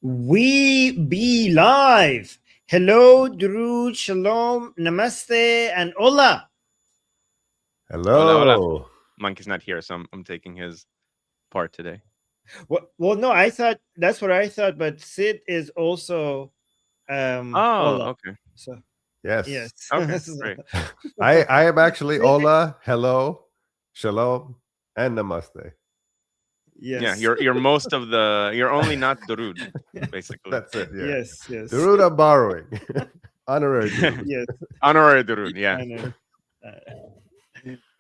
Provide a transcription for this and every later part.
We be live. Hello, Drew, Shalom, Namaste, and Hola. Hola, hola. Hello. Monkey's not here, so I'm taking his part today. Well, no, I thought that's what I thought, but Sid is also Hola. Okay. So Yes. yes. Okay, great. I am actually Ola, hello, shalom, and namaste. Yeah, Yes. you're only not Durud, basically. That's it. Yeah. Yes. Durud I'm borrowing. Honorary Durud. Yes. Honorary Durud, yeah. I know.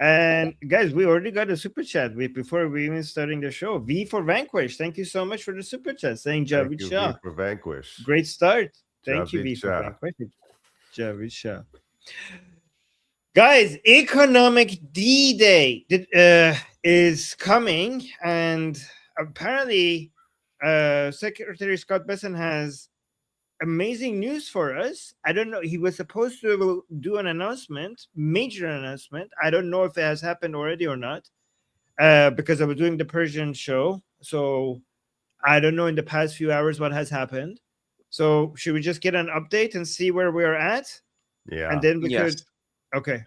And guys, we already got a super chat before we even starting the show. V for Vanquish. Thank you so much for the super chat. Saying Thank Javid you, Shah. V, for Vanquish. Great start. Thank you, Javid V, for Shah. Vanquish. Javid Shah. Guys, economic D-Day is coming, and apparently Secretary Scott Bessent has amazing news for us. I don't know. He was supposed to do an announcement, major announcement. I don't know if it has happened already or not, because I was doing the Persian show. So I don't know in the past few hours what has happened. So should we just get an update and see where we're at? Yeah. And then we Yes. could. Okay,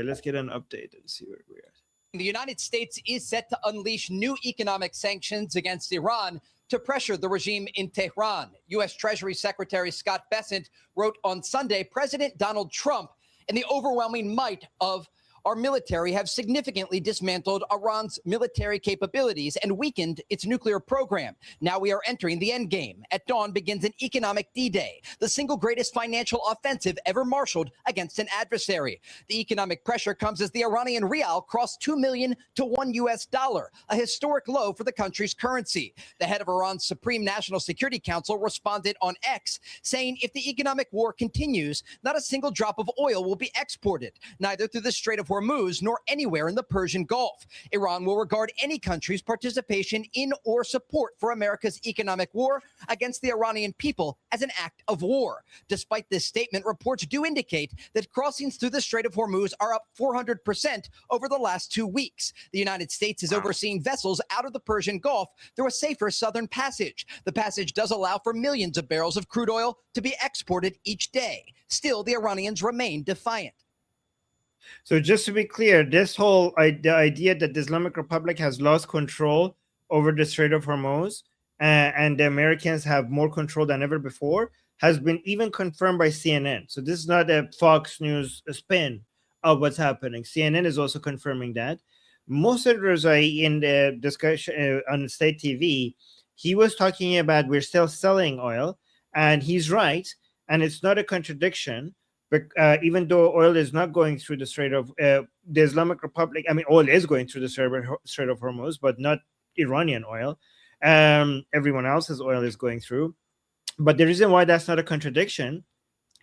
let's get an update and see where we're at. The United States is set to unleash new economic sanctions against Iran to pressure the regime in Tehran. U.S. Treasury Secretary Scott Bessent wrote on Sunday, President Donald Trump and the overwhelming might of our military have significantly dismantled Iran's military capabilities and weakened its nuclear program. Now we are entering the endgame. At dawn begins an economic D-Day, the single greatest financial offensive ever marshaled against an adversary. The economic pressure comes as the Iranian rial crossed 2 million to $1, a historic low for the country's currency. The head of Iran's Supreme National Security Council responded on X, saying if the economic war continues, not a single drop of oil will be exported, neither through the Strait of Hormuz nor anywhere in the Persian Gulf. Iran will regard any country's participation in or support for America's economic war against the Iranian people as an act of war. Despite this statement, reports do indicate that crossings through the Strait of Hormuz are up 400% over the last 2 weeks. The United States is overseeing vessels out of the Persian Gulf through a safer southern passage. The passage does allow for millions of barrels of crude oil to be exported each day. Still, the Iranians remain defiant. So just to be clear, this whole the idea that the Islamic Republic has lost control over the Strait of Hormuz and the Americans have more control than ever before has been even confirmed by CNN. So this is not a Fox News spin of what's happening. CNN is also confirming that. Mohsen Rezai in the discussion on state TV, he was talking about we're still selling oil, and he's right, and it's not a contradiction. But even though oil is not going through the Strait of the Islamic Republic, I mean, oil is going through the Strait of Hormuz, but not Iranian oil. Everyone else's oil is going through. But the reason why that's not a contradiction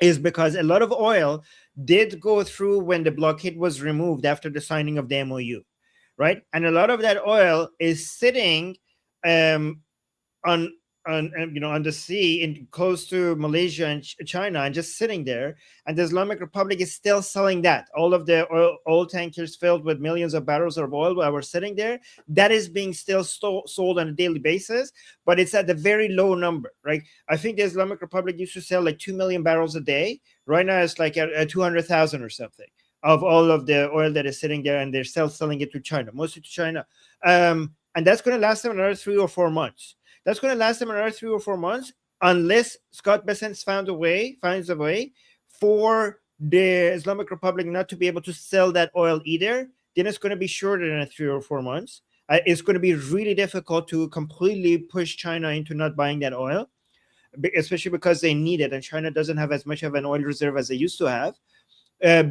is because a lot of oil did go through when the blockade was removed after the signing of the MOU, right? And a lot of that oil is sitting on the sea in close to Malaysia and China and just sitting there, and the Islamic Republic is still selling that. All of the oil tankers filled with millions of barrels of oil that were sitting there, that is being still sold on a daily basis, but it's at a very low number, right? I think the Islamic Republic used to sell like 2 million barrels a day. Right now it's like at 200,000 or something of all of the oil that is sitting there, and they're still selling it to China, mostly to China. And that's going to last them another 3 or 4 months. That's going to last them another 3 or 4 months unless Scott Bessent finds a way for the Islamic Republic not to be able to sell that oil either. Then it's going to be shorter than 3 or 4 months. It's going to be really difficult to completely push China into not buying that oil, especially because they need it, and China doesn't have as much of an oil reserve as they used to have.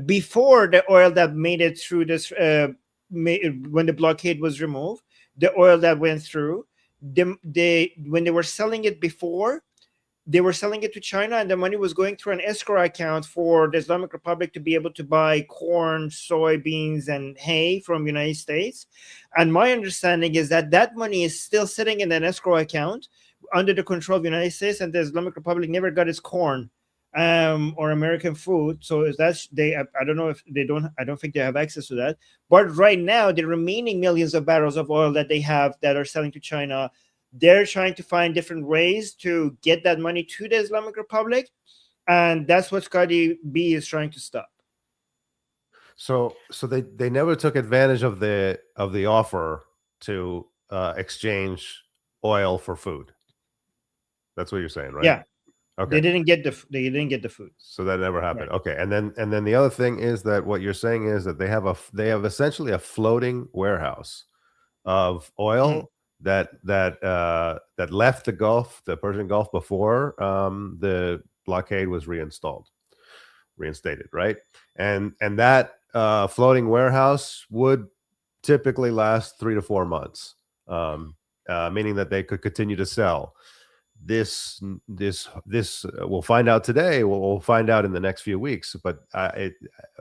Before the oil that made it through this, when the blockade was removed, the oil that went through, when they were selling it before, they were selling it to China, and the money was going through an escrow account for the Islamic Republic to be able to buy corn, soybeans, and hay from the United States. And my understanding is that that money is still sitting in an escrow account under the control of the United States, and the Islamic Republic never got its corn or American food. So that's I don't know if they don't. I don't think they have access to that. But right now, the remaining millions of barrels of oil that they have that are selling to China, they're trying to find different ways to get that money to the Islamic Republic, and that's what Scotty B is trying to stop. So they never took advantage of the offer to exchange oil for food. That's what you're saying, right? Yeah. Okay. They didn't get the food. So that never happened. Right. Okay. And then the other thing is that what you're saying is that they have essentially a floating warehouse of oil that left the Gulf, the Persian Gulf, before the blockade was reinstated, right? And that floating warehouse would typically last 3 to 4 months, meaning that they could continue to sell. This we'll find out today. We'll find out in the next few weeks. But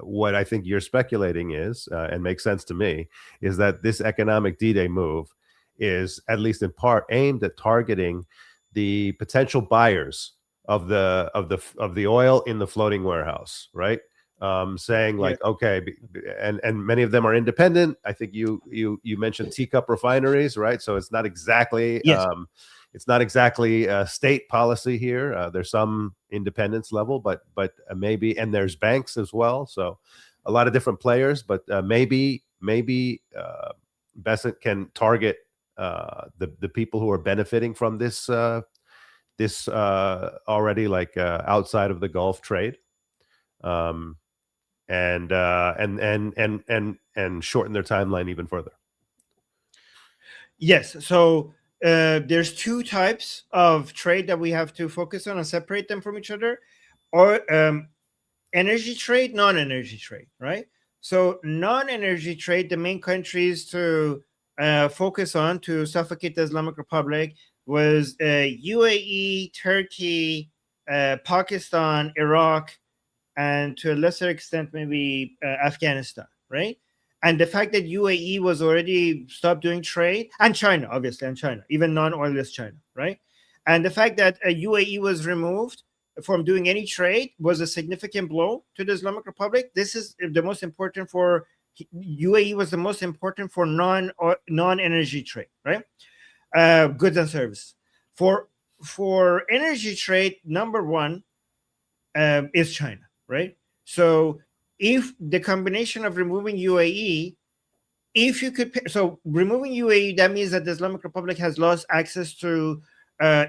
what I think you're speculating is, and makes sense to me, is that this economic D-Day move is at least in part aimed at targeting the potential buyers of the oil in the floating warehouse, right? Saying like, okay, and many of them are independent. I think you mentioned teacup refineries, right? So it's not exactly state policy here. There's some independence level, but maybe, and there's banks as well. So a lot of different players, but maybe Bessent can target the people who are benefiting from this already like outside of the Gulf trade, and shorten their timeline even further. Yes. So there's two types of trade that we have to focus on and separate them from each other, or energy trade, non-energy trade, right? So non-energy trade, the main countries to focus on to suffocate the Islamic Republic was UAE, Turkey, Pakistan, Iraq, and to a lesser extent maybe Afghanistan, right? And the fact that UAE was already stopped doing trade, and China, obviously, and China, even non-oilless China, right? And the fact that UAE was removed from doing any trade was a significant blow to the Islamic Republic. This is the most important for UAE, was the most important for non-energy trade, right? Goods and services. For energy trade, number one is China, right? So if the combination of removing UAE, if you could, so removing UAE, that means that the Islamic Republic has lost access to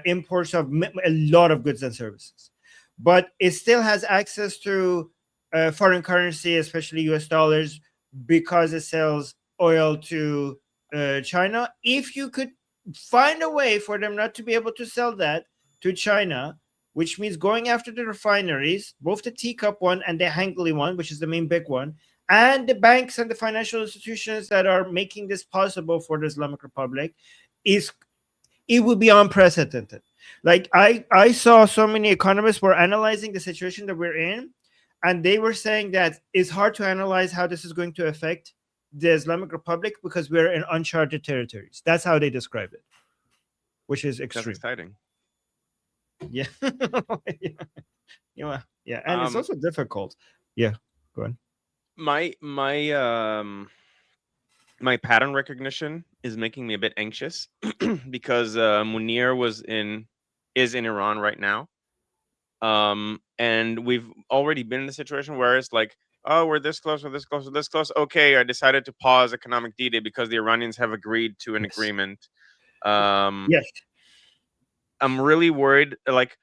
imports of a lot of goods and services, but it still has access to foreign currency, especially US dollars, because it sells oil to China. If you could find a way for them not to be able to sell that to China, which means going after the refineries, both the teacup one and the Hangli one, which is the main big one, and the banks and the financial institutions that are making this possible for the Islamic Republic, it would be unprecedented. Like I saw so many economists were analyzing the situation that we're in, and they were saying that it's hard to analyze how this is going to affect the Islamic Republic because we're in uncharted territories. That's how they describe it, which is extreme. That's exciting. Yeah. Yeah. And it's also difficult. Yeah. Go on. My pattern recognition is making me a bit anxious because Munir is in Iran right now. And we've already been in a situation where it's like, oh, we're this close, we're this close, we're this close. Okay, I decided to pause economic D-Day because the Iranians have agreed to an agreement. Yes. I'm really worried. Like,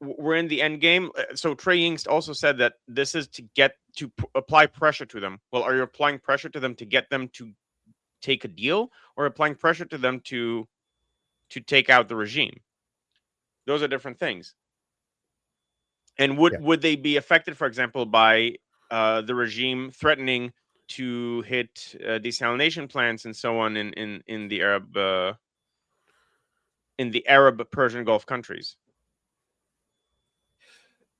we're in the end game. So Trey Yingst also said that this is to apply pressure to them. Well, are you applying pressure to them to get them to take a deal, or applying pressure to them to take out the regime? Those are different things. And would they be affected, for example, by the regime threatening to hit desalination plants and so on in the Arab Persian Gulf countries?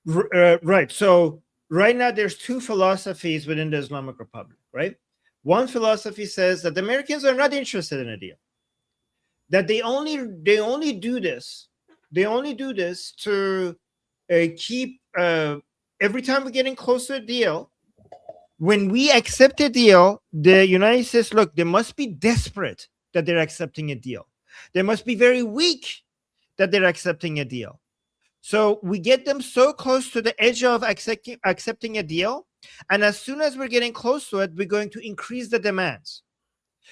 Right. So right now there's two philosophies within the Islamic Republic, right? One philosophy says that the Americans are not interested in a deal. That they only do this to keep every time we're getting close to a deal. When we accept a deal, the United States, look, they must be desperate that they're accepting a deal. They must be very weak that they're accepting a deal. So we get them so close to the edge of accepting a deal. And as soon as we're getting close to it, we're going to increase the demands.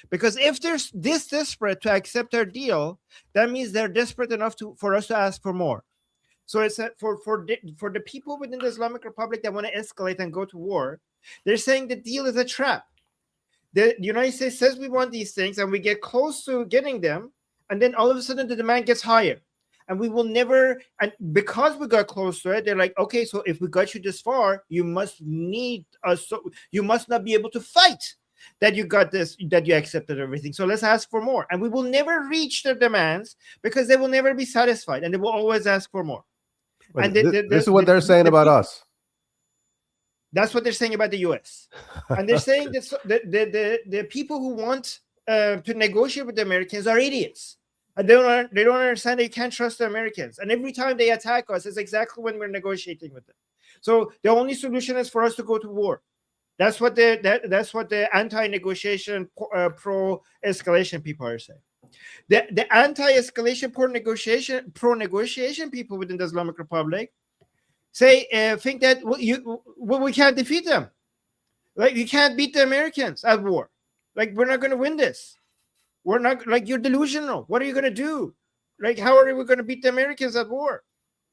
Because if they're this desperate to accept our deal, that means they're desperate enough for us to ask for more. So it's for the people within the Islamic Republic that want to escalate and go to war, they're saying the deal is a trap. The United States says we want these things, and we get close to getting them, and then all of a sudden the demand gets higher. And we will never, and because we got close to it, they're like, okay, so if we got you this far, you must need us. So you must not be able to fight that you got this, that you accepted everything. So let's ask for more. And we will never reach their demands because they will never be satisfied, and they will always ask for more. Wait, And this is what they're saying about us. That's what they're saying about the U.S. And they're saying that the people who want to negotiate with the Americans are idiots. And they don't understand that you can't trust the Americans. And every time they attack us, it's exactly when we're negotiating with them. So the only solution is for us to go to war. That's what the anti-negotiation, pro-escalation people are saying. The anti-escalation, pro-negotiation people within the Islamic Republic think that we can't defeat them. Like, you can't beat the Americans at war. Like, we're not going to win this. We're not, like, you're delusional. What are you going to do? Like, how are we going to beat the Americans at war?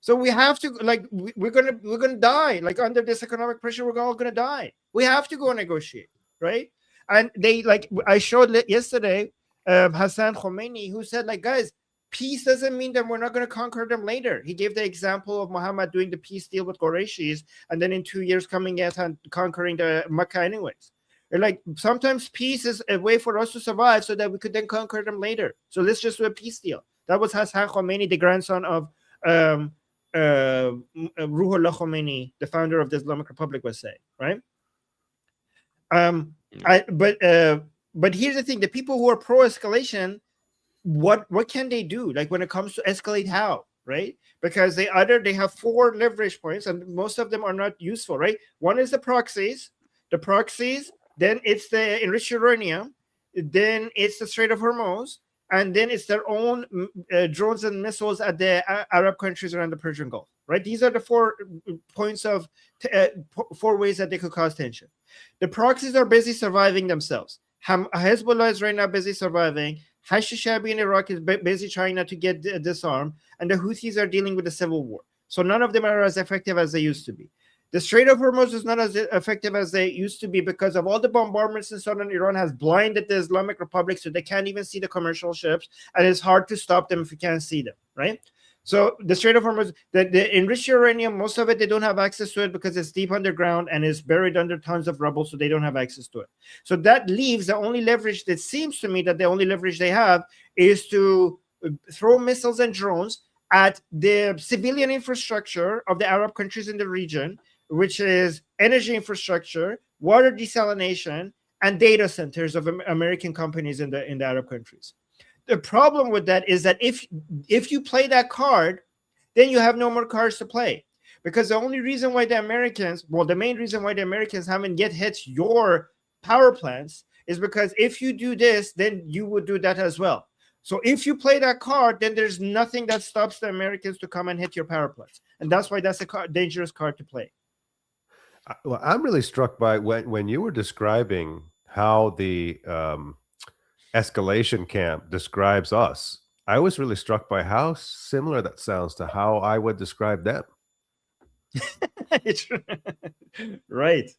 So we have to, like, we're gonna die. Like, under this economic pressure, we're all gonna die. We have to go negotiate, right? And they, like, I showed yesterday, Hassan Khomeini, who said, like, guys, peace doesn't mean that we're not going to conquer them later. He gave the example of Muhammad doing the peace deal with Qurayshis, and then in 2 years coming out and conquering the Mecca anyways. They're like, sometimes peace is a way for us to survive so that we could then conquer them later. So let's just do a peace deal. That was Hassan Khomeini, the grandson of Ruhollah Khomeini, the founder of the Islamic Republic, was saying, right? But here's the thing: the people who are pro-escalation, what can they do? Like, when it comes to escalate, how, right? Because they have 4 leverage points, and most of them are not useful, right? One is the proxies, then it's the enriched uranium, then it's the Strait of Hormuz, and then it's their own drones and missiles at the Arab countries around the Persian Gulf, right? These are the 4 points of 4 ways that they could cause tension. The proxies are busy surviving themselves. Hezbollah is right now busy surviving. Hashishabi in Iraq is busy trying not to get disarmed, and the Houthis are dealing with a civil war. So none of them are as effective as they used to be. The Strait of Hormuz is not as effective as they used to be because of all the bombardments in southern Iran has blinded the Islamic Republic, so they can't even see the commercial ships, and it's hard to stop them if you can't see them, right? So the Strait of Hormuz, the enriched uranium, most of it, they don't have access to it because it's deep underground and is buried under tons of rubble, so they don't have access to it. So that leaves the only leverage, that seems to me that the only leverage they have is to throw missiles and drones at the civilian infrastructure of the Arab countries in the region, which is energy infrastructure, water desalination, and data centers of American companies in the Arab countries. The problem with that is that if you play that card, then you have no more cards to play. Because the only reason why the main reason why the Americans haven't yet hit your power plants is because if you do this, then you would do that as well. So if you play that card, then there's nothing that stops the Americans to come and hit your power plants. And that's why that's a dangerous card to play. Well, I'm really struck by when you were describing how the escalation camp describes us. I was really struck by how similar that sounds to how I would describe them. Right.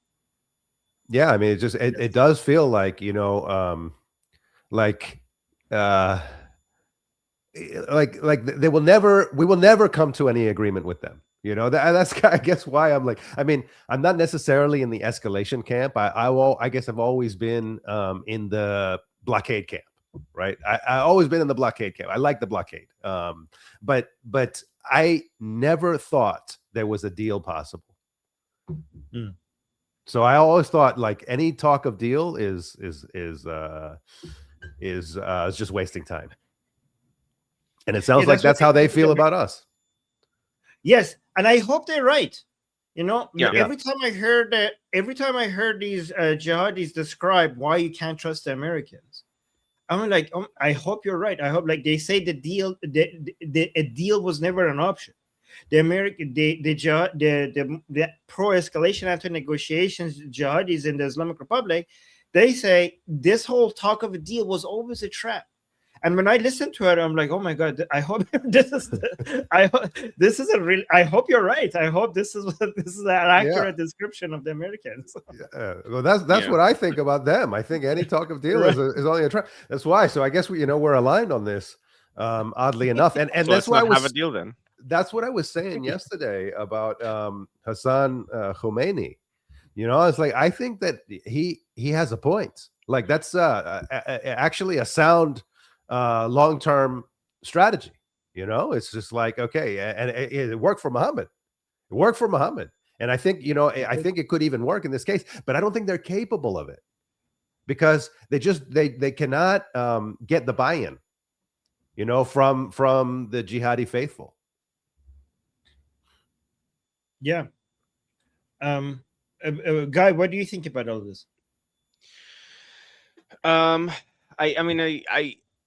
Yeah, I mean, it does feel like, you know, like we will never come to any agreement with them. You know, that's, I guess, why I'm like, I mean, I'm not necessarily in the escalation camp. I guess I've always been in the blockade camp, right? I always been in the blockade camp. I like the blockade. But I never thought there was a deal possible. Mm. So I always thought, like, any talk of deal is just wasting time. And it sounds like that's how they feel about us. Yes, and I hope they're right. You know, Yeah. every time I heard these jihadis describe why you can't trust the Americans, I'm like, I hope you're right. I hope, like they say, a deal was never an option. The American, the pro-escalation after negotiations jihadis in the Islamic Republic, they say this whole talk of a deal was always a trap. And when I listen to it, I'm like, oh my God, I hope this is this is a real. I hope you're right. I hope this is an accurate description of the Americans. Well, that's what I think about them. I think any talk of deal is only a trap. That's why. So I guess we're aligned on this. Oddly enough, and So that's let's why not have a deal then. That's what I was saying yesterday about Hassan Khomeini. It's like I think that he has a point. Like that's actually a sound long-term strategy. It's just like, okay, and it worked for Muhammad. It worked for Muhammad, and I think I think it could even work in this case. But I don't think they're capable of it because they cannot get the buy-in, from the jihadi faithful. Yeah. Guy, what do you think about all this?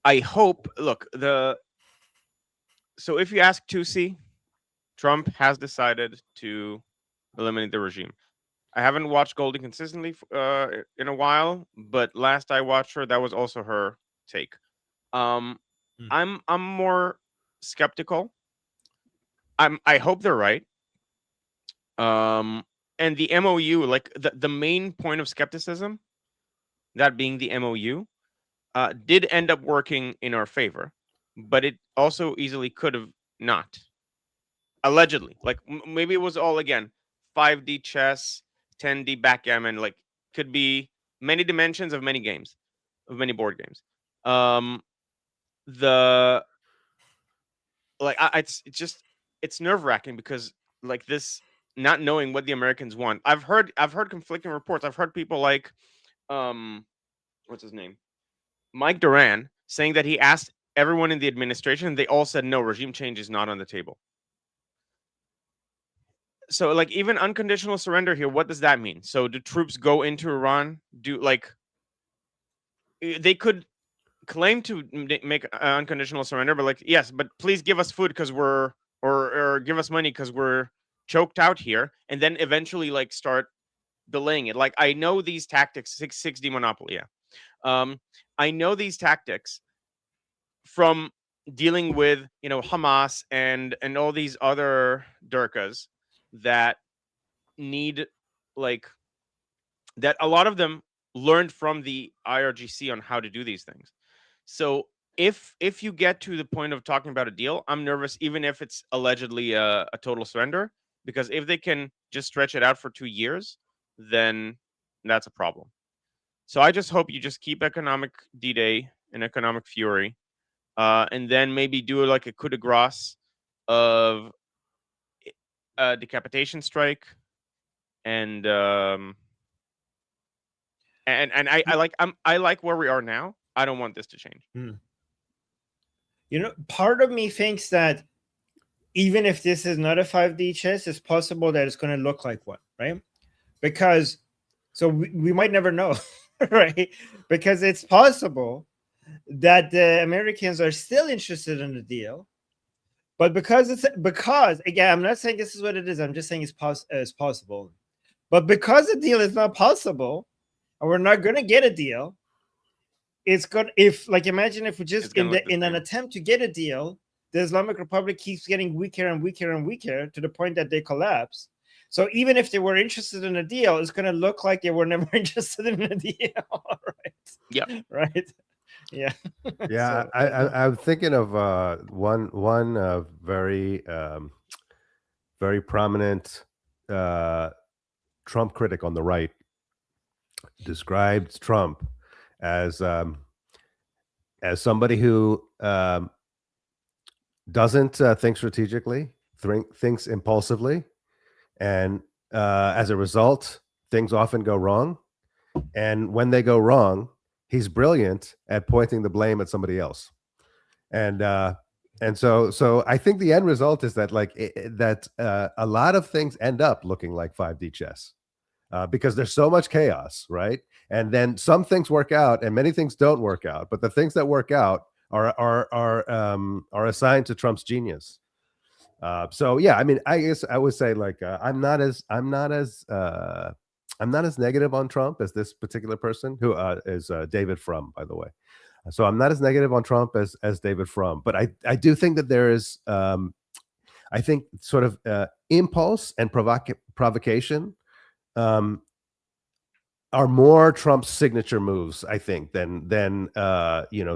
I hope. Look, so if you ask Tusi, Trump has decided to eliminate the regime. I haven't watched Goldie consistently in a while, but last I watched her, that was also her take. I'm more skeptical. I hope they're right. And the MOU, like the main point of skepticism, that being the MOU, did end up working in our favor, but it also easily could have not. Allegedly, like maybe it was all again 5D chess, 10D backgammon, like could be many dimensions of many games, of many board games. It's nerve-wracking because like this, not knowing what the Americans want. I've heard conflicting reports. I've heard people like what's his name, Mike Duran, saying that he asked everyone in the administration and they all said no, regime change is not on the table. So like even unconditional surrender here, what does that mean? So do troops go into Iran? They could claim to make unconditional surrender, but like, yes, but please give us food because or give us money because we're choked out here, and then eventually like start delaying it. Like I know these tactics, 6D monopoly. Yeah. I know these tactics from dealing with Hamas and all these other Durkas that need like that. A lot of them learned from the IRGC on how to do these things. So if you get to the point of talking about a deal, I'm nervous, even if it's allegedly a total surrender, because if they can just stretch it out for 2 years, then that's a problem. So I just hope you just keep economic D-Day and economic fury, and then maybe do like a coup de grace of a decapitation strike, and I like where we are now. I don't want this to change. Part of me thinks that even if this is not a 5D chess, it's possible that it's going to look like one, right? Because so we might never know, right? Because it's possible that the Americans are still interested in the deal, but because again, I'm not saying this is what it is. I'm just saying it's possible. But because the deal is not possible, and we're not going to get a deal, it's good. Imagine if we just in an attempt to get a deal, the Islamic Republic keeps getting weaker and weaker and weaker to the point that they collapse. So even if they were interested in a deal, it's going to look like they were never interested in a deal, right? Yeah. Right. Yeah. Yeah. I'm thinking of one very very prominent Trump critic on the right described Trump as somebody who doesn't think strategically, thinks impulsively, and as a result, things often go wrong. And when they go wrong, he's brilliant at pointing the blame at somebody else. And so I think the end result is that a lot of things end up looking like 5D chess because there's so much chaos, right? And then some things work out, and many things don't work out. But the things that work out are assigned to Trump's genius. So yeah, I mean, I guess I would say like I'm not as negative on Trump as this particular person who is David Frum, by the way. So I'm not as negative on Trump as David Frum, but I do think that there is I think sort of impulse and provocation are more Trump's signature moves, I think, than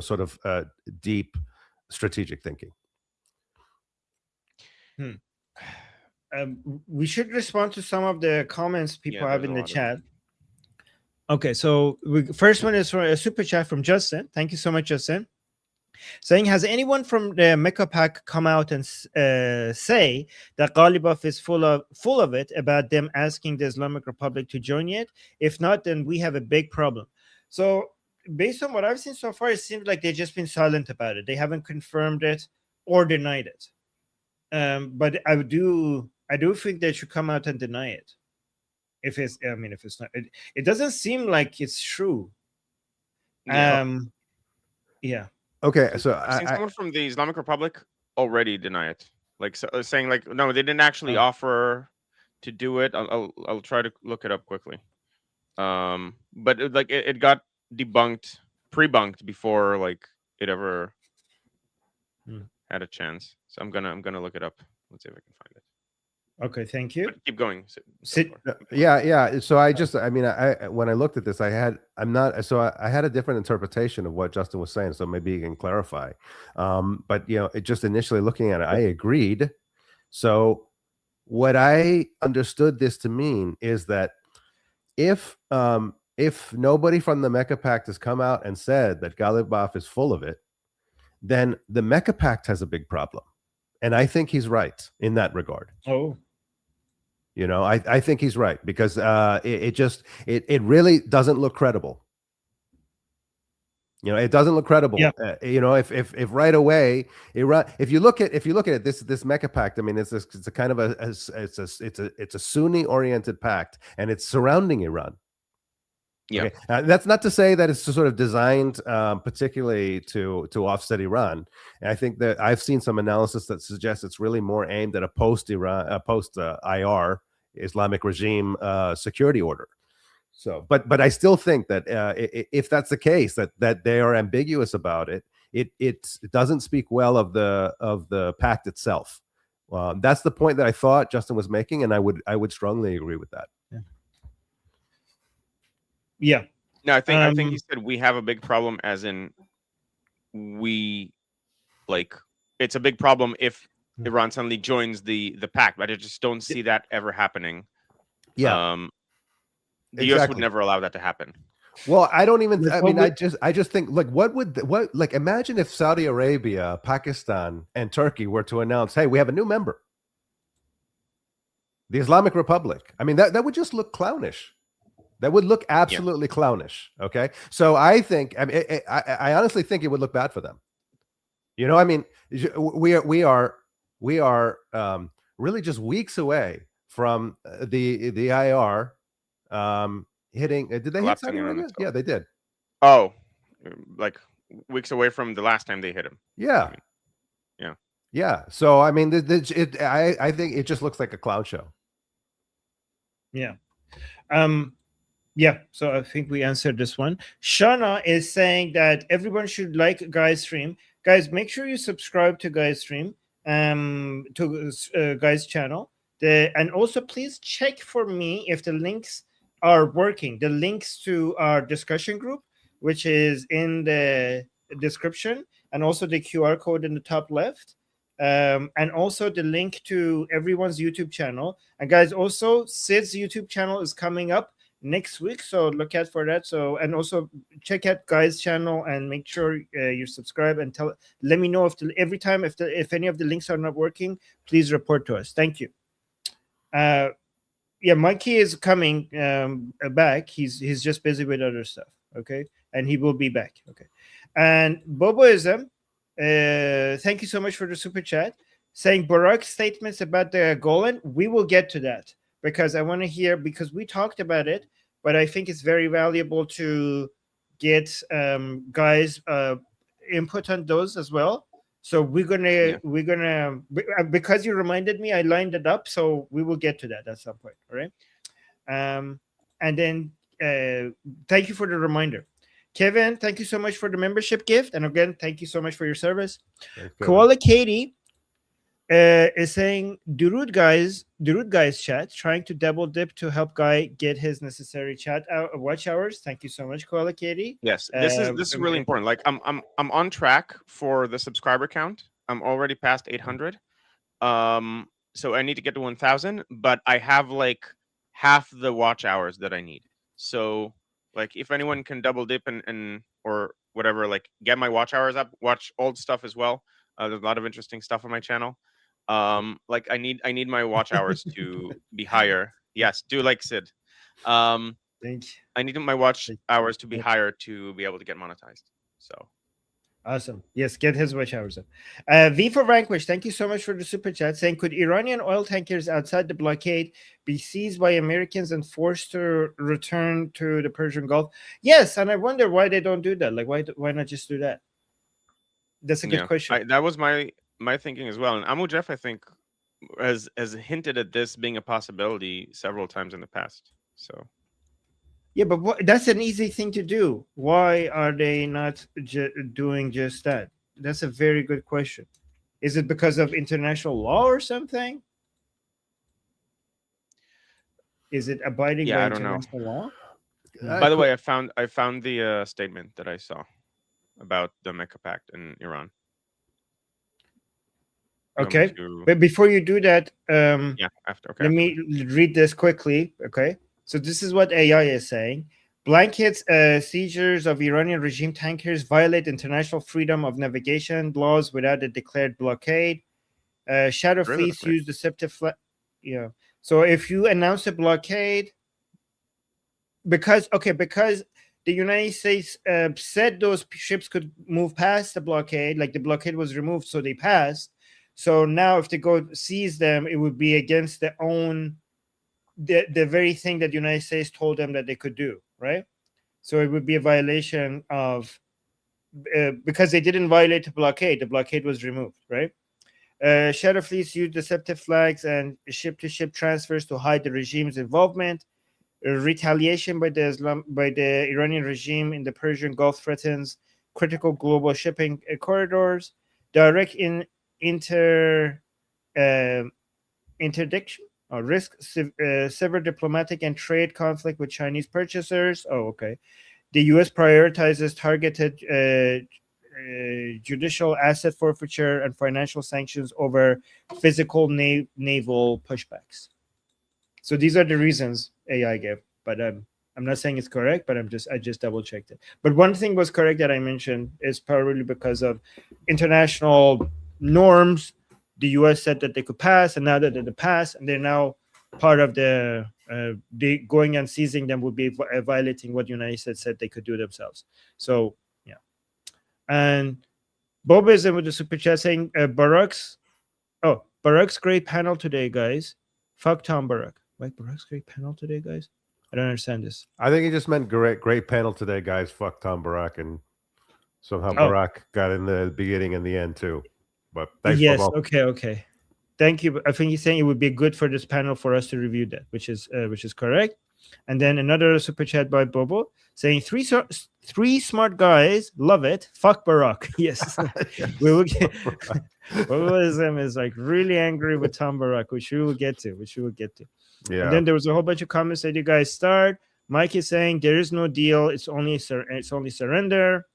sort of deep strategic thinking. We should respond to some of the comments people have there's in a the lot of chat. Okay, so first one is from a super chat from Justin. Thank you so much, Justin. Saying, has anyone from the Mecca Pack come out and say that Ghalibaf is full of it about them asking the Islamic Republic to join it? If not, then we have a big problem. So based on what I've seen so far, it seems like they've just been silent about it. They haven't confirmed it or denied it. But I do think they should come out and deny it. If it's not, it doesn't seem like it's true. Yeah. Okay, so I've seen someone from the Islamic Republic already deny it, like saying like no, they didn't actually offer to do it. I'll try to look it up quickly. But it got pre-bunked before like it ever had a chance. So I'm gonna look it up. Let's see if I can find it. Okay, thank you. But keep going. Yeah. So I when I looked at this, I had a different interpretation of what Justin was saying. So maybe you can clarify. But it just initially looking at it, I agreed. So what I understood this to mean is that if nobody from the Mecca Pact has come out and said that Ghalibaf is full of it, then the Mecca Pact has a big problem. And I think he's right in that regard. Oh, I think he's right because it really doesn't look credible. It doesn't look credible. Yeah. If right away Iran, if you look at it, this Mecca Pact, I mean, it's a kind of it's a Sunni oriented pact, and it's surrounding Iran. Yeah, okay. That's not to say that it's sort of designed particularly to offset Iran. And I think that I've seen some analysis that suggests it's really more aimed at a post-IR Islamic regime security order. So, but I still think that if that's the case, that they are ambiguous about it, it doesn't speak well of the pact itself. That's the point that I thought Justin was making, and I would strongly agree with that. Yeah. No, I think he said we have a big problem, as in it's a big problem if Iran suddenly joins the pact, but I just don't see that ever happening. Yeah. The US would never allow that to happen. Well, I don't even. I mean, I just think like, imagine if Saudi Arabia, Pakistan, and Turkey were to announce, "Hey, we have a new member, the Islamic Republic." I mean, that would just look clownish. That would look absolutely clownish. Okay, so I think, I honestly think it would look bad for them. I mean, we are really just weeks away from the IR hitting. Did they hit Saudi Arabia? Yeah, they did. Oh, like weeks away from the last time they hit him. Yeah. Yeah. So I mean, I think it just looks like a clown show. Yeah. Yeah, so I think we answered this one. Shana is saying that everyone should like Guy's stream. Guys, make sure you subscribe to Guy's stream, to Guy's channel. And also, please check for me if the links are working. The links to our discussion group, which is in the description, and also the QR code in the top left, and also the link to everyone's YouTube channel. And guys, also Sid's YouTube channel is coming up next week, so look out for that. So, and also check out Guy's channel and make sure you subscribe and let me know every time if any of the links are not working. Please report to us. Thank you. Yeah, Mikey is coming back. He's just busy with other stuff. Okay, and he will be back. Okay, and Boboism, thank you so much for the super chat. Saying Barak's statements about the Golan, we will get to that because I want to hear, because we talked about it, but I think it's very valuable to get guys input on those as well. So we're gonna because you reminded me, I lined it up, so we will get to that at some point. All right. And then thank you for the reminder, Kevin. Thank you so much for the membership gift, and again, thank you so much for your service. Koala Katie is saying Durud guys chat, trying to double dip to help Guy get his necessary watch hours. Thank you so much, Koala Katie. Yes, this is really important. Like I'm on track for the subscriber count. I'm already past 800. So I need to get to 1,000, but I have like half the watch hours that I need. So like if anyone can double dip and or whatever, like get my watch hours up, watch old stuff as well. There's a lot of interesting stuff on my channel. Like I need my watch hours to be higher. Yes, do like Sid. Thank you. I need my watch hours to be higher to be able to get monetized. So awesome. Yes, get his watch hours up. V for Vanquish, thank you so much for the super chat, saying, could Iranian oil tankers outside the blockade be seized by Americans and forced to return to the Persian Gulf? Yes, and I wonder why they don't do that. Like, why not just do that? That's a good question. That was my thinking as well. And Amu Jeff, I think, has hinted at this being a possibility several times in the past. So yeah, but that's an easy thing to do. Why are they not doing just that? That's a very good question. Is it because of international law or something? Is it abiding by international law? By the way, I found the statement that I saw about the Mecca Pact in Iran. Okay, but before you do that, let me read this quickly. Okay. So this is what AI is saying. Blankets seizures of Iranian regime tankers violate international freedom of navigation laws without a declared blockade. Shadow fleets use deceptive flag. Yeah. So if you announce a blockade, because the United States said those ships could move past the blockade, like the blockade was removed, so they passed. So now if they go seize them, it would be against their own the very thing that the United States told them that they could do, right? So it would be a violation of because they didn't violate the blockade was removed, right? Shadow fleets use deceptive flags and ship-to-ship transfers to hide the regime's involvement. Retaliation by the Iranian regime in the Persian Gulf threatens critical global shipping corridors. Direct interdiction or risk sever diplomatic and trade conflict with Chinese purchasers. Oh, okay. The U.S. prioritizes targeted judicial asset forfeiture and financial sanctions over physical naval pushbacks. So these are the reasons AI gave, but I'm not saying it's correct, but I just double checked it. But one thing was correct that I mentioned is probably because of international norms. The U.S. said that they could pass, and now that they pass, and they're now part of the going and seizing them would be violating what the United States said they could do themselves. So yeah. And Bob is in with the super chat saying Barack's great panel today, guys. Fuck Tom Barack. Wait, Barack's great panel today, guys. I don't understand this. I think he just meant great panel today, guys. Fuck Tom Barack, and somehow Barack got in the beginning and the end too. But thanks yes, for okay. Thank you. I think he's saying it would be good for this panel for us to review that, which is correct. And then another super chat by Bobo saying three smart guys love it. Fuck Barack. Yes, we will get. Boboism is like really angry with Tom Barack, which we will get to. Yeah. And then there was a whole bunch of comments that you guys start. Mike is saying there is no deal. It's only surrender.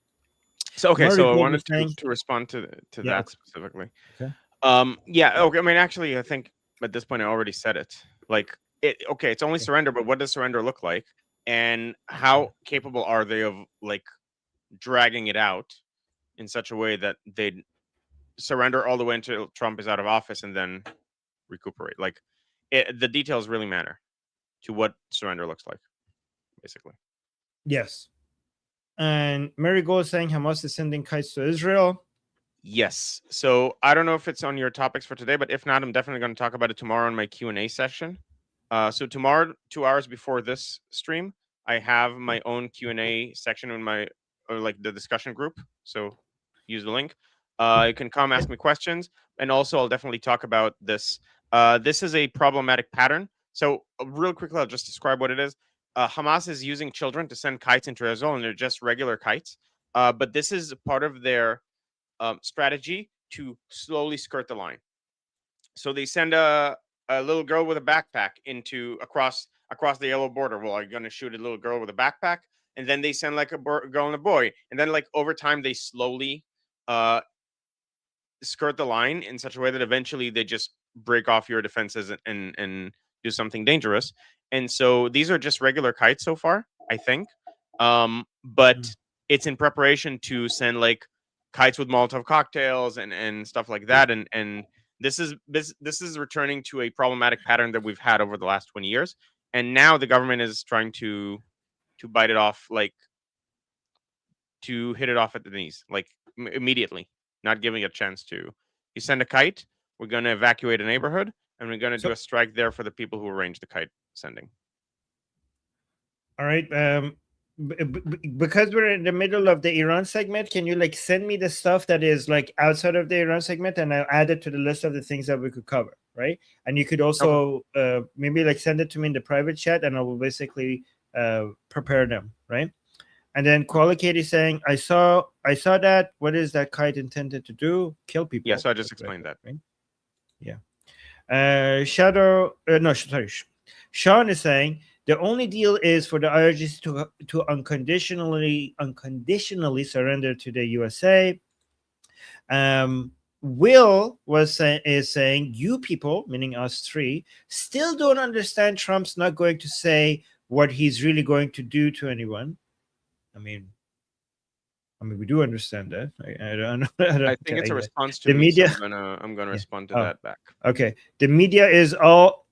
So I wanted to respond to that specifically. Okay. Okay. I mean, actually, I think at this point I already said it. Like, it's only surrender, but what does surrender look like, and how capable are they of like dragging it out in such a way that they surrender all the way until Trump is out of office and then recuperate? Like, the details really matter to what surrender looks like, basically. Yes. And Marigold is saying Hamas is sending kites to Israel. Yes. So I don't know if it's on your topics for today, but if not, I'm definitely going to talk about it tomorrow in my Q&A session. So tomorrow, 2 hours before this stream, I have my own Q&A section in my like the discussion group. So use the link. You can come ask me questions, and also I'll definitely talk about this. This is a problematic pattern. So real quickly, I'll just describe what it is. Hamas is using children to send kites into Israel, and they're just regular kites. But this is part of their strategy to slowly skirt the line. So they send a little girl with a backpack across the yellow border. Well, are you going to shoot a little girl with a backpack? And then they send like a girl and a boy. And then like over time, they slowly skirt the line in such a way that eventually they just break off your defenses and do something dangerous. And so these are just regular kites so far, I think. But it's in preparation to send like kites with Molotov cocktails and stuff like that. And this is returning to a problematic pattern that we've had over the last 20 years. And now the government is trying to bite it off, like to hit it off at the knees, like immediately, not giving it a chance to. You send a kite, we're going to evacuate a neighborhood, and we're going to do a strike there for the people who arranged the kite sending. All right. Because we're in the middle of the Iran segment, can you like send me the stuff that is like outside of the Iran segment, and I'll add it to the list of the things that we could cover, right? And you could also maybe like send it to me in the private chat, and I will basically prepare them, right? And then Qualicate is saying, I saw that. What is that kite intended to do? Kill people. Yeah, so I just explained that. Right? Yeah. Sean is saying the only deal is for the IRGC to unconditionally surrender to the USA. Will is saying, you people, meaning us three, still don't understand Trump's not going to say what he's really going to do to anyone. I mean, we do understand that. I don't know. I think it's a response to the me, media. so I'm gonna respond to that back. Okay. The media is all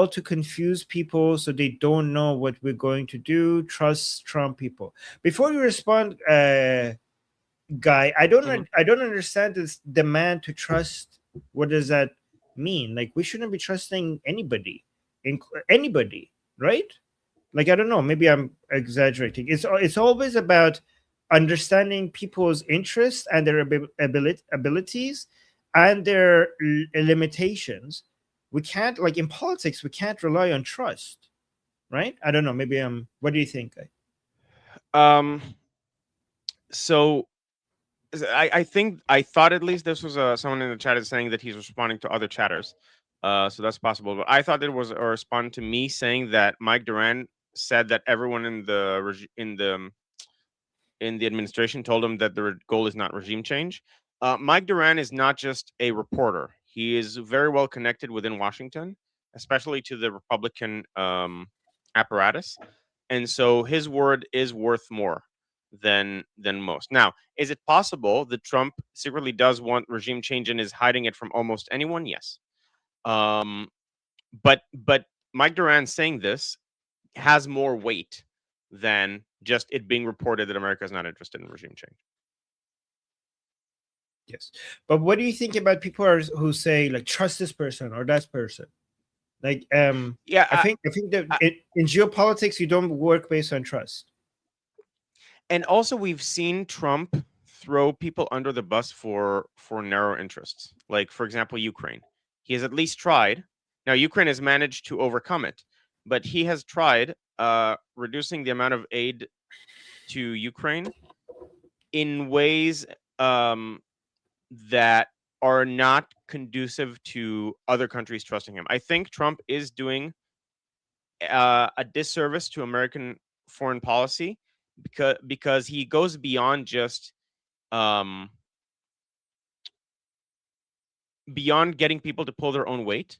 to confuse people so they don't know what we're going to do. Trust Trump people. Before you respond, Guy, I don't understand this demand to trust. What does that mean? Like, we shouldn't be trusting anybody, right? Like, I don't know, maybe I'm exaggerating. It's always about understanding people's interests and their abilities and their limitations. We can't, like in politics, we can't rely on trust, right? I don't know, maybe what do you think? So I thought at least this was someone in the chat is saying that he's responding to other chatters. So that's possible. But I thought it was a response to me saying that Mike Duran said that everyone in the administration told him that the goal is not regime change. Mike Duran is not just a reporter. He is very well connected within Washington, especially to the Republican apparatus. And so his word is worth more than most. Now, is it possible that Trump secretly does want regime change and is hiding it from almost anyone? Yes. But Mike Duran saying this has more weight than just it being reported that America is not interested in regime change. Yes, but what do you think about people who say like trust this person or that person? Like, yeah, I think that in geopolitics you don't work based on trust. And also, we've seen Trump throw people under the bus for narrow interests. Like, for example, Ukraine. He has at least tried. Now, Ukraine has managed to overcome it, but he has tried reducing the amount of aid to Ukraine in ways that are not conducive to other countries trusting him. I think Trump is doing a disservice to American foreign policy because he goes beyond just beyond getting people to pull their own weight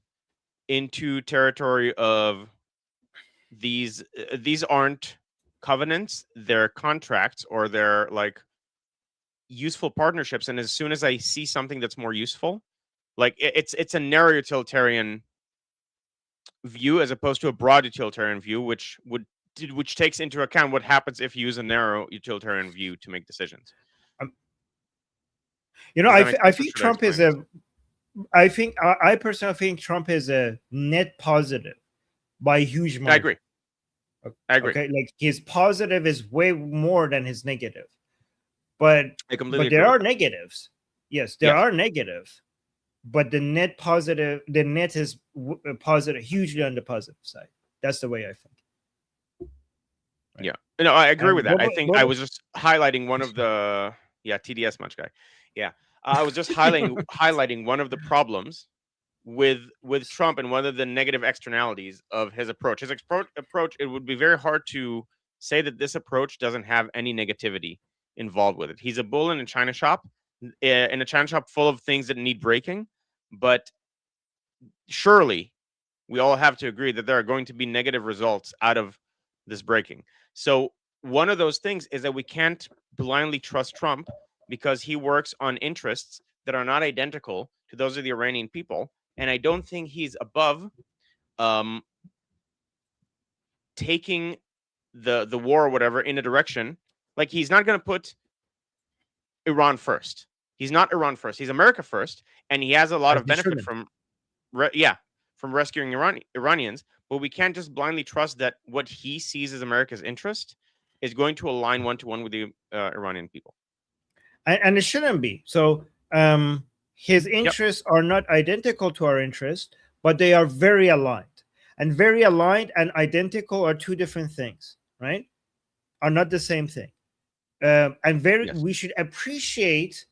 into territory of these aren't covenants, they're contracts, or they're like useful partnerships. And as soon as I see something that's more useful, like it's a narrow utilitarian view as opposed to a broad utilitarian view, which takes into account what happens if you use a narrow utilitarian view to make decisions. I think Trump is I personally think Trump is a net positive by a huge margin. I agree. I agree. Okay, like his positive is way more than his negative, but I completely there agree are with that. negatives. Yes, there Yes. are negatives, but the net positive, the net is positive, hugely on the positive side. That's the way I think. Right. Yeah, no, I agree with that. What I about- think what I about- was just highlighting one of the TDS much guy. Yeah, I was just highlighting one of the problems with Trump and one of the negative externalities of his approach. His approach, it would be very hard to say that this approach doesn't have any negativity involved with it. He's a bull in a china shop, full of things that need breaking. But surely we all have to agree that there are going to be negative results out of this breaking. So one of those things is that we can't blindly trust Trump because he works on interests that are not identical to those of the Iranian people. And I don't think he's above taking the war or whatever in a direction. Like, he's not going to put Iran first. He's not Iran first. He's America first. And he has a lot As of he benefit shouldn't. from rescuing Iranians. But we can't just blindly trust that what he sees as America's interest is going to align one-to-one with the Iranian people. And it shouldn't be. So his interests are not identical to our interests, but they are very aligned. And very aligned and identical are two different things, right? Are not the same thing. We should appreciate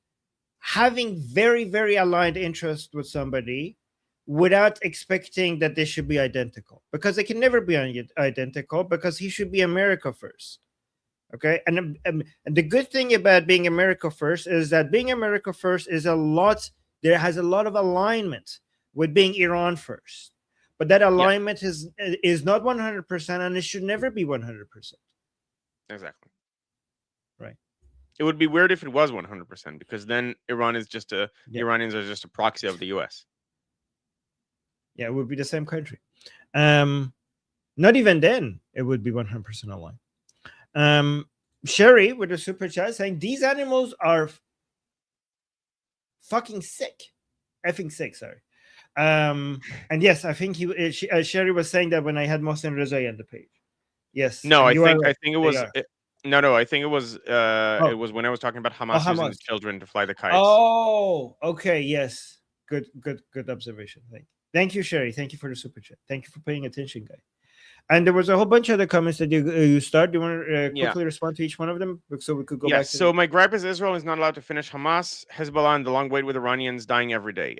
having very, very aligned interests with somebody without expecting that they should be identical, because they can never be identical, because he should be America first. Okay, and the good thing about being America first is that being America first is there has a lot of alignment with being Iran first, but that alignment is not 100%, and it should never be 100%. Exactly. Right. It would be weird if it was 100%, because then Iran is just Iranians are just a proxy of the US. Yeah, it would be the same country. Not even then it would be 100% aligned. Sherry with a super chat saying these animals are fucking sick, effing sick. Sorry. And yes, I think Sherry was saying that when I had Mohsen Rezai on the page. Yes. No, I think it was No, I think it was it was when I was talking about Hamas using the children to fly the kites. Oh, okay, yes. Good observation. Thank you, Sherry. Thank you for the super chat. Thank you for paying attention, guy. And there was a whole bunch of other comments that you start. Do you want to quickly respond to each one of them so we could go back to my gripe is Israel is not allowed to finish Hamas, Hezbollah, and the long wait with Iranians dying every day.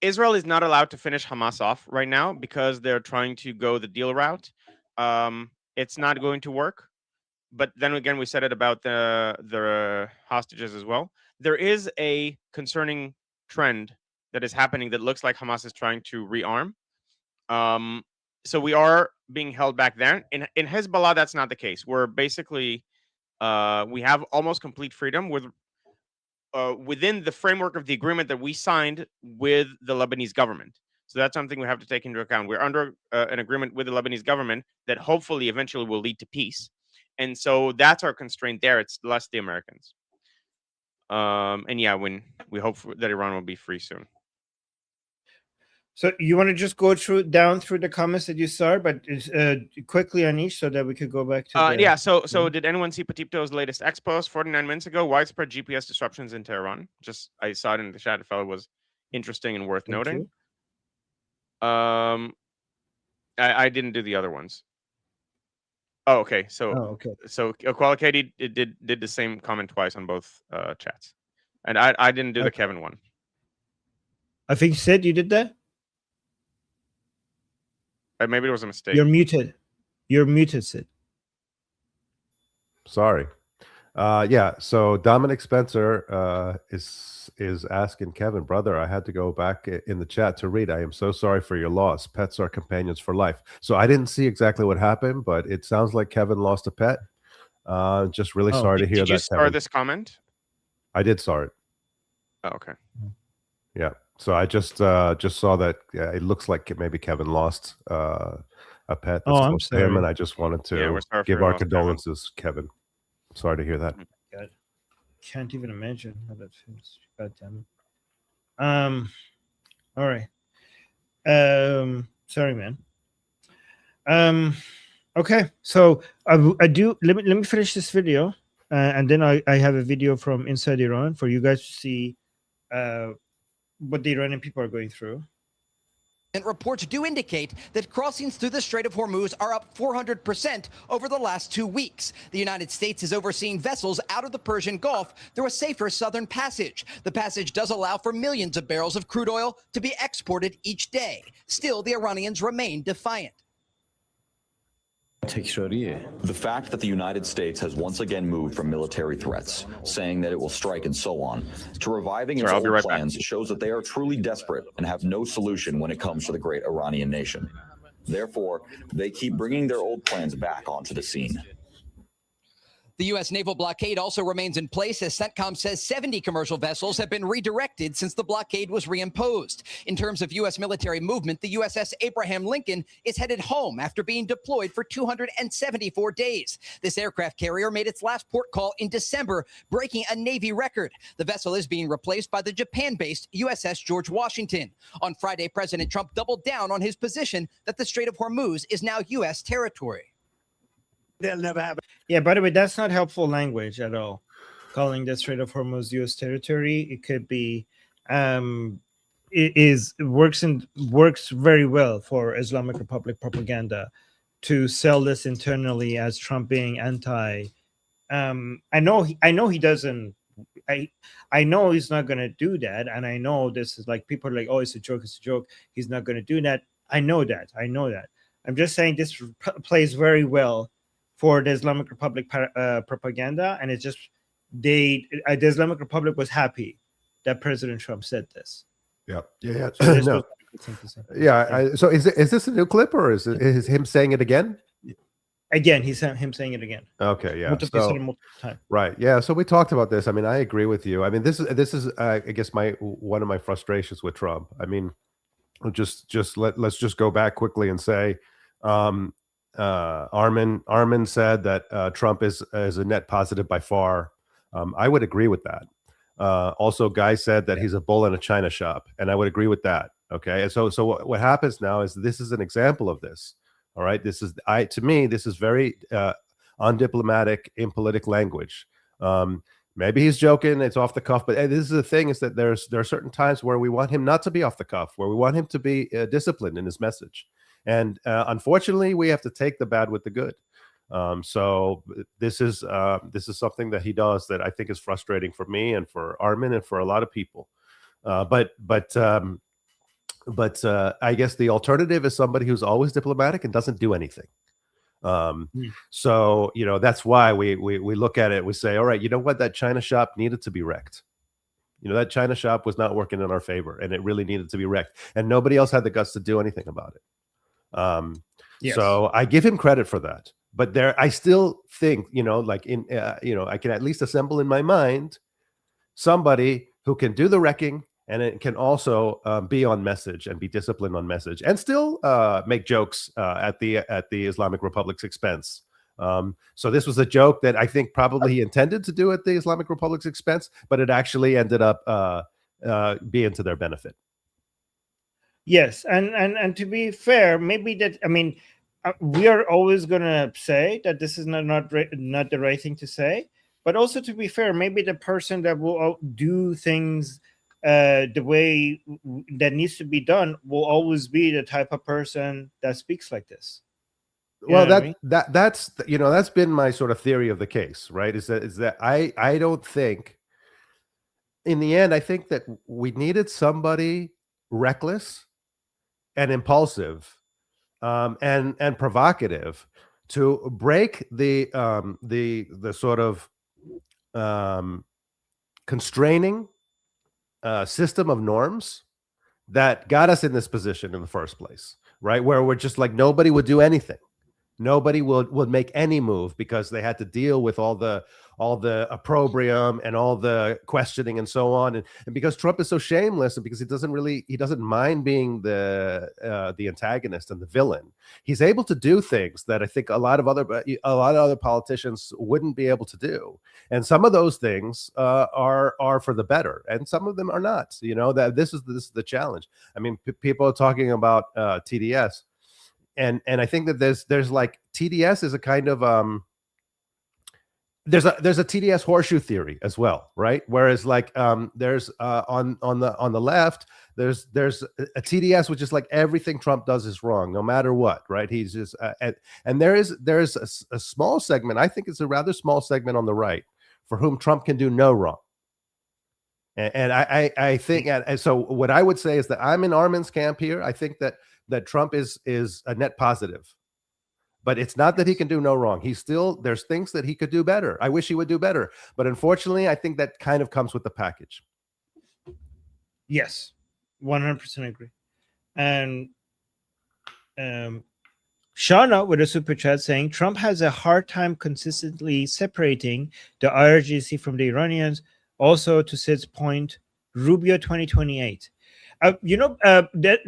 Israel is not allowed to finish Hamas off right now because they're trying to go the deal route. It's not going to work. But then again, we said it about the hostages as well. There is a concerning trend that is happening that looks like Hamas is trying to rearm. So we are being held back there. In Hezbollah, that's not the case. We're basically we have almost complete freedom within the framework of the agreement that we signed with the Lebanese government. So that's something we have to take into account. We're under an agreement with the Lebanese government that hopefully eventually will lead to peace. And so that's our constraint there. It's less the Americans. When we hope that Iran will be free soon. So you want to just go down through the comments that you saw, but quickly on each, so that we could go back to So did anyone see Patipto's latest X post 49 minutes ago? Widespread GPS disruptions in Tehran. Just, I saw it in the chat. I felt it was interesting and worth noting. I didn't do the other ones. Oh, okay. So Qualicati did the same comment twice on both chats, and I didn't do the Kevin one. I think Sid, you did that. Maybe it was a mistake. You're muted. You're muted, Sid. Sorry. So Dominic Spencer is asking Kevin, brother, I had to go back in the chat to read. I am so sorry for your loss. Pets are companions for life. So I didn't see exactly what happened, but it sounds like Kevin lost a pet. Just really sorry to hear that. Did you start this comment? I did start it. Oh, okay. Yeah. So I just saw that it looks like maybe Kevin lost a pet. I'm sorry. Him, and I just wanted to give our condolences, Kevin. Sorry to hear that. God, can't even imagine how that feels. God damn it. All right. Sorry, man. Okay, so I do. Let me finish this video, and then I have a video from inside Iran for you guys to see what the Iranian people are going through. And reports do indicate that crossings through the Strait of Hormuz are up 400% over the last 2 weeks. The United States is overseeing vessels out of the Persian Gulf through a safer southern passage. The passage does allow for millions of barrels of crude oil to be exported each day. Still, the Iranians remain defiant. The fact that the United States has once again moved from military threats, saying that it will strike and so on, to reviving its old plans shows that they are truly desperate and have no solution when it comes to the great Iranian nation. Therefore, they keep bringing their old plans back onto the scene. The U.S. naval blockade also remains in place as CENTCOM says 70 commercial vessels have been redirected since the blockade was reimposed. In terms of U.S. military movement, the USS Abraham Lincoln is headed home after being deployed for 274 days. This aircraft carrier made its last port call in December, breaking a Navy record. The vessel is being replaced by the Japan-based USS George Washington. On Friday, President Trump doubled down on his position that the Strait of Hormuz is now U.S. territory. They'll never have it. Yeah, by the way, that's not helpful language at all. Calling the Strait of Hormuz U.S. territory, it could be, works very well for Islamic Republic propaganda to sell this internally as Trump being anti. I know he doesn't. I know he's not going to do that, and I know this is like people are like, oh, it's a joke, it's a joke. He's not going to do that. I know that. I'm just saying this plays very well for the Islamic Republic propaganda, and it's just the Islamic Republic was happy that President Trump said this. Yeah. So No. So is this a new clip, or is him saying it again? Again, him saying it again. Okay, yeah. Multiple time. Right, yeah. So we talked about this. I mean, I agree with you. I mean, this is I guess one of my frustrations with Trump. I mean, let's just go back quickly and say. Armin said that Trump is a net positive by far. I would agree with that. Also, Guy said that he's a bull in a china shop, and I would agree with that. Okay, and so what happens now is this is an example of this. All right, to me this is very undiplomatic, impolitic language. Maybe he's joking, it's off the cuff, but this is the thing: is that there are certain times where we want him not to be off the cuff, where we want him to be disciplined in his message. And unfortunately, we have to take the bad with the good. So this is something that he does that I think is frustrating for me and for Armin and for a lot of people. But I guess the alternative is somebody who's always diplomatic and doesn't do anything. So that's why we look at it. We say, all right, you know what? That China shop needed to be wrecked. That China shop was not working in our favor, and it really needed to be wrecked. And nobody else had the guts to do anything about it. Yes. So I give him credit for that, but I still think, I can at least assemble in my mind somebody who can do the wrecking, and it can also be on message and be disciplined on message, and still make jokes at the Islamic Republic's expense. So this was a joke that I think probably he intended to do at the Islamic Republic's expense, but it actually ended up being to their benefit. Yes, and to be fair, maybe that, I mean, we are always going to say that this is not the right thing to say, but also to be fair, maybe the person that will do things the way that needs to be done will always be the type of person that speaks like this. Well, that's been my sort of theory of the case, right? Is that I don't think, in the end, I think that we needed somebody reckless and impulsive, and provocative to break the sort of constraining system of norms that got us in this position in the first place, right? Where we're just like, nobody would do anything. Nobody would make any move because they had to deal with all the opprobrium and all the questioning and so on, and because Trump is so shameless, and because he doesn't mind being the antagonist and the villain, he's able to do things that I think a lot of other politicians wouldn't be able to do, and some of those things are for the better, and some of them are not. That this is the challenge. I mean, people are talking about TDS. and I think that there's like TDS is a kind of there's a TDS horseshoe theory as well, right? Whereas like there's on the left there's a TDS which is like everything Trump does is wrong no matter what, right? He's just and there's a small segment, I think it's a rather small segment on the right for whom Trump can do no wrong. And I think, and so what I would say is that I'm in Armin's camp here. I think that Trump is a net positive, but it's not that he can do no wrong. There's things that he could do better. I wish he would do better, but unfortunately, I think that kind of comes with the package. Yes, 100% agree. And Shauna with a super chat saying Trump has a hard time consistently separating the IRGC from the Iranians. Also, to Sid's point, Rubio 2028. That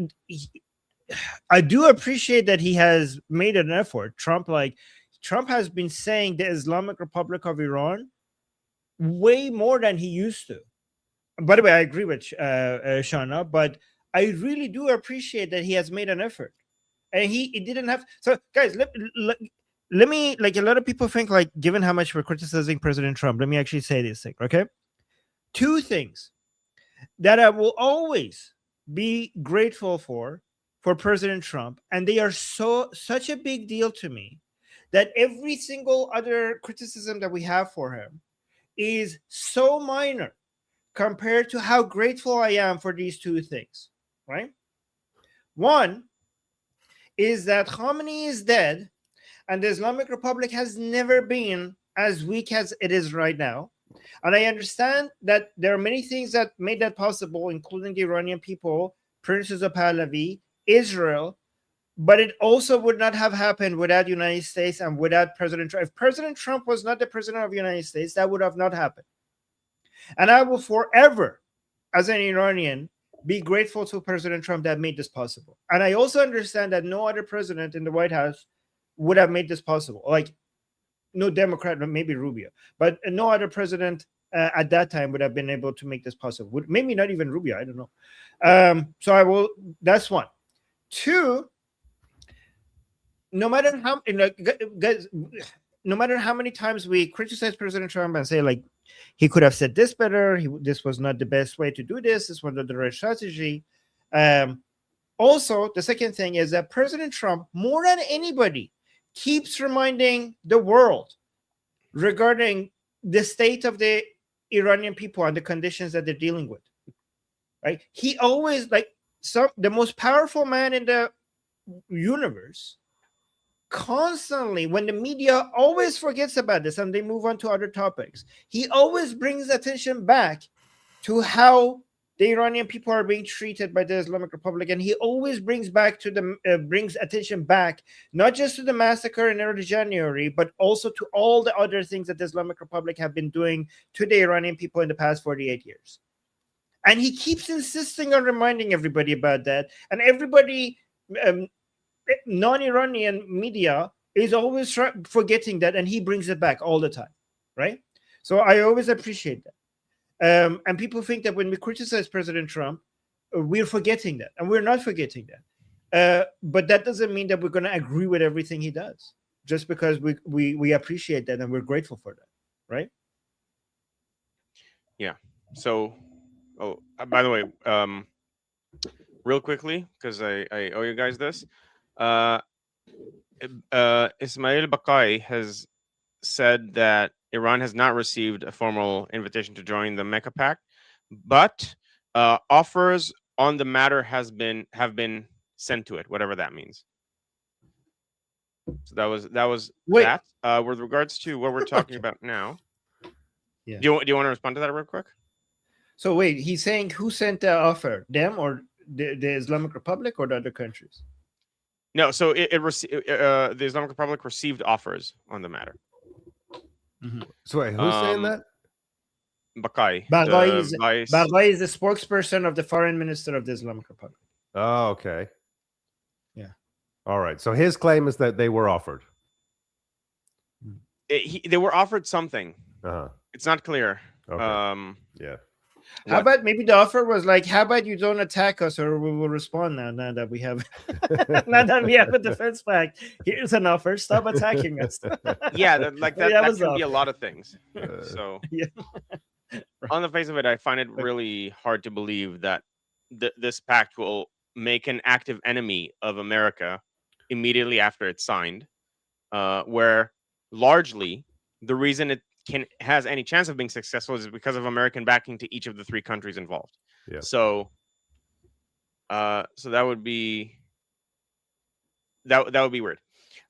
I do appreciate that he has made an effort. Trump has been saying the Islamic Republic of Iran way more than he used to. By the way, I agree with Shauna, but I really do appreciate that he has made an effort. And he didn't have. So, guys, let me, like, a lot of people think, like, given how much we're criticizing President Trump, let me actually say this thing, okay? Two things that I will always be grateful for President Trump, and they are such a big deal to me that every single other criticism that we have for him is so minor compared to how grateful I am for these two things, right? One is that Khamenei is dead, and the Islamic Republic has never been as weak as it is right now. And I understand that there are many things that made that possible, including the Iranian people, Princes of Pahlavi, Israel, but it also would not have happened without the United States and without President Trump. If President Trump was not the president of the United States, that would have not happened. And I will forever, as an Iranian, be grateful to President Trump that made this possible. And I also understand that no other president in the White House would have made this possible. Like, no Democrat, maybe Rubio, but no other president at that time would have been able to make this possible. Maybe not even Rubio, I don't know. So that's one. Two, no matter how, guys, no matter how many times we criticize President Trump and say, like, he could have said this better, this was not the best way to do this was not the right strategy. Also, the second thing is that President Trump, more than anybody, keeps reminding the world regarding the state of the Iranian people and the conditions that they're dealing with. Right? He always, the most powerful man in the universe, constantly, when the media always forgets about this and they move on to other topics, he always brings attention back to how the Iranian people are being treated by the Islamic Republic, and he always brings attention back, not just to the massacre in early January, but also to all the other things that the Islamic Republic have been doing to the Iranian people in the past 48 years. And he keeps insisting on reminding everybody about that, and everybody, non-Iranian media, is always forgetting that, and he brings it back all the time, right? So I always appreciate that. And people think that when we criticize President Trump, we're forgetting that, and we're not forgetting that. But that doesn't mean that we're going to agree with everything he does, just because we appreciate that and we're grateful for that, right? Yeah. So, by the way, real quickly, because I owe you guys this. Ismail Bakai has said that Iran has not received a formal invitation to join the Mecca Pact, but offers on the matter have been sent to it, whatever that means. So that was that. With regards to what we're talking about now, yeah. Do you want to respond to that real quick? So wait, he's saying who sent the offer? Them or the Islamic Republic or the other countries? No, so the Islamic Republic received offers on the matter. Mm-hmm. So wait, who's saying that? Bakai. Bakai is the spokesperson of the foreign minister of the Islamic Republic. Oh, okay. Yeah. All right. So his claim is that they were offered. They were offered something. Uh-huh. It's not clear. Okay. Yeah. How about maybe the offer was like, how about you don't attack us or we will respond now that we have now that we have a defense pact. Here's an offer. Stop attacking us. Yeah, that can be a lot of things. So yeah. On the face of it, I find it really hard to believe that this pact will make an active enemy of America immediately after it's signed, where largely the reason it has any chance of being successful is because of American backing to each of the three countries involved. Yeah. So that would be that would be weird.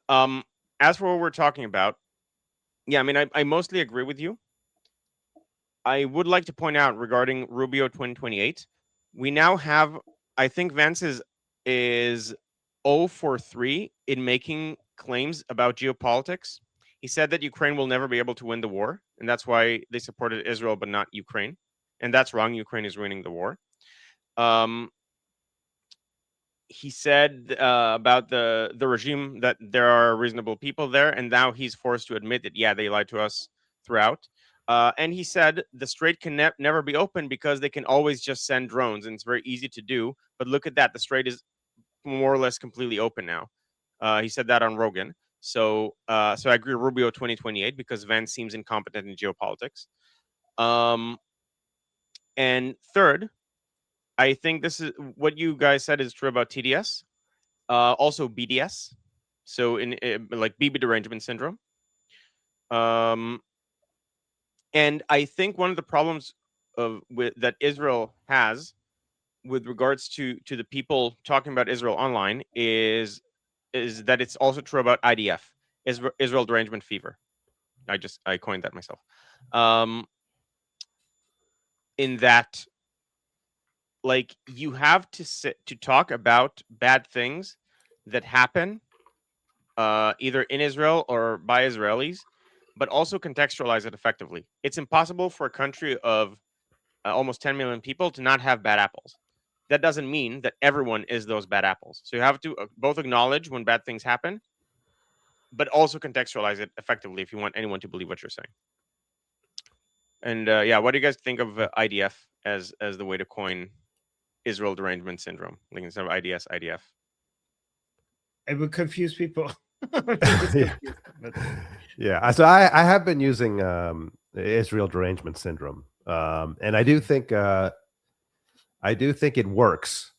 As for what we're talking about, yeah, I mean, I mostly agree with you. I would like to point out regarding Rubio 2028, we now have, I think Vance is 0 for 3 in making claims about geopolitics. He said that Ukraine will never be able to win the war, and that's why they supported Israel but not Ukraine. And that's wrong. Ukraine is winning the war. He said about the regime that there are reasonable people there, and now he's forced to admit that, yeah, they lied to us throughout. And he said the strait can never be open because they can always just send drones, and it's very easy to do. But look at that. The strait is more or less completely open now. He said that on Rogan. So I agree with Rubio 2028 because Vance seems incompetent in geopolitics. And third, I think this is what you guys said is true about TDS. Also BDS. So in like BB derangement syndrome. And I think one of the problems that Israel has with regards to the people talking about Israel online is that it's also true about IDF, Israel derangement fever. I coined that myself. In that, like, you have to talk about bad things that happen either in Israel or by Israelis, but also contextualize it effectively. It's impossible for a country of almost 10 million people to not have bad apples. That doesn't mean that everyone is those bad apples. So you have to both acknowledge when bad things happen, but also contextualize it effectively if you want anyone to believe what you're saying. And yeah, what do you guys think of IDF as the way to coin Israel derangement syndrome, like instead of IDS, IDF? It would confuse people. Yeah. So I have been using Israel derangement syndrome, and I do think it works.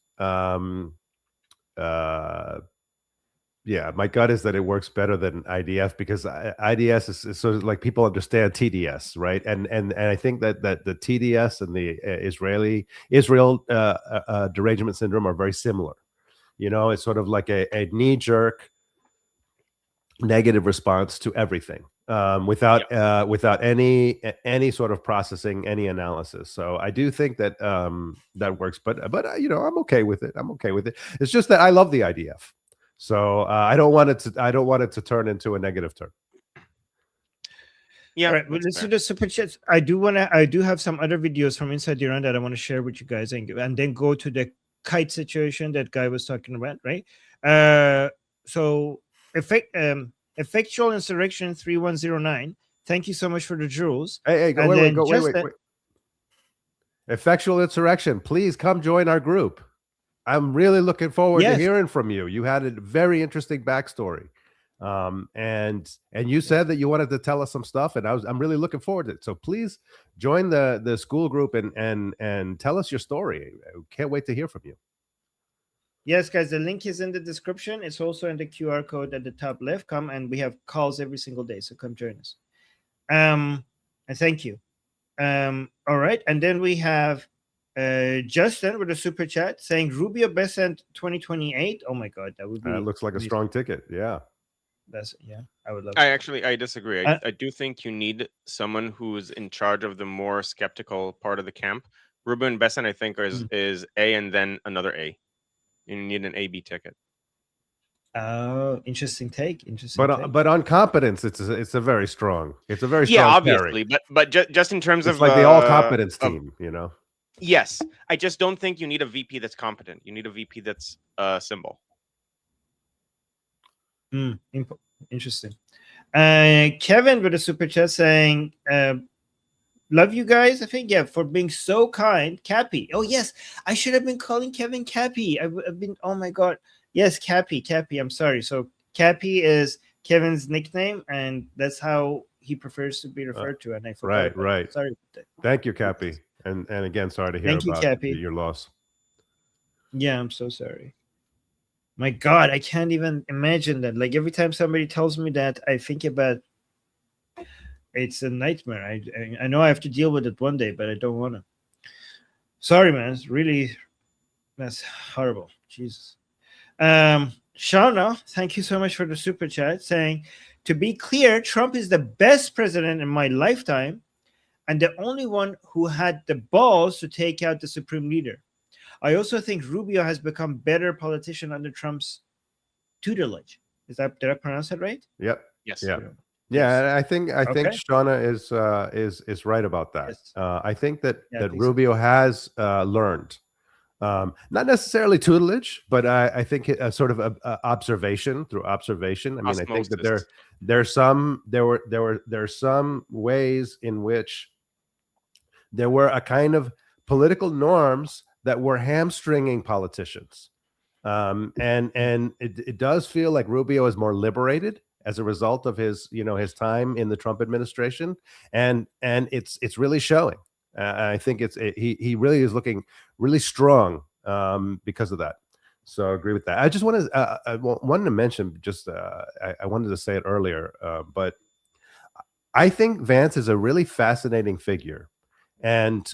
Yeah, my gut is that it works better than IDF because IDS is sort of like people understand TDS, right? And I think that the TDS and the Israel derangement syndrome are very similar. You know, it's sort of like a knee-jerk negative response to everything without any sort of processing, any analysis. So I do think that that works, but you know, I'm okay with it. It's just that I love the IDF. So I don't want it to turn into a negative turn. Yeah. All right. Well, let's do the super chats. I do have some other videos from inside Iran that I want to share with you guys, and then go to the kite situation that guy was talking about, right? So effectual insurrection 3109. Thank you so much for the jewels. Hey, wait. Effectual insurrection. Please come join our group. I'm really looking forward to hearing from you. You had a very interesting backstory, and you said that you wanted to tell us some stuff, and I'm really looking forward to it. So please join the school group and tell us your story. I can't wait to hear from you. Yes, guys, the link is in the description. It's also in the QR code at the top left. Come, and we have calls every single day, so come join us. And thank you. All right, and then we have Justin with a super chat saying Rubio Bessent 2028. Oh my god, that would be looks like a strong ticket. Yeah, I would love I disagree. I do think you need someone who's in charge of the more skeptical part of the camp. Rubio and Bessent, I think, is A and then another A. You need an AB ticket. Oh, interesting take. But on competence, it's a very strong. It's a very strong. Yeah, obviously, but just in terms of like the all competence team, you know. Yes, I just don't think you need a VP that's competent. You need a VP that's a symbol. Interesting. Kevin with a super chat saying love you guys. I think, yeah, for being so kind. Cappy. Oh, yes. I should have been calling Kevin Cappy. I've been, oh my God. Yes, Cappy. I'm sorry. So Cappy is Kevin's nickname, and that's how he prefers to be referred to. And I forgot. Right. Sorry. Thank you, Cappy. And again, sorry to hear Thank you, about Cappy. your loss. Yeah, I'm so sorry. My God, I can't even imagine that. Like every time somebody tells me that, I think about it's a nightmare. I know I have to deal with it one day, but I don't want to. Sorry, man. It's really, that's horrible. Jesus. Shauna, thank you so much for the super chat saying, to be clear, Trump is the best president in my lifetime and the only one who had the balls to take out the supreme leader. I also think Rubio has become better politician under Trump's tutelage. Did I pronounce that right? Yep. Yes. Yeah. I think Okay. Shauna is right about that. Yes. I think that Yeah, I think Rubio has learned, not necessarily tutelage, but I think a sort of observation through observation. I mean, I think that there are some ways in which there were a kind of political norms that were hamstringing politicians. And it does feel like Rubio is more liberated as a result of his time in the Trump administration, and it's really showing. I think he really is looking really strong because of that. So I agree with that. I just wanted to mention I wanted to say it earlier, but I think Vance is a really fascinating figure, and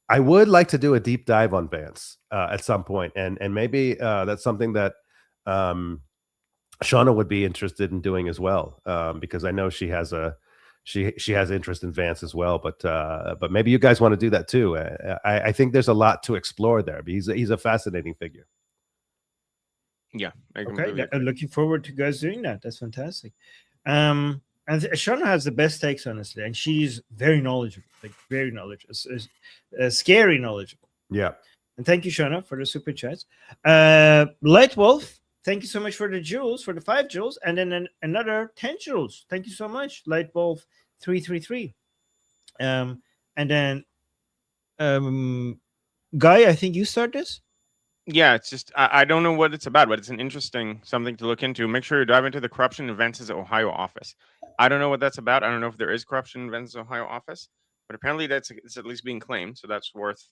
I would like to do a deep dive on Vance at some point, and maybe that's something that Shauna would be interested in doing as well, because I know she has interest in Vance as well. But maybe you guys want to do that too. I think there's a lot to explore there. But he's a fascinating figure. Yeah. Okay. I'm looking forward to guys doing that. That's fantastic. And Shauna has the best takes, honestly, and she's very knowledgeable, scary knowledgeable. Yeah. And thank you, Shauna, for the super chats. Light Wolf, thank you so much for the jewels, for the 5 jewels, and then another 10 jewels. Thank you so much, Light Wolf 333. And then Guy, I think you start this. Yeah, it's just I don't know what it's about, but it's an interesting something to look into. Make sure you dive into the corruption in Vance's Ohio office. I don't know what that's about. I don't know if there is corruption in Vance's Ohio office, but apparently it's at least being claimed, so that's worth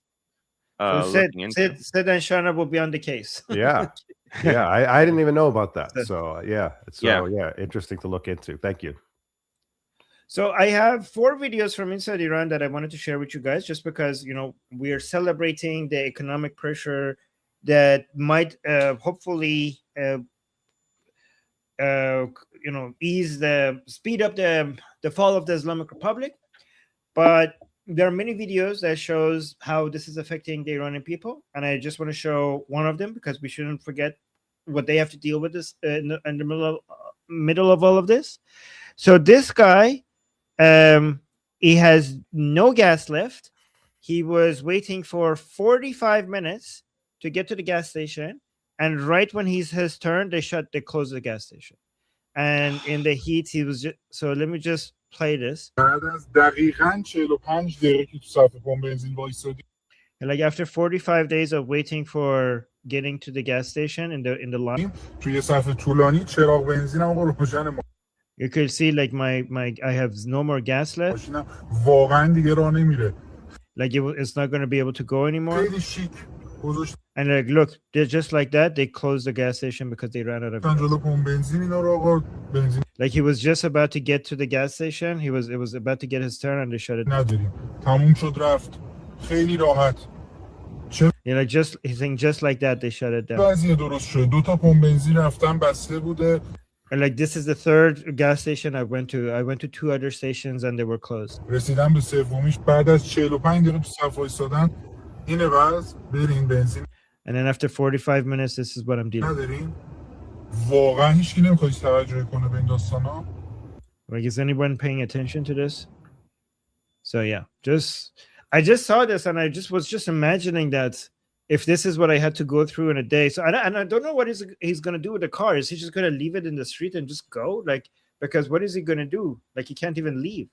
looking into. Sid and Shauna will be on the case. Yeah. I didn't even know about that. So yeah, interesting to look into. Thank you. So I have 4 videos from inside Iran that I wanted to share with you guys, just because we are celebrating the economic pressure that might hopefully speed up the fall of the Islamic Republic. But there are many videos that shows how this is affecting the Iranian people, and I just want to show one of them because we shouldn't forget what they have to deal with this in the middle of all of this. So this guy, he has no gas left. He was waiting for 45 minutes to get to the gas station, and right when his turn, they closed the gas station. And in the heat, he was just, so let me just play this. Like after 45 days of waiting for getting to the gas station in the line, you could see like my I have no more gas left. Like it's not going to be able to go anymore. And like, look, they're just like that. They closed the gas station because they ran out of gas. Like he was just about to get to the gas station. It was about to get his turn, and they shut it down. Like he's saying just like that, they shut it down. And like this is the 3rd gas station I went to. I went to 2 other stations and they were closed. And then after 45 minutes, this is what I'm dealing with. Like, is anyone paying attention to this? So yeah, I just saw this and I was imagining that if this is what I had to go through in a day. So I don't know what he's going to do with the car. Is he just going to leave it in the street and just go? Like, because what is he going to do? Like, he can't even leave.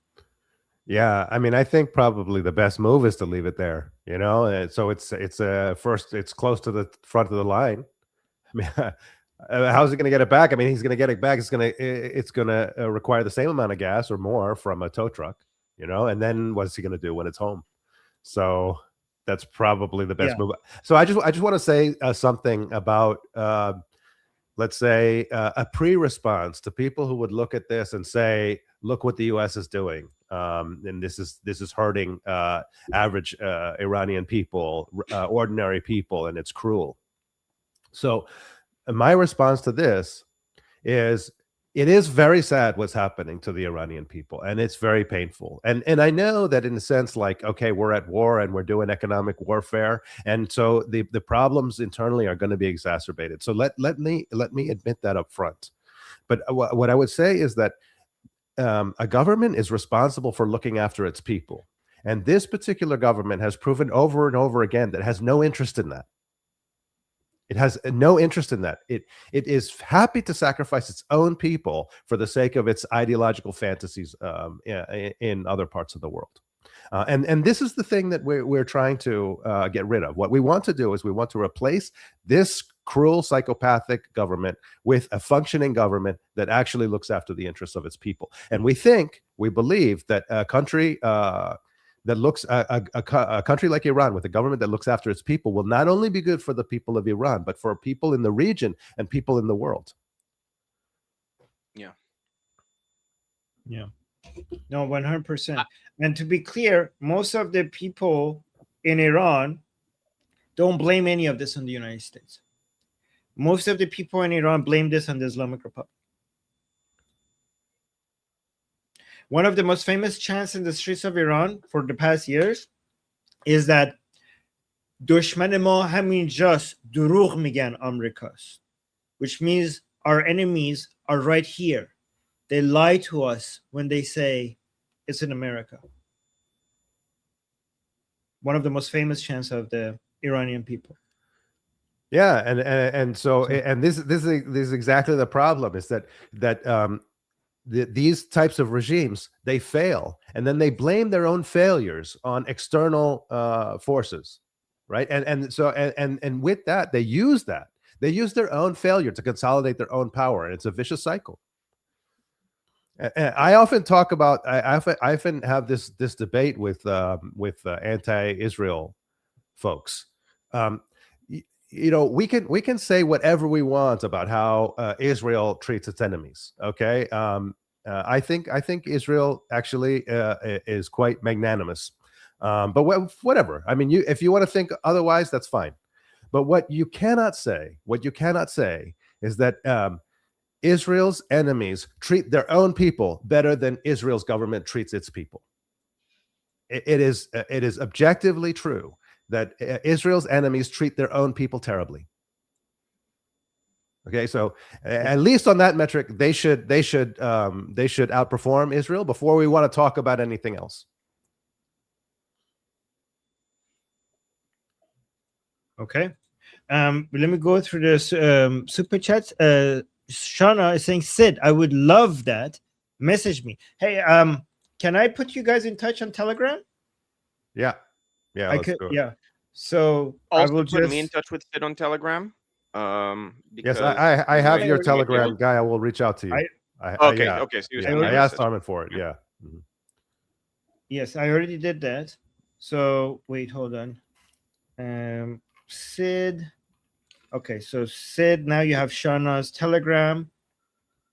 Yeah, I mean, I think probably the best move is to leave it there. And so it's first, it's close to the front of the line. I mean, how's he going to get it back? I mean, he's going to get it back. It's gonna require the same amount of gas or more from a tow truck. And then what's he going to do when it's home? So that's probably the best move. So I just want to say something about let's say a pre-response to people who would look at this and say, look what the U.S. is doing, and this is hurting average Iranian people, ordinary people, and it's cruel. So my response to this is, it is very sad what's happening to the Iranian people, and it's very painful. And I know that in a sense, like, okay, we're at war and we're doing economic warfare, and so the problems internally are going to be exacerbated. So let me admit that up front. But what I would say is that a government is responsible for looking after its people, and this particular government has proven over and over again that it has no interest in that. It has no interest in that. It is happy to sacrifice its own people for the sake of its ideological fantasies in other parts of the world. And this is the thing that we're trying to get rid of. What we want to do is we want to replace this cruel, psychopathic government with a functioning government that actually looks after the interests of its people. And we believe that a country that looks a country like Iran with a government that looks after its people will not only be good for the people of Iran, but for people in the region and people in the world. Yeah. No, 100%. And to be clear, most of the people in Iran don't blame any of this on the United States. Most of the people in Iran blame this on the Islamic Republic. One of the most famous chants in the streets of Iran for the past years is that "Dushman ma haminjas durugh migan Amrikas," which means our enemies are right here. They lie to us when they say it's in America. One of the most famous chants of the Iranian people. Yeah, and so this is exactly the problem, is that these types of regimes, they fail, and then they blame their own failures on external forces, right? And with that, they use their own failure to consolidate their own power, and it's a vicious cycle. And I often talk about, I often have this debate with anti-Israel folks. We can say whatever we want about how Israel treats its enemies. Okay, I think Israel actually is quite magnanimous. But whatever. I mean, if you want to think otherwise, that's fine. But what you cannot say is that Israel's enemies treat their own people better than Israel's government treats its people. It is objectively true that Israel's enemies treat their own people terribly. Okay, so at least on that metric, they should outperform Israel before we want to talk about anything else. Okay, let me go through this super chats. Shauna is saying, "Sid, I would love that. Message me. Hey, can I put you guys in touch on Telegram?" Yeah. I could. Yeah. So also I will put just me in touch with Sid on Telegram. Yes, I have your Telegram guy. I will reach out to you. Okay. So I asked Armin for it. Yeah. Mm-hmm. Yes, I already did that. So wait, hold on. Sid. Okay, so Sid, now you have Shauna's Telegram.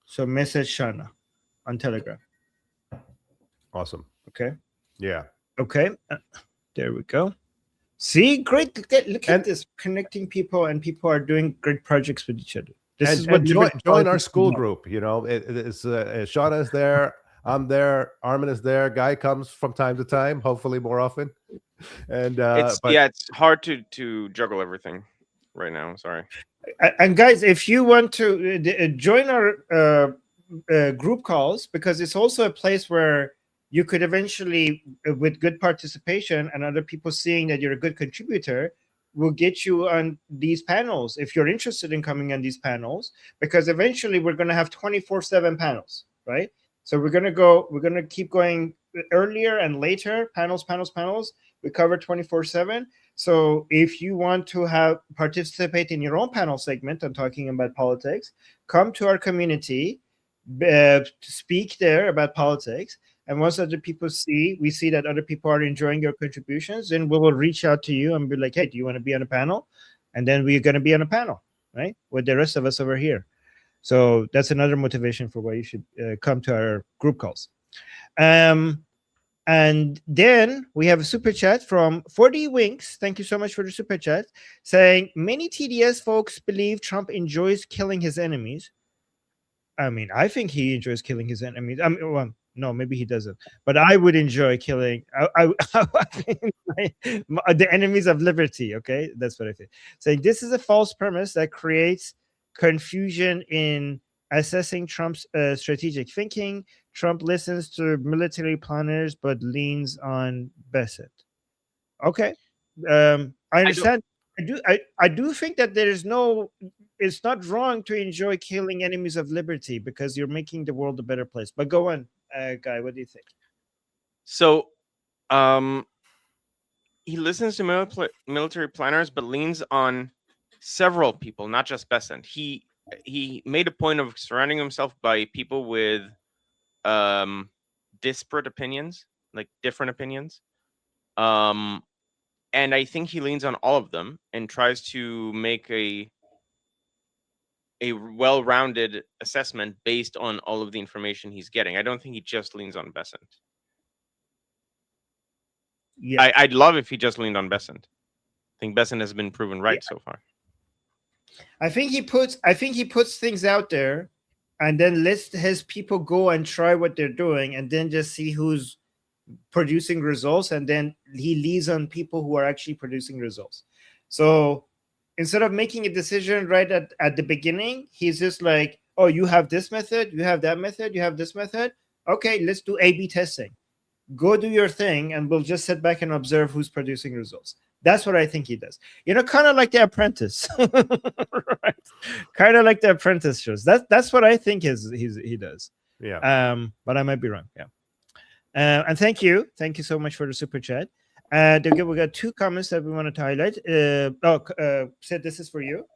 So message Shauna on Telegram. Awesome. Okay. Yeah. Okay. There we go. See, great. Look at this, connecting people, and people are doing great projects with each other. This is what join our school group. It's Shauna is there. I'm there. Armin is there. Guy comes from time to time, hopefully more often. And it's hard to juggle everything right now. Sorry. And guys, if you want to join our group calls, because it's also a place where you could eventually, with good participation and other people seeing that you're a good contributor, will get you on these panels if you're interested in coming on these panels, because eventually we're going to have 24/7 panels, right? So we're going to keep going earlier and later, panels. We cover 24/7. So if you want to participate in your own panel segment on talking about politics, come to our community, speak there about politics. And once other people we see that other people are enjoying your contributions, then we will reach out to you and be like, hey, do you want to be on a panel? And then we're going to be on a panel, right, with the rest of us over here. So that's another motivation for why you should come to our group calls. And then we have a super chat from 40 Winks. Thank you so much for the super chat, saying many TDS folks believe Trump enjoys killing his enemies. I mean, I think he enjoys killing his enemies. I mean, well, no, maybe he doesn't. But I would enjoy killing the enemies of liberty. Okay, that's what I think. Saying this is a false premise that creates confusion in assessing Trump's strategic thinking. Trump listens to military planners but leans on Bessent. Okay, I understand. I do think that there is no. It's not wrong to enjoy killing enemies of liberty because you're making the world a better place. But go on, Guy. What do you think? So, he listens to military planners but leans on several people, not just Bessent. He made a point of surrounding himself by people with disparate opinions, like different opinions. And I think he leans on all of them and tries to make a well-rounded assessment based on all of the information he's getting. I don't think he just leans on Bessent. Yeah. I'd love if he just leaned on Bessent. I think Bessent has been proven right so far. I think he puts things out there and then lets his people go and try what they're doing and then just see who's producing results, and then he leads on people who are actually producing results. So instead of making a decision right at the beginning, he's just like, oh, you have this method, you have that method, you have this method. Okay, let's do A/B testing. Go do your thing, and we'll just sit back and observe who's producing results. That's what I think he does. Kind of like The Apprentice, right? Kind of like The Apprentice shows. That's what I think he does. Yeah. But I might be wrong. Yeah. And thank you so much for the super chat. We got two comments that we wanted to highlight. Sid, this is for you.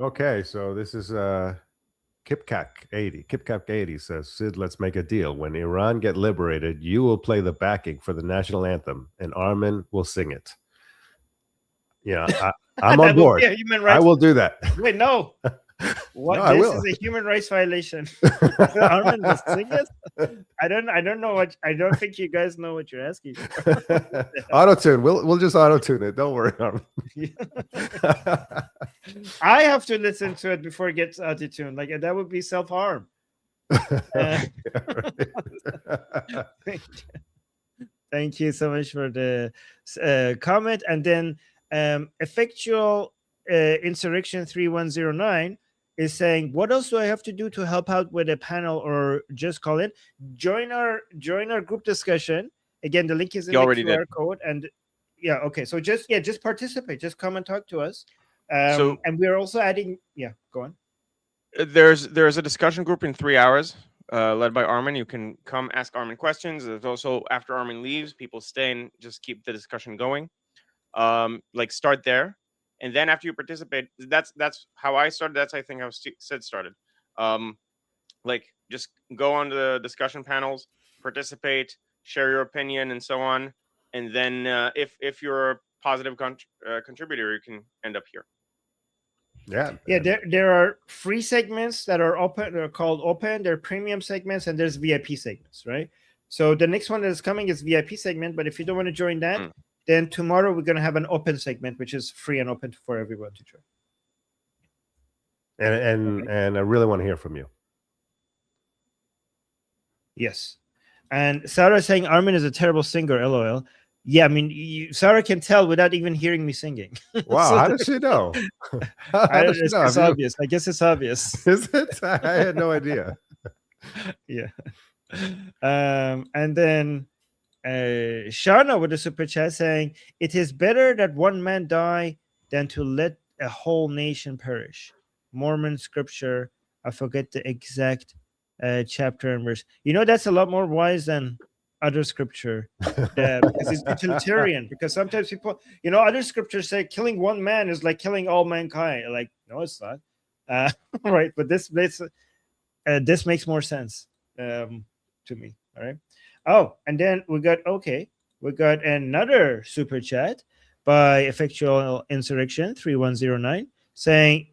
Okay, so this is Kipkak80. Kipkak80 says, Sid, let's make a deal. When Iran get liberated, you will play the backing for the national anthem, and Armin will sing it. Yeah, I'm on board. I will do that. Wait, no. What? No, this is a human rights violation. Armin will sing it? I don't know what. I don't think you guys know what you're asking for. Auto-tune. We'll just auto-tune it. Don't worry, Armin. I have to listen to it before it gets auto-tuned. Like that would be self-harm. Thank you so much for the comment. And then Effectual Insurrection 3109 is saying, what else do I have to do to help out with a panel or just call in? Join our group discussion. Again, the link is in the QR code. And yeah, okay. So just participate. Just come and talk to us. And we're also adding, go on. There's a discussion group in 3 hours led by Armin. You can come ask Armin questions. There's also, after Armin leaves, people stay and just keep the discussion going. Start there. And then after you participate, that's how I started. That's, I think, how Sid started. Just go on the discussion panels, participate, share your opinion, and so on. And then if you're a positive contributor, you can end up here. Yeah. There are free segments that are open. They're called open. They're premium segments, and there's VIP segments, right? So the next one that is coming is VIP segment. But if you don't want to join that, then tomorrow we're going to have an open segment, which is free and open for everyone to join. And I really want to hear from you. Yes. And Sarah is saying Armin is a terrible singer, LOL. Yeah, I mean, Sarah can tell without even hearing me singing. Wow, how does she know? It's obvious. I guess it's obvious. Is it? I had no idea. Yeah. And then Shana with a super chat saying, it is better that one man die than to let a whole nation perish. Mormon scripture. I forget the exact chapter and verse. That's a lot more wise than other scripture because it's utilitarian. Because sometimes people, other scriptures say killing one man is like killing all mankind. Like, no, it's not. Right, but this makes more sense to me. All right. Oh, and then we got another super chat by Effectual Insurrection 3109 saying,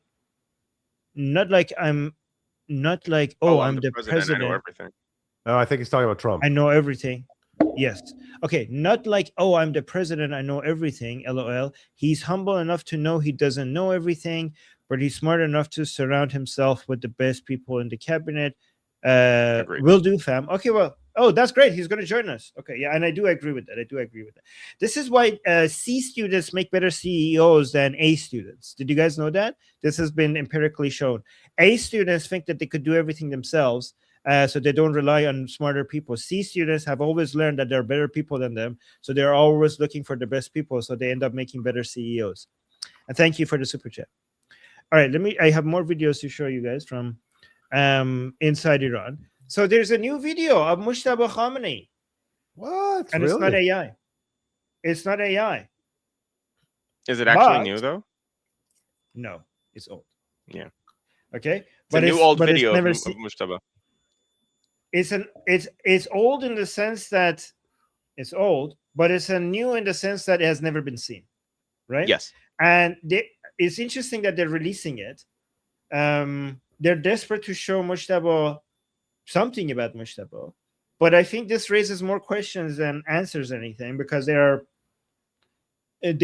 not like I'm the president. I know everything. No, I think he's talking about Trump. I know everything. Yes. Okay. Not like, I'm the president. I know everything. LOL. He's humble enough to know he doesn't know everything, but he's smart enough to surround himself with the best people in the cabinet. Will do, fam. Okay. Well, that's great. He's going to join us. Okay. Yeah. And I do agree with that. This is why C students make better CEOs than A students. Did you guys know that? This has been empirically shown. A students think that they could do everything themselves. So they don't rely on smarter people. C students have always learned that there are better people than them. So they're always looking for the best people. So they end up making better CEOs. And thank you for the super chat. All right, I have more videos to show you guys from inside Iran. So there's a new video of Mujtaba Khamenei. What? And really? It's not AI. It's not AI. Is it actually new though? No, it's old. Yeah. Okay. It's a new old video of Mujtaba. It's old in the sense that it's old, but it's a new in the sense that it has never been seen, right? Yes. And it's interesting that they're releasing it. They're desperate to show Mujtaba something about Mujtaba, but I think this raises more questions than answers anything, because they are like,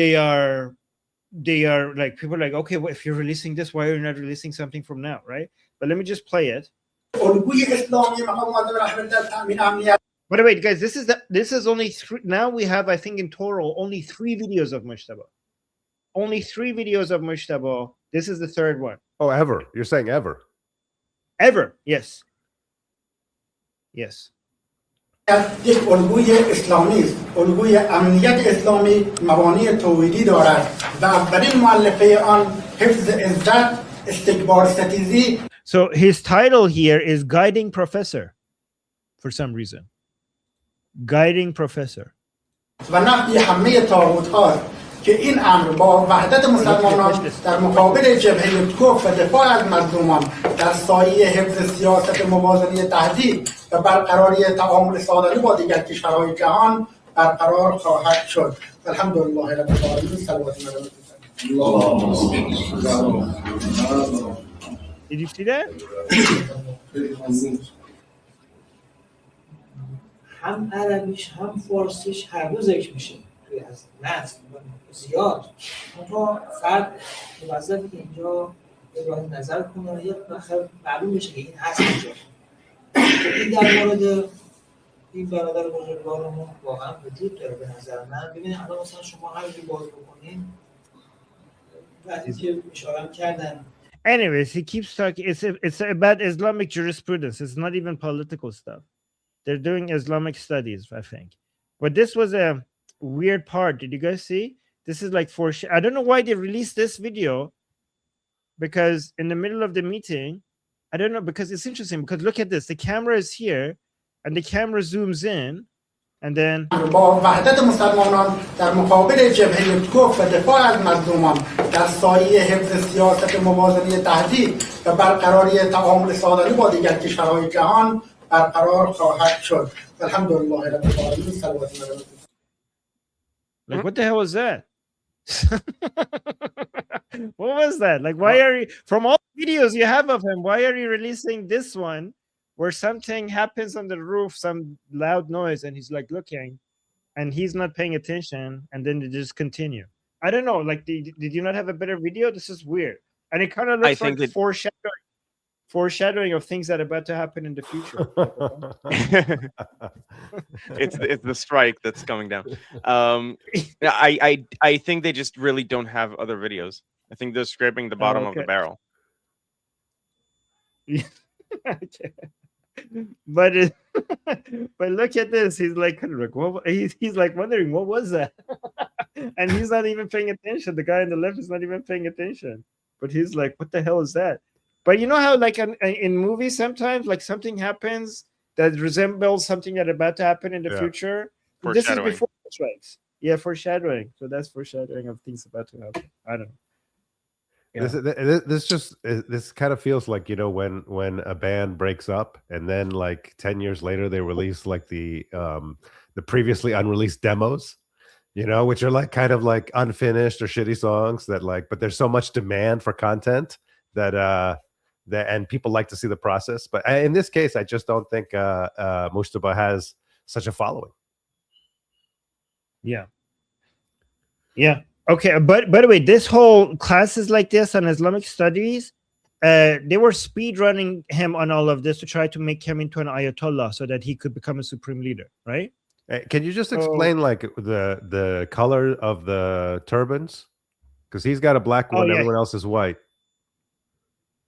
people are like, okay, well, if you're releasing this, why are you not releasing something from now, right? But let me just play it. By the way, guys, this is only three. Now we have, I think, in total only 3 videos of Mujtaba. Only 3 videos of Mujtaba. This is the 3rd one. Oh, ever? You're saying ever? Ever? Yes. Yes. یک الگوی اسلامی است. الگوی امنیت اسلامی مبانی توحیدی دارد و اولین مؤلفه آن حفظ عزت استکبار ستیزی. So his title here is Guiding Professor for some reason. Guiding Professor. و نفی همه طاغوت‌ها که این امر با وحدت مسلمانان در مقابل جبهه کفر و دفاع از مظلومان در سایه حفظ سیاست موازنه تهدید و برقراری تعامل سالانه با دیگر کشورهای جهان برقرار خواهد شد. الحمدلله رب العالمین. صلوات Did you see that? هم عربیش هم فارسیش هر دو ذکر میشه توی از متن زیاد. اونها فرد موظفه که اینجا اظهار نظر کنه یا معلوم میشه که این هست اینجا. این در مورد این برادر بزرگوارمون واقعا وجود داره به نظر من. ببینید الان مثلا شما هر جور باز بکنین وقتی که اشاره کردن. Anyways, he keeps talking. It's about Islamic jurisprudence. It's not even political stuff. They're doing Islamic studies, I think. But this was a weird part. Did you guys see? This is like I don't know why they released this video, because in the middle of the meeting, I don't know, because it's interesting, because look at this. The camera is here and the camera zooms in, and then با وحدت مسلمانان در مقابل جبهه کفر و دفاع از مظلومان در سایه حفظ سیاست موازنه تهدید و برقراری تعامل سالانه با دیگر کشورهای جهان برقرار خواهد شد. الحمدلله رب العالمین. صلوات و like, what the hell was that? What was that? Like, why are you, from all the videos you have of him, why are you releasing this one where something happens on the roof, some loud noise, and he's like looking and he's not paying attention, and then they just continue? I don't know. Like, did you not have a better video? This is weird. And it kind of looks like foreshadowing of things that are about to happen in the future. It's the strike that's coming down. I think they just really don't have other videos. I think they're scraping the bottom of the barrel. Okay. But look at this. He's like, he's like wondering, what was that? And he's not even paying attention. The guy on the left is not even paying attention. But he's like, what the hell is that? But you know how, like, in movies, sometimes like something happens that resembles something that's about to happen in the future. This is before the strikes. Yeah, foreshadowing. So that's foreshadowing of things about to happen. I don't know. Yeah. This kind of feels like, you know, when a band breaks up and then like 10 years later they release like the previously unreleased demos, you know, which are like kind of like unfinished or shitty songs that like, but there's so much demand for content that and people like to see the process. But in this case, I just don't think Mujtaba has such a following. Yeah. Okay, but by the way, this whole classes like this on Islamic studies, they were speed running him on all of this to try to make him into an ayatollah so that he could become a supreme leader, right? Can you just explain like the color of the turbans? Because he's got a black one, everyone else is white.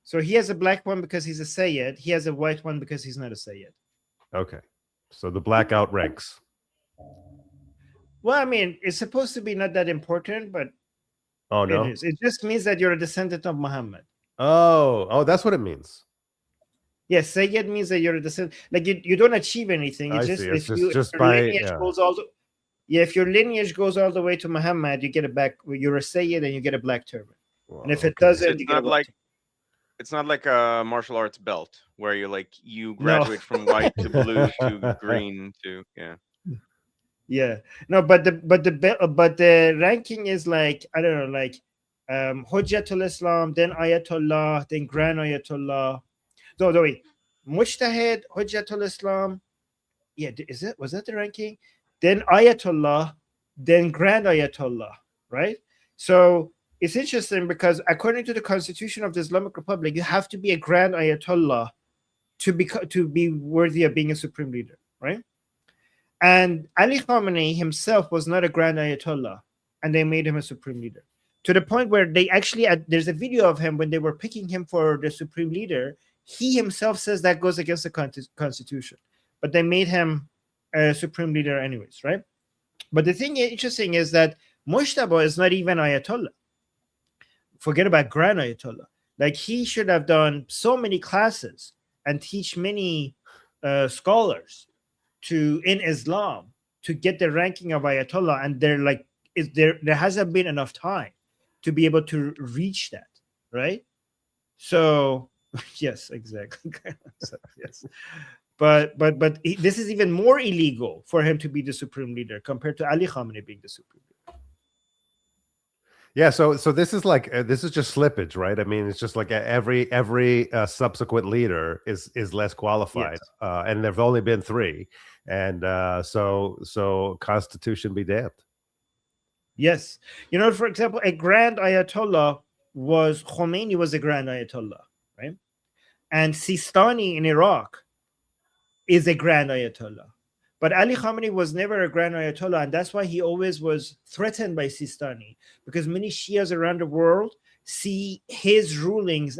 So he has a black one because he's a Sayyid. He has a white one because he's not a Sayyid. Okay, so the black outranks. Well, I mean, it's supposed to be not that important, but no, it is. It just means that you're a descendant of Muhammad. Oh, that's what it means. Yes, Sayyid means that you're a descendant. Like you don't achieve anything. It's just if your lineage goes all if your lineage goes all the way to Muhammad, you get a back. You're a Sayyid and you get a black turban. Well, and if it doesn't, you get a white. It's not like a martial arts belt where you graduate from white to blue to green to no, but the ranking is like, I don't know, like Hujjatul Islam, then Ayatollah, then Grand Ayatollah. No, wait, Mujtahid, Hujjatul Islam. Yeah, was that the ranking? Then Ayatollah, then Grand Ayatollah, right? So it's interesting because according to the Constitution of the Islamic Republic, you have to be a Grand Ayatollah to be worthy of being a supreme leader, right? And Ali Khamenei himself was not a Grand Ayatollah, and they made him a supreme leader. To the point where they actually, there's a video of him when they were picking him for the supreme leader. He himself says that goes against the Constitution, but they made him a supreme leader anyways, right? But the thing interesting is that Mujtaba is not even Ayatollah. Forget about Grand Ayatollah. Like, he should have done so many classes and teach many scholars in Islam to get the ranking of Ayatollah, and there hasn't been enough time to be able to reach that, right? So yes, exactly. Yes, but this is even more illegal for him to be the supreme leader compared to Ali Khamenei being the supreme leader. Yeah, so this is like this is just slippage, right? I mean, it's just like every subsequent leader is less qualified, yes. And there've only been 3, and so Constitution be damned. Yes, you know, for example, a Grand Ayatollah was Khomeini was a Grand Ayatollah, right? And Sistani in Iraq is a Grand Ayatollah. But Ali Khamenei was never a Grand Ayatollah, and that's why he always was threatened by Sistani, because many Shias around the world see his rulings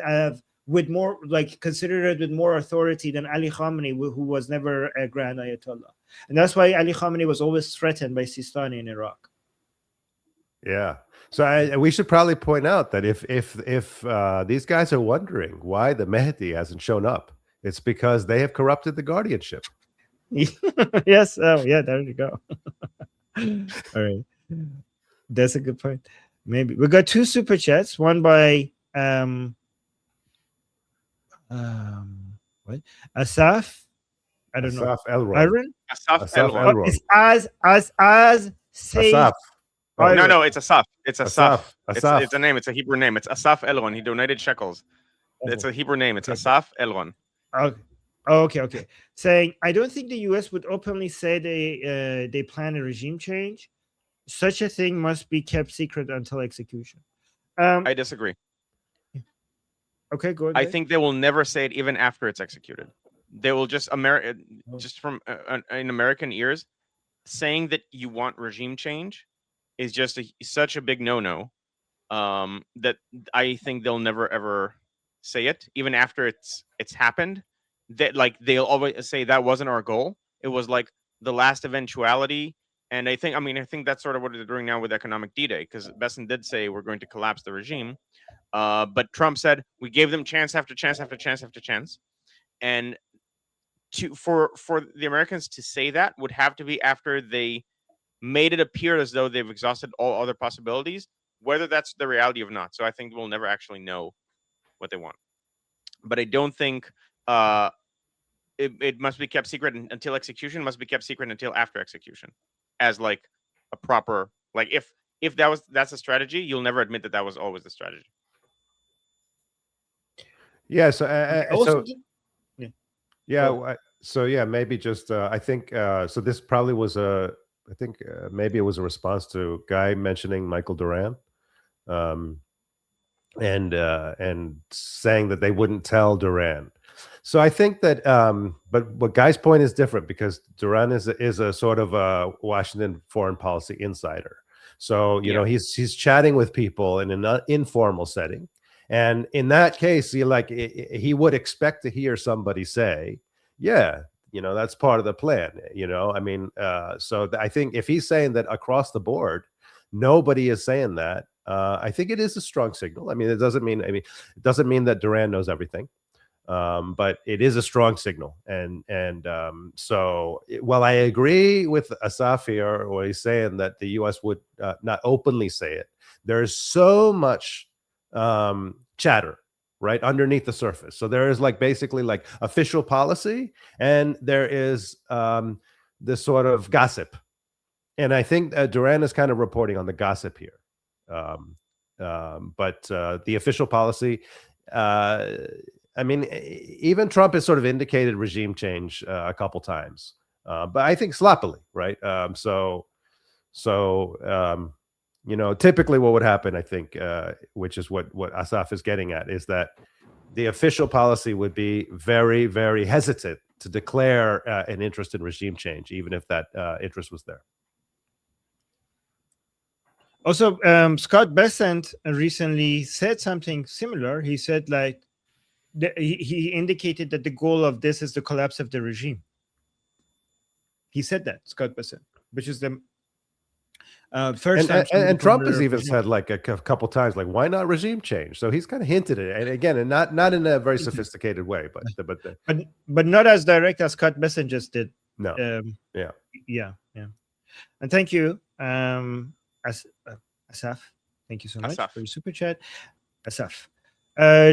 with more, like, considered with more authority than Ali Khamenei, who was never a Grand Ayatollah. And that's why Ali Khamenei was always threatened by Sistani in Iraq. Yeah. So we should probably point out that if these guys are wondering why the Mehdi hasn't shown up, it's because they have corrupted the guardianship. Yes. Oh, yeah. There you go. All right. That's a good point. Maybe we got 2 super chats. One by what? Asaf. I don't know. Asaf Elron. Asaf Elron. It's as say. Asaf. Oh, no, it's Asaf. It's Asaf. Asaf. It's a name. It's a Hebrew name. It's Asaf Elron. He donated shekels. It's a Hebrew name. It's Asaf Elron. Okay. Saying, I don't think the U.S. would openly say they plan a regime change. Such a thing must be kept secret until execution. I disagree. Okay, go ahead. I think they will never say it even after it's executed. They will just from in American ears, saying that you want regime change is just such a big no-no that I think they'll never ever say it, even after it's happened. That, like, they'll always say that wasn't our goal. It was like the last eventuality. And I think that's sort of what they're doing now with economic D-Day, because Bessent did say we're going to collapse the regime. But Trump said we gave them chance after chance after chance after chance. And for the Americans to say that would have to be after they made it appear as though they've exhausted all other possibilities, whether that's the reality or not. So I think we'll never actually know what they want. But I don't think it must be kept secret until execution, must be kept secret until after execution, as like a proper, like if that's a strategy, you'll never admit that was always the strategy. Yeah. So maybe just I think so. This probably was I think maybe it was a response to Guy mentioning Michael Duran, and saying that they wouldn't tell Duran. So I think that, but Guy's point is different because Duran is a sort of a Washington foreign policy insider. So you know he's chatting with people in an informal setting, and in that case, he would expect to hear somebody say, "Yeah, you know, that's part of the plan." You know, I mean, so I think if he's saying that across the board, nobody is saying that. I think it is a strong signal. I mean, it doesn't mean that Duran knows everything. But it is a strong signal, and so while I agree with Asaf here, where he's saying that the U.S. would not openly say it, there's so much chatter right underneath the surface. So there is basically official policy, and there is this sort of gossip, and I think Duran is kind of reporting on the gossip here, but the official policy. I mean, even Trump has sort of indicated regime change a couple times, but I think sloppily, right? You know, typically what would happen, I think, which is what Asaf is getting at, is that the official policy would be very, very hesitant to declare an interest in regime change, even if that interest was there. Also, Scott Bessent recently said something similar. He said, he indicated that the goal of this is the collapse of the regime. He said that, Scott Bessent, which is the first time. And Trump has even said a couple times, why not regime change? So he's kind of hinted at it, and again, and not in a very sophisticated way, but not as direct as Scott Bessent just did. No. Yeah. And thank you, Asaf. Thank you so much for your super chat, Asaf.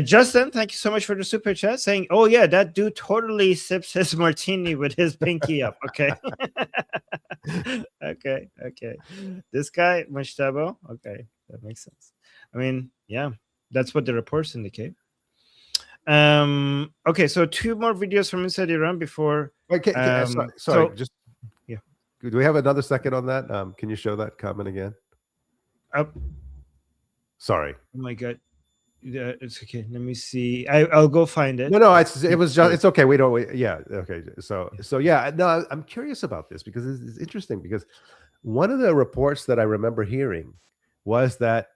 Justin, thank you so much for the super chat, saying, "Oh yeah, that dude totally sips his martini with his pinky up." Okay, okay. This guy, Mushtabo. Okay, that makes sense. I mean, yeah, that's what the reports indicate. Okay, so 2 more videos from inside Iran before. Sorry, just yeah. Do we have another second on that? Can you show that comment again? Sorry. Oh my God. It's okay. Let me see. I'll go find it. No, it's okay. Okay. So yeah. No, I'm curious about this because it's interesting, because one of the reports that I remember hearing was that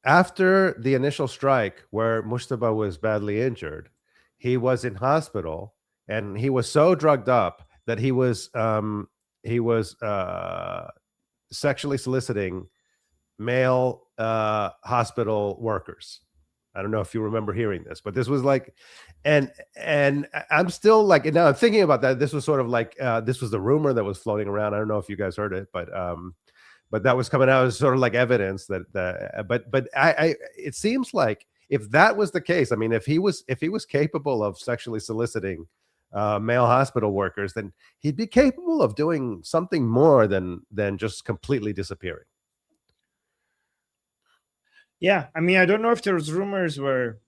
after the initial strike, where Mujtaba was badly injured, he was in hospital and he was so drugged up that he was sexually soliciting male hospital workers. I don't know if you remember hearing this, but this was and I'm still now I'm thinking about that. This was sort of this was the rumor that was floating around. I don't know if you guys heard it, but that was coming out as sort of evidence that but I it seems like if that was the case, I mean, if he was capable of sexually soliciting male hospital workers, then he'd be capable of doing something more than just completely disappearing. Yeah, I mean, I don't know if those rumors were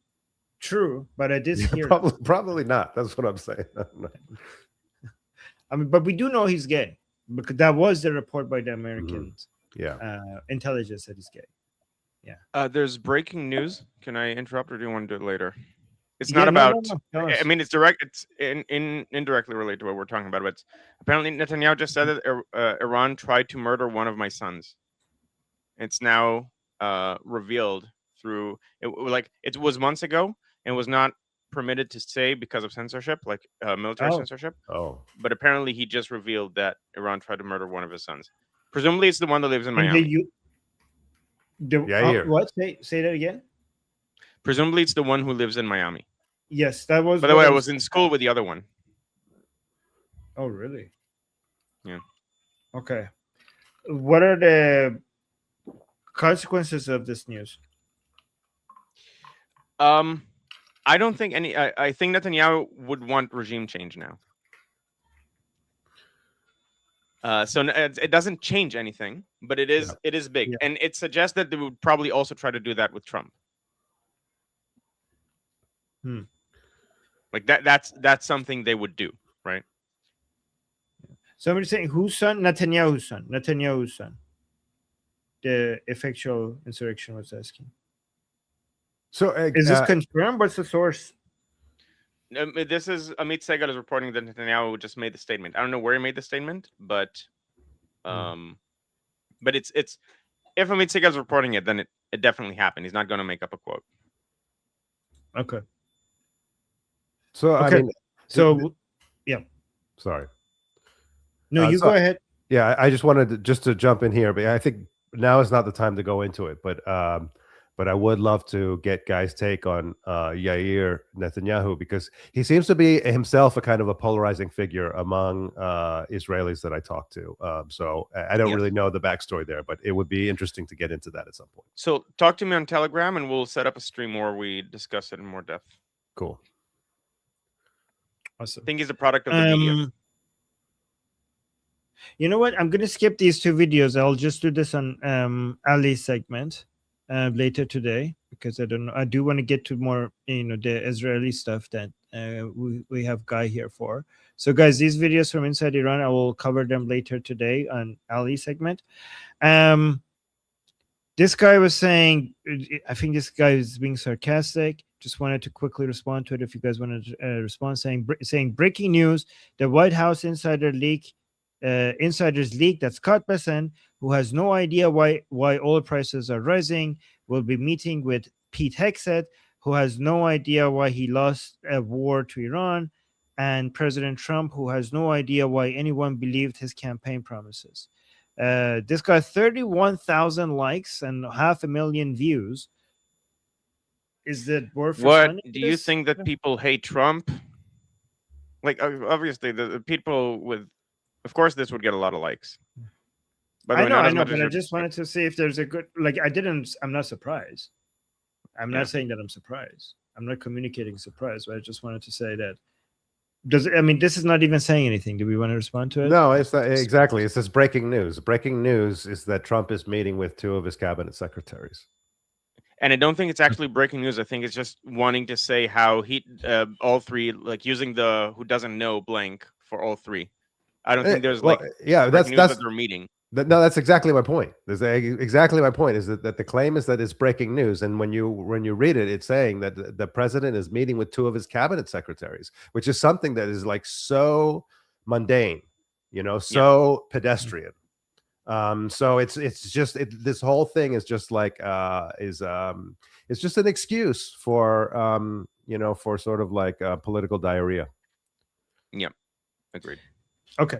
true, but I did hear. Probably not. That's what I'm saying. I mean, but we do know he's gay, because that was the report by the Americans. Intelligence that he's gay. Yeah. There's breaking news. Can I interrupt, or do you want to do it later? It's not about. No. I mean, it's direct. It's indirectly related to what we're talking about. But apparently, Netanyahu just said that Iran tried to murder one of my sons. It's now revealed through it was months ago and was not permitted to say because of censorship, military censorship. But apparently, he just revealed that Iran tried to murder one of his sons. Presumably, it's the one that lives in Miami. What? Say that again. Presumably, it's the one who lives in Miami. Yes, that was. By the way, I was in school with the other one. Oh, really? Yeah. Okay. What are the consequences of this news? I don't think any. I think Netanyahu would want regime change now. So it doesn't change anything, but it is big, and it suggests that they would probably also try to do that with Trump. Like that's something they would do, right? Somebody saying whose son? Netanyahu's son. Netanyahu's son. The effectual insurrection was asking. So is this confirmed? What's the source? This is Amit Segal is reporting that Netanyahu just made the statement. I don't know where he made the statement, but it's if Amit Segal is reporting it, then it definitely happened. He's not going to make up a quote. Okay. So okay. I mean, yeah. Sorry. No, you go ahead. Yeah, I just wanted to jump in here, but I think now is not the time to go into it. But I would love to get guys' take on Yair Netanyahu, because he seems to be himself a kind of a polarizing figure among Israelis that I talk to. So I don't really know the backstory there, but it would be interesting to get into that at some point. So talk to me on Telegram, and we'll set up a stream where we discuss it in more depth. Cool. Awesome. I think he's a product of the media. You know what? I'm going to skip these two videos. I'll just do this on Ali's segment later today, because I don't know. I do want to get to more, the Israeli stuff that we have Guy here for. So, guys, these videos from inside Iran, I will cover them later today on Ali's segment. This guy was saying, I think this guy is being sarcastic. Just wanted to quickly respond to it. If you guys wanted to respond, saying breaking news: the White House insiders leak that Scott Bessent, who has no idea why oil prices are rising, will be meeting with Pete Hegseth, who has no idea why he lost a war to Iran, and President Trump, who has no idea why anyone believed his campaign promises. This got 31,000 likes and 500,000 views. Is that worth what? Do you think that people hate Trump? Like, obviously, the people with. Of course, this would get a lot of likes. I know, but I just wanted to see if there's a good. I'm not surprised. I'm not saying that I'm surprised. I'm not communicating surprise. But I just wanted to say that. This is not even saying anything. Do we want to respond to it? No, it's not, exactly. It says breaking news. Breaking news is that Trump is meeting with 2 of his cabinet secretaries. And I don't think it's actually breaking news. I think it's just wanting to say how all 3, like using the who doesn't know blank for all 3. I don't think there's that's that they're meeting. No, that's exactly my point. Exactly my point is that the claim is that it's breaking news, and when you read it, it's saying that the president is meeting with 2 of his cabinet secretaries, which is something that is like so mundane, so pedestrian. So it's just this whole thing is just like it's just an excuse for for sort of like political diarrhea. Yeah, agreed. Okay.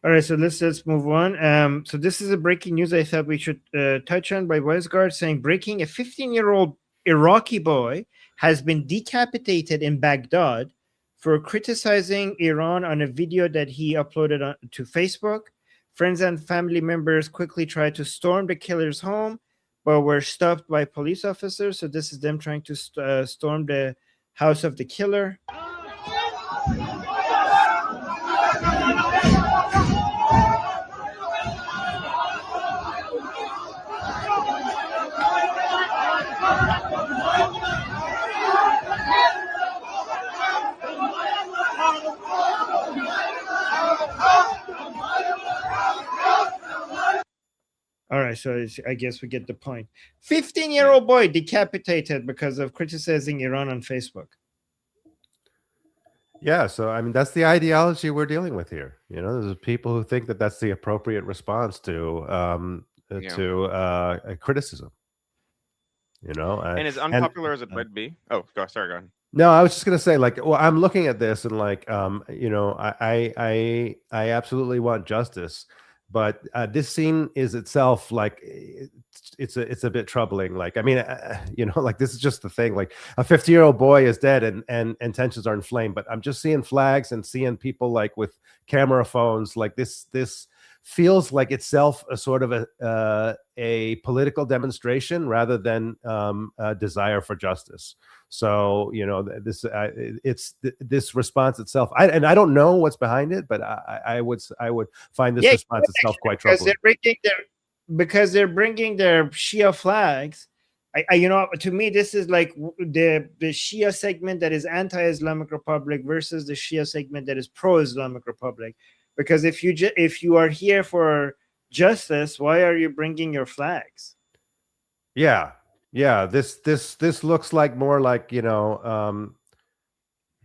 All right, so let's move on. So this is a breaking news I thought we should touch on by WiseGuard, saying breaking: a 15-year-old Iraqi boy has been decapitated in Baghdad for criticizing Iran on a video that he uploaded to Facebook. Friends and family members quickly tried to storm the killer's home, but were stopped by police officers. So this is them trying to storm the house of the killer. All right, so I guess we get the point. 15-year-old boy decapitated because of criticizing Iran on Facebook. Yeah, so that's the ideology we're dealing with here. There's people who think that that's the appropriate response to a criticism. And as unpopular as it might be. Oh, sorry, go ahead. No, I was just gonna say, I'm looking at this and I absolutely want justice, But this scene is itself like it's a bit troubling. Like, I mean, like this is just the thing. Like a 50-year-old boy is dead and tensions are inflamed. But I'm just seeing flags and seeing people like with camera phones. Like this feels like itself a sort of a political demonstration rather than a desire for justice. So this response itself. I don't know what's behind it, but I would find this response itself quite troubling. Because they're bringing their Shia flags. To me, this is like the Shia segment that is anti-Islamic Republic versus the Shia segment that is pro-Islamic Republic. Because if you are here for justice, why are you bringing your flags? Yeah. This looks like more like jihadi on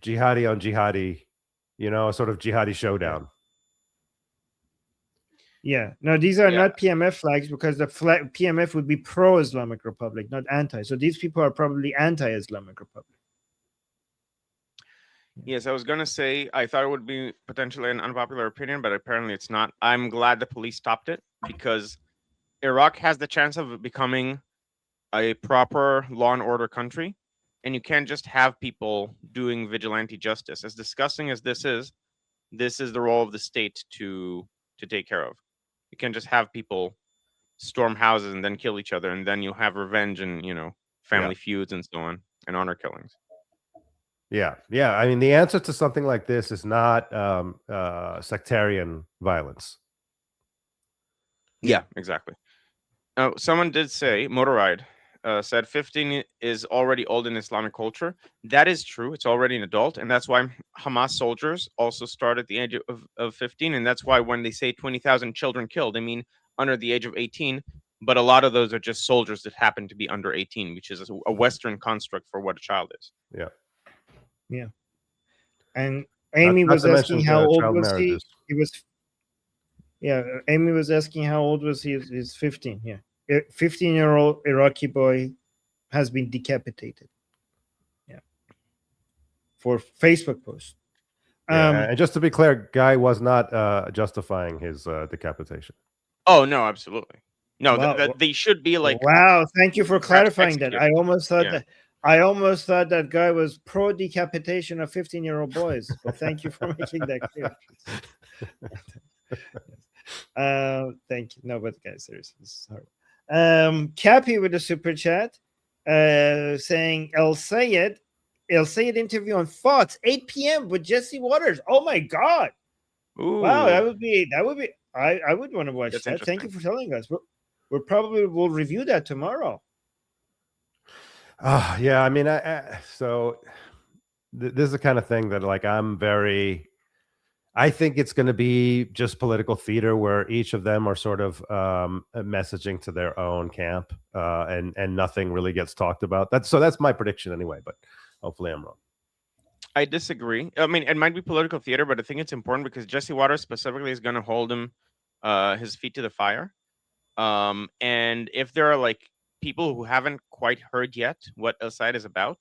jihadi, a sort of jihadi showdown. Yeah. No, these are not PMF flags because the PMF would be pro-Islamic Republic, not anti. So these people are probably anti-Islamic Republic. Yes, I was going to say, I thought it would be potentially an unpopular opinion, but apparently it's not. I'm glad the police stopped it because Iraq has the chance of becoming a proper law and order country. And you can't just have people doing vigilante justice. As disgusting as this is the role of the state to take care of. You can't just have people storm houses and then kill each other, and then you'll have revenge and, family feuds and so on, and honor killings. Yeah. I mean, the answer to something like this is not sectarian violence. Yeah, exactly. Someone did say, Motorride said 15 is already old in Islamic culture. That is true. It's already an adult. And that's why Hamas soldiers also start at the age of 15. And that's why when they say 20,000 children killed, they mean under the age of 18. But a lot of those are just soldiers that happen to be under 18, which is a Western construct for what a child is. Yeah. Yeah. And Amy was asking how old was he? He was. Yeah. Amy was asking how old was he? He's 15. Yeah. 15-year-old Iraqi boy has been decapitated. Yeah. For Facebook post. And just to be clear, Guy was not justifying his decapitation. Oh, no, absolutely. No, wow. They should be like. Wow. Thank you for clarifying that. I almost thought that Guy was pro decapitation of 15-year-old boys. But thank you for making that clear. Thank you. No, but guys, seriously, sorry. Cappy with a super chat saying El Sayed interview on Fox 8 p.m. with Jesse Waters. Oh my god. Ooh. Wow, that would be I would want to watch that. Thank you for telling us. We'll probably will review that tomorrow. Yeah, I mean, so this is the kind of thing that like I think it's going to be just political theater where each of them are sort of messaging to their own camp, and nothing really gets talked about. That's my prediction anyway, but hopefully I'm wrong. I disagree. I mean, it might be political theater, but I think it's important because Jesse Waters specifically is going to hold his feet to the fire. And if there are like people who haven't quite heard yet what El Sayed is about,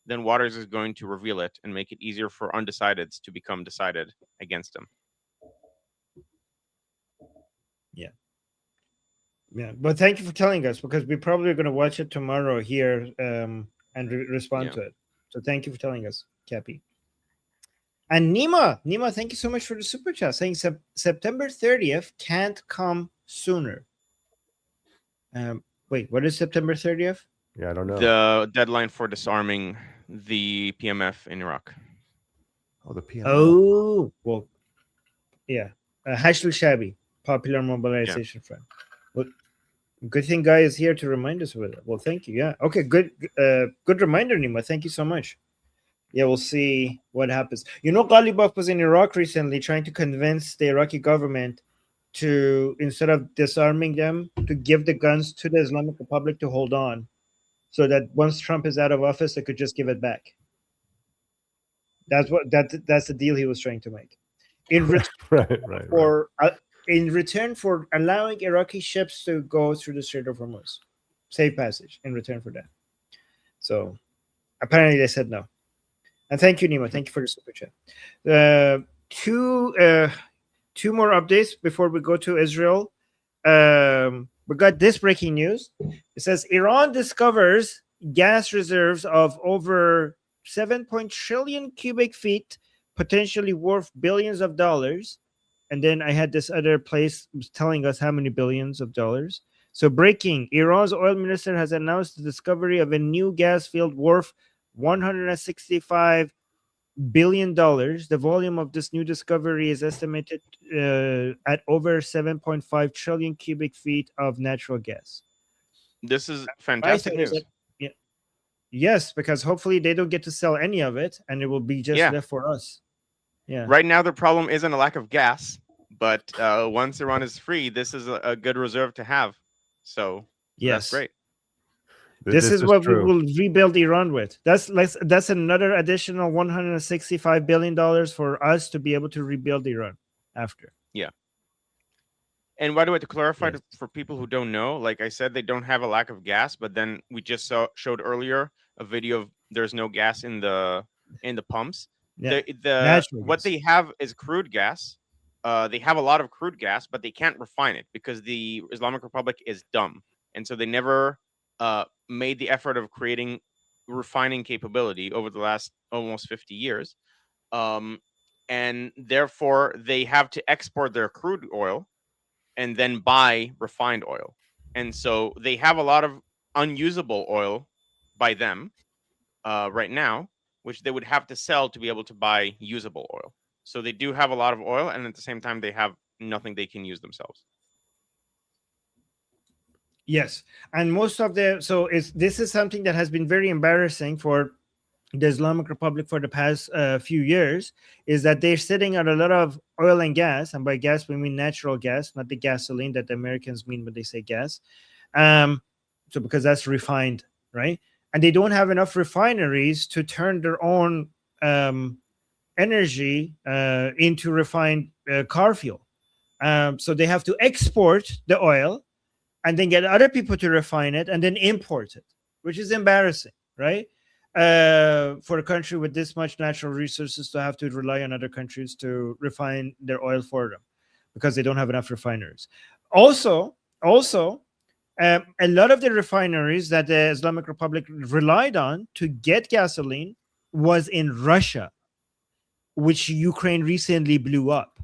then Waters is going to reveal it and make it easier for undecideds to become decided against him. Yeah, but thank you for telling us because we're probably going to watch it tomorrow here and respond to it. So thank you for telling us, Cappy. And Nima, thank you so much for the super chat saying September 30th can't come sooner. Wait, what is September 30th? Yeah, I don't know. The deadline for disarming the PMF in Iraq. Oh, the PMF. Oh, well, yeah. Hashtag Shabby, Popular Mobilization Front. Well, good thing Guy is here to remind us of it. Well, thank you. Yeah. Okay, good reminder, Nima. Thank you so much. Yeah, we'll see what happens. Ghalibaf was in Iraq recently trying to convince the Iraqi government to, instead of disarming them, to give the guns to the Islamic Republic to hold on so that once Trump is out of office, they could just give it back. That's the deal he was trying to make. In return for allowing Iraqi ships to go through the Strait of Hormuz, safe passage in return for that. So apparently they said no. And thank you, Nima. Thank you for the super chat. Two two more updates before we go to Israel. We got this breaking news. It says Iran discovers gas reserves of over 7 trillion cubic feet, potentially worth billions of dollars. And then I had this other place telling us how many billions of dollars. So breaking, Iran's oil minister has announced the discovery of a new gas field worth $165 billion. The volume of this new discovery is estimated at over 7.5 trillion cubic feet of natural gas. This is fantastic news. Yeah. Yes, because hopefully they don't get to sell any of it, and it will be just left for us. Yeah. Right now, the problem isn't a lack of gas, but once Iran is free, this is a good reserve to have. So that's great. This is what true. We will rebuild Iran with. That's another additional $165 billion for us to be able to rebuild Iran after. Yeah. And by the way, to clarify for people who don't know, like I said, they don't have a lack of gas, but then we just showed earlier a video of there's no gas in the pumps. Yeah. What they have is crude gas. They have a lot of crude gas, but they can't refine it because the Islamic Republic is dumb, and so they never made the effort of creating refining capability over the last almost 50 years. And therefore, they have to export their crude oil and then buy refined oil. And so they have a lot of unusable oil by them right now, which they would have to sell to be able to buy usable oil. So they do have a lot of oil, and at the same time, they have nothing they can use themselves. Yes, and most of this is something that has been very embarrassing for the Islamic Republic for the past few years, is that they're sitting on a lot of oil and gas, and by gas we mean natural gas, not the gasoline that the Americans mean when they say gas. So because that's refined, right? And they don't have enough refineries to turn their own energy into refined car fuel. So they have to export the oil and then get other people to refine it and then import it, which is embarrassing, right? For a country with this much natural resources to have to rely on other countries to refine their oil for them because they don't have enough refineries. Also, a lot of the refineries that the Islamic Republic relied on to get gasoline was in Russia, which Ukraine recently blew up.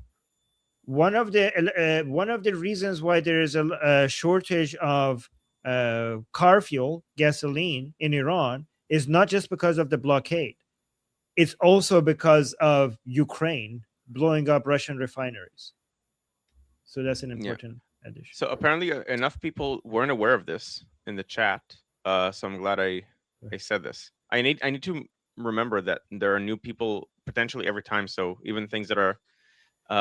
One of the reasons why there is a shortage of car fuel, gasoline in Iran is not just because of the blockade. It's also because of Ukraine blowing up Russian refineries. So that's an important addition. So apparently enough people weren't aware of this in the chat. So I'm glad I said this. I need to remember that there are new people potentially every time. So even things that are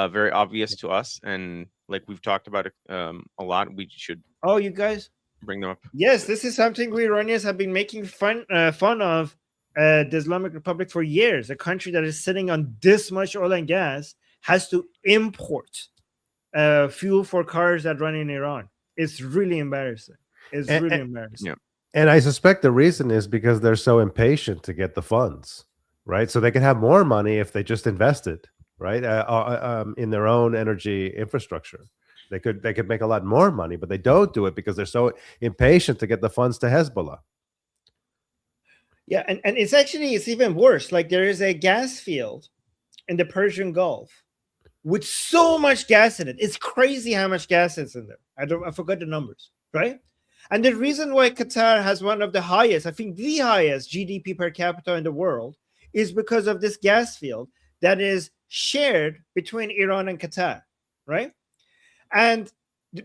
very obvious to us, and like we've talked about it a lot, we should you guys bring them up. Yes, this is something we Iranians have been making fun of the Islamic Republic for years. A country that is sitting on this much oil and gas has to import fuel for cars that run in Iran. It's really embarrassing. It's really embarrassing. Yeah. And I suspect the reason is because they're so impatient to get the funds, right? So they can have more money if they just invested, right, in their own energy infrastructure. They could make a lot more money, but they don't do it because they're so impatient to get the funds to Hezbollah. Yeah, and it's even worse. Like there is a gas field in the Persian Gulf with so much gas in it. It's crazy how much gas is in there. I forgot the numbers, right? And the reason why Qatar has one of the highest, I think the highest GDP per capita in the world is because of this gas field that is shared between Iran and Qatar, right? And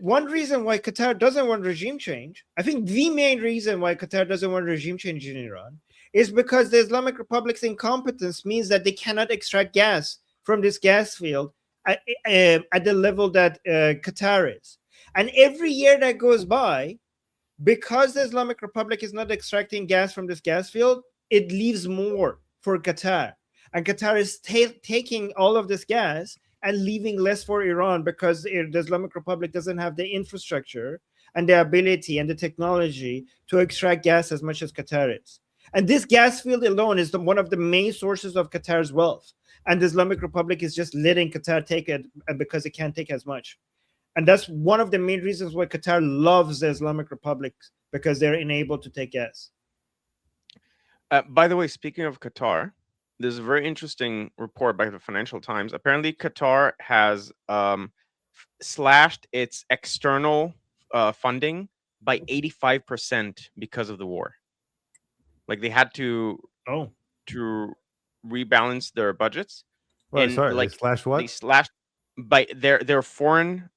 one reason why Qatar doesn't want regime change, I think the main reason why Qatar doesn't want regime change in Iran is because the Islamic Republic's incompetence means that they cannot extract gas from this gas field at the level that Qatar is. And every year that goes by, because the Islamic Republic is not extracting gas from this gas field, it leaves more for Qatar. And Qatar is taking all of this gas and leaving less for Iran because the Islamic Republic doesn't have the infrastructure and the ability and the technology to extract gas as much as Qatar is. And this gas field alone is one of the main sources of Qatar's wealth. and the Islamic Republic is just letting Qatar take it, and because it can't take as much. And that's one of the main reasons why Qatar loves the Islamic Republic, because they're enabled to take gas. By the way, speaking of Qatar, there's a very interesting report by the Financial Times. Apparently, Qatar has slashed its external funding by 85% because of the war. Like they had to rebalance their budgets. Well, sorry, like they slashed what? They slashed by their foreign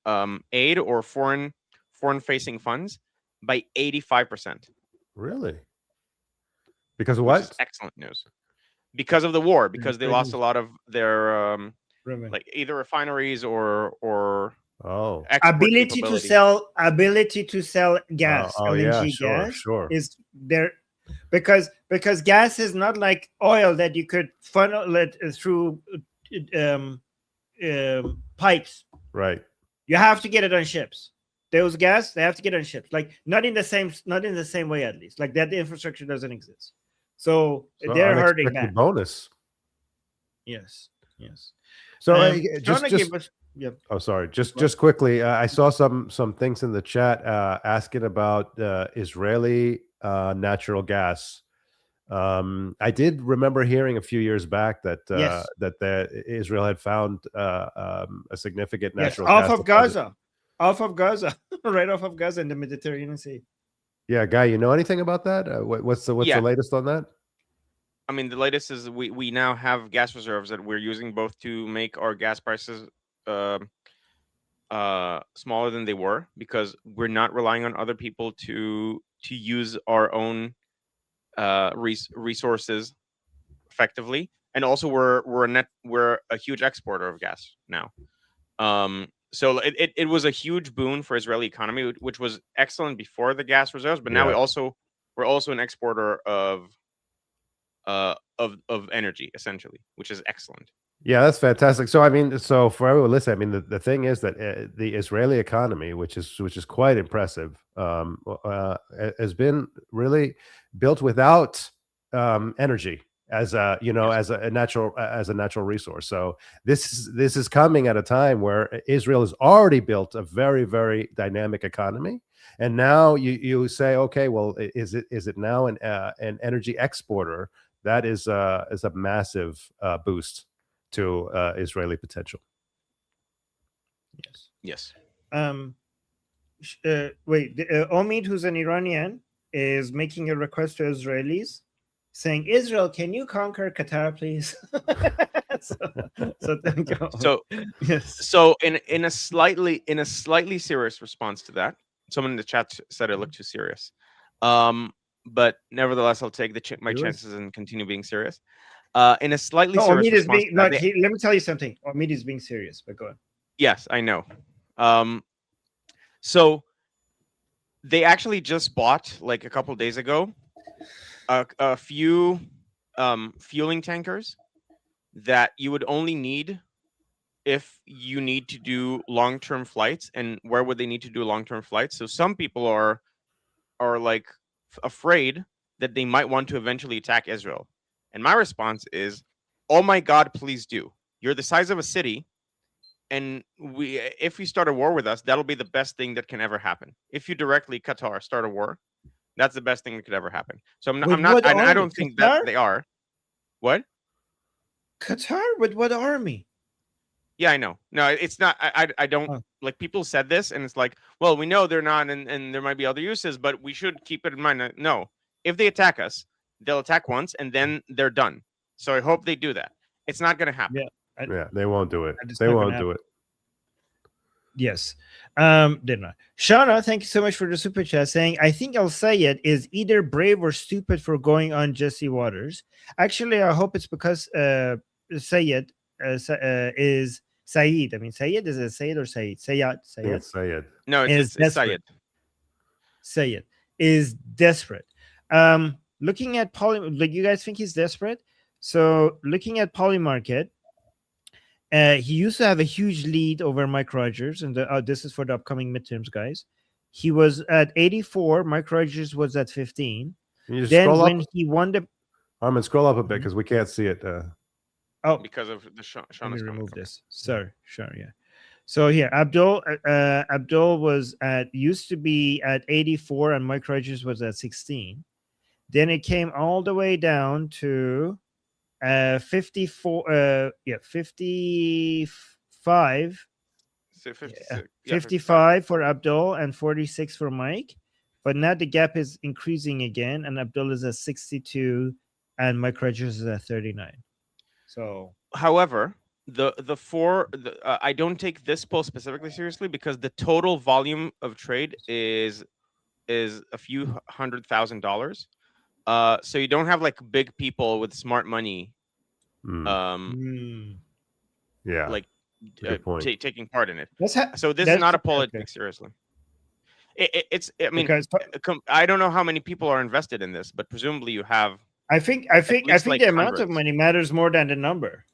aid or foreign facing funds by 85%. Really? Because of Which what? is excellent news. Because of the war, because they lost a lot of their like either refineries or ability to sell gas, LNG gas sure. is there, because gas is not like oil that you could funnel it through pipes. Right. You have to get it on ships. Those gas, they have to get on ships. Like not in the same way, at least. Like that, the infrastructure doesn't exist. So they're hurting back. Bonus. Yes. So Oh, sorry. Just quickly, I saw some things in the chat asking about Israeli natural gas. I did remember hearing a few years back that Israel had found a significant natural gas off of Gaza, right off of Gaza in the Mediterranean Sea. Yeah, Guy, you know anything about that? What's the latest on that? I mean, the latest is we now have gas reserves that we're using both to make our gas prices smaller than they were, because we're not relying on other people to use our own resources effectively, and also we're a huge exporter of gas now. So it was a huge boon for Israeli economy, which was excellent before the gas reserves, but now we're also an exporter of energy, essentially, which is excellent. Yeah, that's fantastic. So I mean, so for everyone listening, I mean, the thing is that the Israeli economy, which is quite impressive, has been really built without energy as a natural resource. So this is coming at a time where Israel has already built a very, very dynamic economy, and now you say, okay, well, is it now an energy exporter? That is a massive boost to Israeli potential. Yes. Omid, who's an Iranian, is making a request to Israelis, saying, "Israel, can you conquer Qatar, please?" so thank you. So yes. So in a slightly serious response to that, someone in the chat said I look too serious. But nevertheless, I'll take my chances and continue being serious. In a slightly serious response, let me tell you something. Omid is being serious, but go on. Yes, I know. So they actually just bought, like a couple days ago, a few fueling tankers that you would only need if you need to do long-term flights. And where would they need to do long-term flights? So some people are like afraid that they might want to eventually attack Israel. And my response is, oh my God, please do. You're the size of a city. And if you start a war with us, that'll be the best thing that can ever happen. If you directly, Qatar, start a war, that's the best thing that could ever happen. So I don't think that they are. What? Qatar with what army? Yeah, I know. No, it's not. I don't like, people said this, and it's like, well, we know they're not, and there might be other uses, but we should keep it in mind. No, if they attack us, they'll attack once, and then they're done. So I hope they do that. It's not going to happen. Yeah, they won't do it. They won't do it. Yes. Did not. Shauna, thank you so much for the super chat, saying, I think I'll say it is either brave or stupid for going on Jesse Waters. Actually, I hope it's because Sayed is Saeed. I mean, Sayed, is it Sayed or Saeed? Sayed. It's Sayed. No, it's Sayed. Sayed is desperate. Looking at like, you guys think he's desperate? So looking at Polymarket, he used to have a huge lead over Mike Rogers, and this is for the upcoming midterms, guys. He was at 84. Mike Rogers was at 15. Then when he won the... Armin, scroll up a bit because we can't see it. Oh, because of the Sean let me is remove coming. this. Sorry, sure, yeah. So here, Abdul was used to be at 84, and Mike Rogers was at 16. Then it came all the way down to 54. 55. So 56, Yeah, yeah, 55 for Abdul and 46 for Mike. But now the gap is increasing again, and Abdul is at 62, and Mike Rogers is at 39. So, however, I don't take this poll specifically seriously because the total volume of trade is a few $100,000. So you don't have like big people with smart money, yeah, like good point. taking part in it. So this is that's- not a poll I okay. take seriously. I mean, Because- I don't know how many people are invested in this, but presumably you have. I think least like the amount of hundreds. money matters more than the number.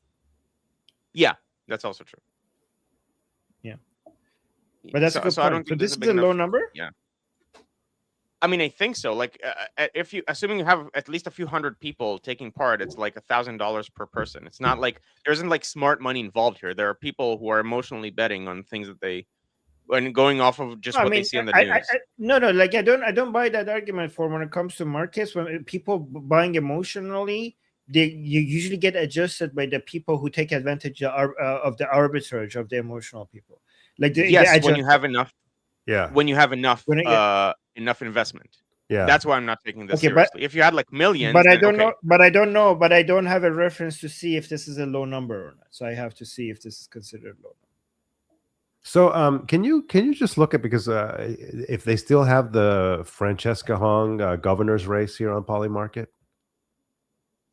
Yeah, that's also true. Yeah. But that's a good so I don't point. So think this is is a low number? Yeah. I mean, I think so. Like, if you assuming you have at least a few hundred people taking part, it's like $1,000 per person. It's not like there isn't like smart money involved here. There are people who are emotionally betting on things that they, and going off of just what they see on the news. No. Like I don't buy that argument for when it comes to markets. When people buying emotionally, you usually get adjusted by the people who take advantage of the arbitrage of the emotional people. Like yes, when you have enough. Yeah. When you have enough enough investment. Yeah. That's why I'm not taking this Okay, seriously. If you had like millions, but I then, don't okay. know. But I don't know. But I don't have a reference to see if this is a low number or not. So I have to see if this is considered low. So can you just look at, because if they still have the Francesca Hong governor's race here on Polymarket?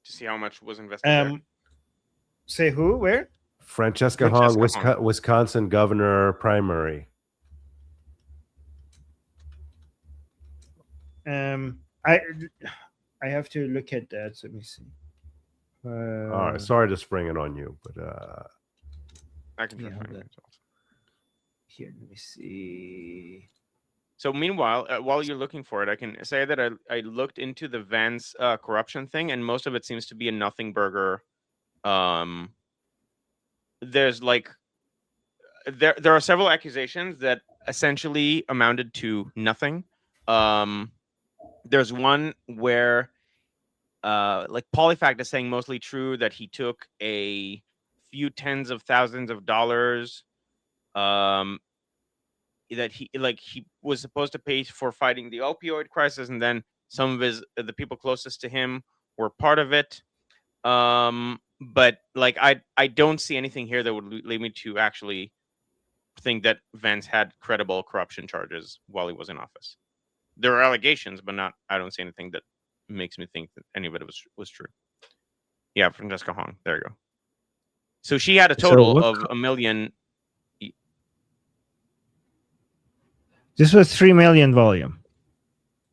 To see how much was invested there. Say who? Where? Francesca Hong, Wisconsin governor primary. I have to look at that. So let me see. All right, sorry to spring it on you, but I can try to find it. Here, let me see. So meanwhile, while you're looking for it, I can say that I looked into the Vance corruption thing, and most of it seems to be a nothing burger. There's like there are several accusations that essentially amounted to nothing. There's one where like PolyFact is saying mostly true that he took a few tens of thousands of dollars that he was supposed to pay for fighting the opioid crisis, and then some of the people closest to him were part of it. But like I don't see anything here that would lead me to actually think that Vance had credible corruption charges while he was in office. There are allegations, but I don't see anything that makes me think that any of it was true. Yeah, Francesca Hong. There you go. So she had a total of $1 million. This was 3 million volume,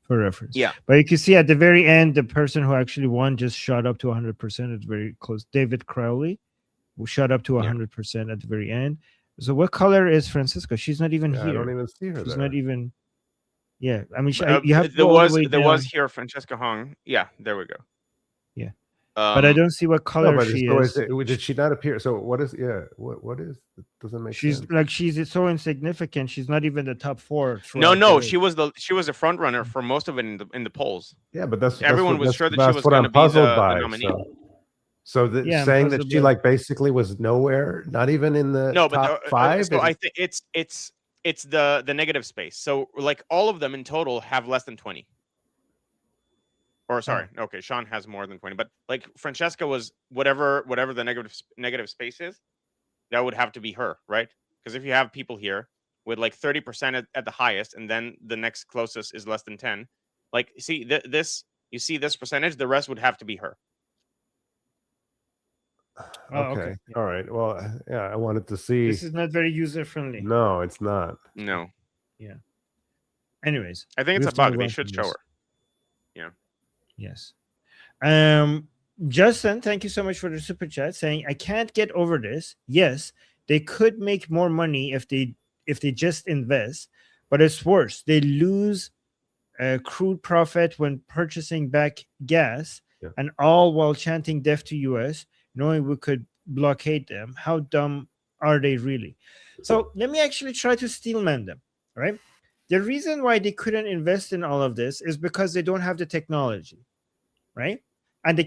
for reference. Yeah. But you can see at the very end, the person who actually won just shot up to 100%. It's very close. David Crowley, who shot up to 100% at the very end. So what color is Francisco? She's not even here. I don't even see her. She's there. not even. Yeah, I mean, you have to there go all the way there down. was here Francesca Hong. Yeah, there we go. Yeah. But I don't see what color she is. Did she not appear? So what is? Yeah, what is? It doesn't make sense. She's so insignificant. She's not even the top 4. No, she was a front runner for most of it in the polls. Yeah, but everyone was sure that she was going to be the nominee. So saying that she basically was nowhere, not even in the top 5. So I think it's the negative space. So like all of them in total have less than 20. Or sorry, okay, Sean has more than 20, but like Francesca was whatever the negative space is, that would have to be her, right? Because if you have people here with like 30% at the highest, and then the next closest is less than 10, like see you see this percentage, the rest would have to be her. Okay. All right. Well, yeah, I wanted to see. This is not very user friendly. No, it's not. No. Yeah. Anyways, I think it's a bug. They should show her. Yeah. Yes. Justin, thank you so much for the super chat saying, I can't get over this. Yes, they could make more money if they just invest, but it's worse. They lose crude profit when purchasing back gas, and all while chanting death to US, knowing we could blockade them, how dumb are they really? So let me actually try to steelman them, right? The reason why they couldn't invest in all of this is because they don't have the technology, right? And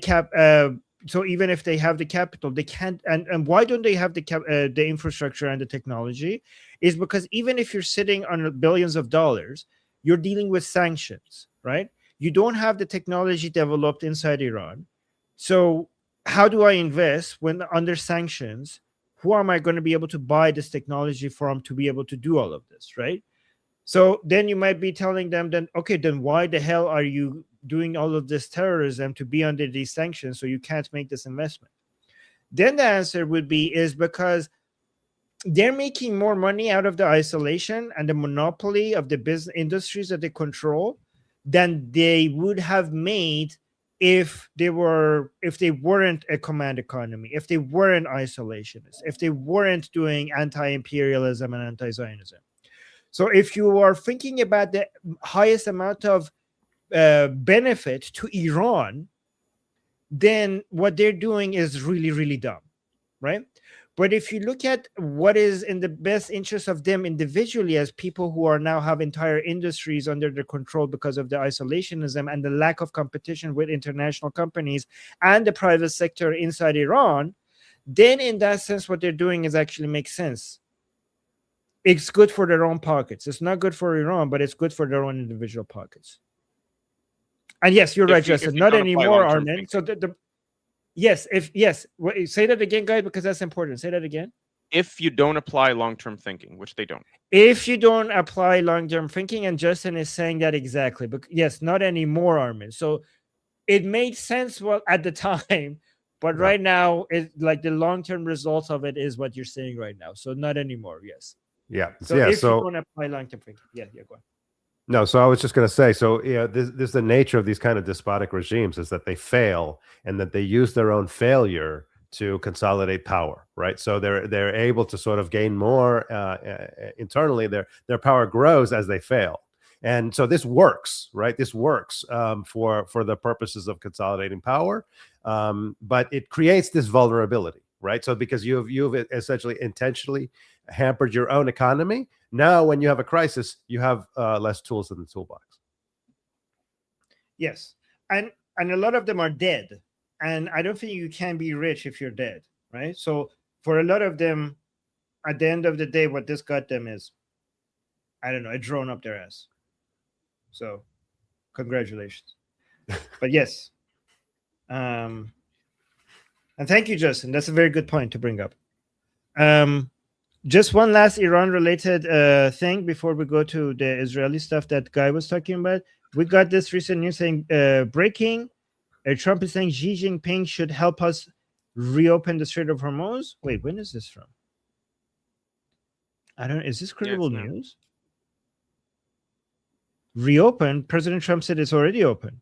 so even if they have the capital, they can't. And why don't they have the infrastructure and the technology? Is because even if you're sitting on billions of dollars, you're dealing with sanctions, right? You don't have the technology developed inside Iran. So how do I invest when under sanctions? Who am I going to be able to buy this technology from to be able to do all of this, right? So then you might be telling them, then, okay, then why the hell are you doing all of this terrorism to be under these sanctions so you can't make this investment? Then the answer would be is because they're making more money out of the isolation and the monopoly of the business industries that they control than they would have made if they weren't a command economy, if they weren't isolationists, if they weren't doing anti-imperialism and anti-Zionism. So if you are thinking about the highest amount of benefit to Iran, then what they're doing is really, really dumb, right? But if you look at what is in the best interest of them individually as people who are now have entire industries under their control because of the isolationism and the lack of competition with international companies and the private sector inside Iran, then in that sense, what they're doing is actually makes sense. It's good for their own pockets. It's not good for Iran, but it's good for their own individual pockets. And yes, you're right, Justin. Not anymore, Armin. So say that again, guys, because that's important. Say that again. If you don't apply long-term thinking, which they don't. If you don't apply long-term thinking, and Justin is saying that exactly. But yes, not anymore, Armin. So it made sense at the time, but right now, like the long-term results of it is what you're saying right now. So not anymore. Yes. Yeah. So if you don't apply long-term thinking, go on. No, so I was just going to say, so this is the nature of these kind of despotic regimes is that they fail and that they use their own failure to consolidate power, right? So they're able to sort of gain more internally. Their power grows as they fail, and so this works, right? This works for the purposes of consolidating power, but it creates this vulnerability, right? So because you've essentially intentionally hampered your own economy. Now, when you have a crisis, you have less tools in the toolbox. Yes, and a lot of them are dead, and I don't think you can be rich if you're dead, right? So for a lot of them, at the end of the day, what this got them is, I don't know, a drone up their ass. So, congratulations. But yes, and thank you, Justin. That's a very good point to bring up. Just one last Iran-related thing before we go to the Israeli stuff that Guy was talking about. We got this recent news saying, breaking, Trump is saying Xi Jinping should help us reopen the Strait of Hormuz. Wait, when is this from? Is this credible news? Reopen? President Trump said it's already open.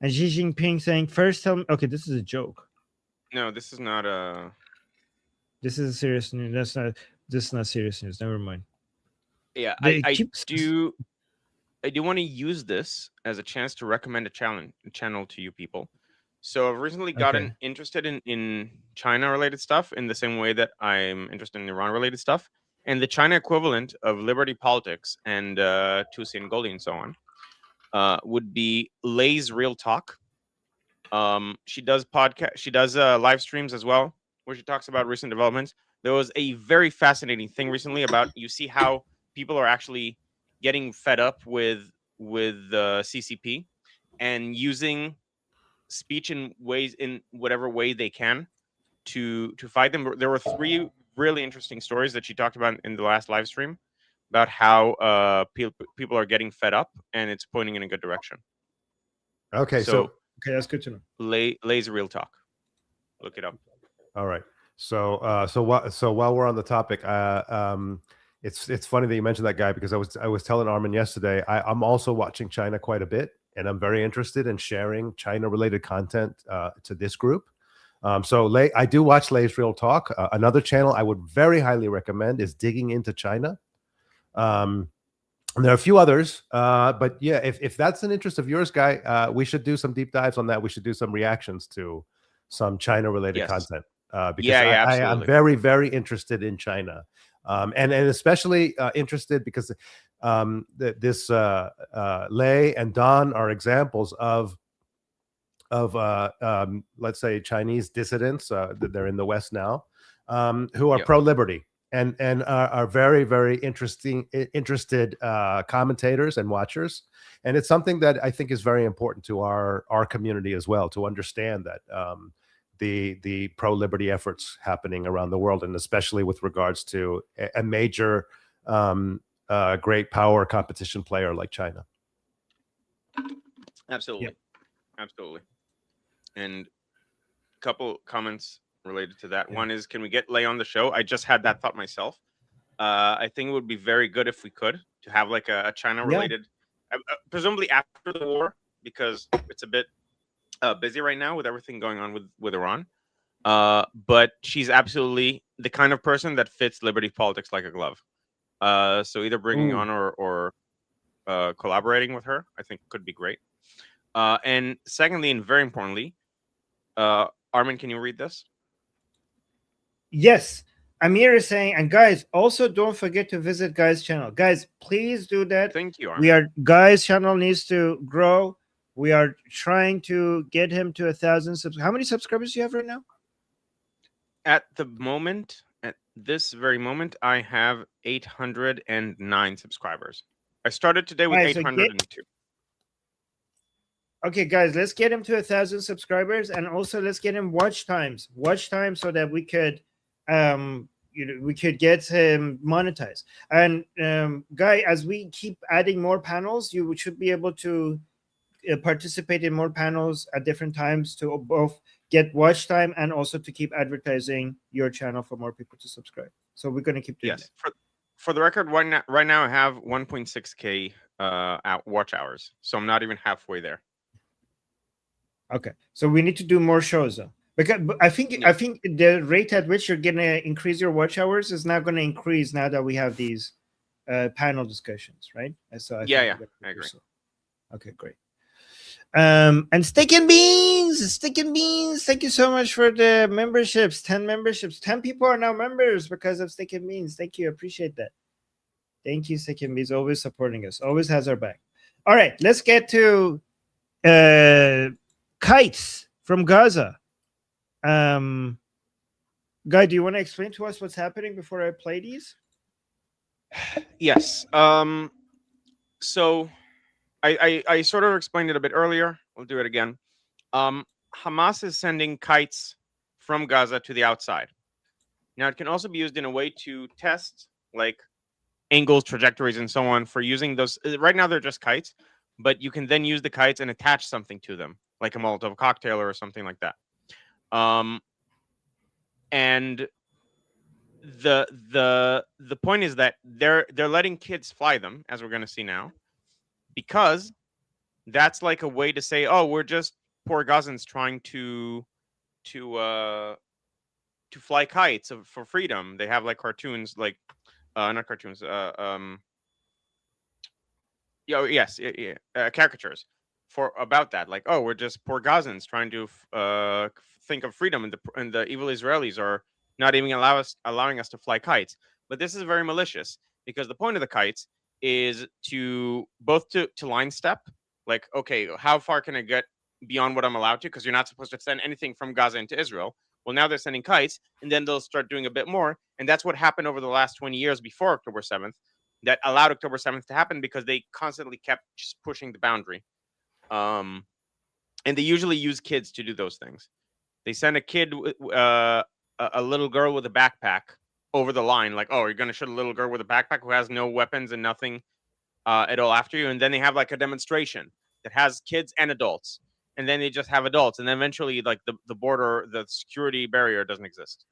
And Xi Jinping saying, first tell me, okay, this is a joke. No, this is not a... This is a serious news. This is not serious news. Never mind. Yeah, I do want to use this as a chance to recommend a channel to you people. So I've recently gotten interested in China-related stuff in the same way that I'm interested in Iran-related stuff. And the China equivalent of Liberty Politics and Tusi and Goldie and so on would be Lay's Real Talk. She does podcast. She does live streams as well, where she talks about recent developments. There was a very fascinating thing recently about, you see how people are actually getting fed up with the CCP and using speech in whatever way they can to fight them. There were 3 really interesting stories that she talked about in the last live stream about how people are getting fed up and it's pointing in a good direction. Okay, so that's good to know. Lay's Real Talk. Look it up. All right. So while we're on the topic, it's funny that you mentioned that guy, because I was telling Armin yesterday, I'm also watching China quite a bit, and I'm very interested in sharing China-related content to this group. So I do watch Lay's Real Talk. Another channel I would very highly recommend is Digging Into China. And there are a few others, but yeah, if that's an interest of yours, Guy, we should do some deep dives on that. We should do some reactions to some China-related content. because I'm very, very interested in China, and especially interested because this Lei and Don are examples of let's say Chinese dissidents that they're in the West now, who are pro-liberty and are very, very interested commentators and watchers. And it's something that I think is very important to our community as well, to understand that the pro-liberty efforts happening around the world, and especially with regards to a major great power competition player like China. Absolutely. Absolutely. And a couple comments related to that. One is, can we get Lei on the show? I just had that thought myself. I think it would be very good if we could, to have like a China related, presumably after the war, because it's a bit busy right now with everything going on with Iran. But she's absolutely the kind of person that fits liberty politics like a glove. So either bringing on or collaborating with her, I think could be great. And secondly, and very importantly, Armin, can you read this? Yes. Amir is saying, and guys, also don't forget to visit Guy's channel. Guys, please do that. Thank you, Armin. Guy's channel needs to grow. We are trying to get him to 1,000 subscribers. How many subscribers do you have right now? At the moment, at this very moment, I have 809 subscribers. I started today with 802. Okay, guys, let's get him to 1,000 subscribers, and also let's get him watch times, so that we could, we could get him monetized. And Guy, as we keep adding more panels, you should be able to participate in more panels at different times to both get watch time and also to keep advertising your channel for more people to subscribe. So we're going to keep doing that. For the record, right now I have 1.6K watch hours, so I'm not even halfway there. Okay, so we need to do more shows though, because I think the rate at which you're gonna increase your watch hours is now going to increase now that we have these panel discussions, right? So I agree. So. Okay, great. And Steak and Beans, thank you so much for the memberships. 10 memberships. 10 people are now members because of Steak and Beans. Thank you, appreciate that. Thank you, Steak and Beans, always supporting us, always has our back. All right, let's get to kites from Gaza. Guy, do you want to explain to us what's happening before I play these? Yes. So I sort of explained it a bit earlier. We'll do it again. Hamas is sending kites from Gaza to the outside. Now, it can also be used in a way to test like angles, trajectories, and so on for using those. Right now, they're just kites, but you can then use the kites and attach something to them, like a Molotov cocktail or something like that. And the point is that they're letting kids fly them, as we're going to see now, because that's like a way to say, oh, we're just poor Gazans trying to fly kites for freedom. They have like cartoons, like not cartoons, caricatures about that, like, oh, we're just poor Gazans trying to think of freedom, and the evil Israelis are not even allowing us to fly kites. But this is very malicious, because the point of the kites is to line step, like, okay, how far can I get beyond what I'm allowed to, because you're not supposed to send anything from Gaza into Israel. Well, now they're sending kites, and then they'll start doing a bit more, and that's what happened over the last 20 years before October 7th that allowed October 7th to happen, because they constantly kept just pushing the boundary. And they usually use kids to do those things. They send a kid, a little girl with a backpack over the line, like, oh, you're going to shoot a little girl with a backpack who has no weapons and nothing at all after you. And then they have like a demonstration that has kids and adults. And then they just have adults. And then eventually, like, the border, the security barrier doesn't exist.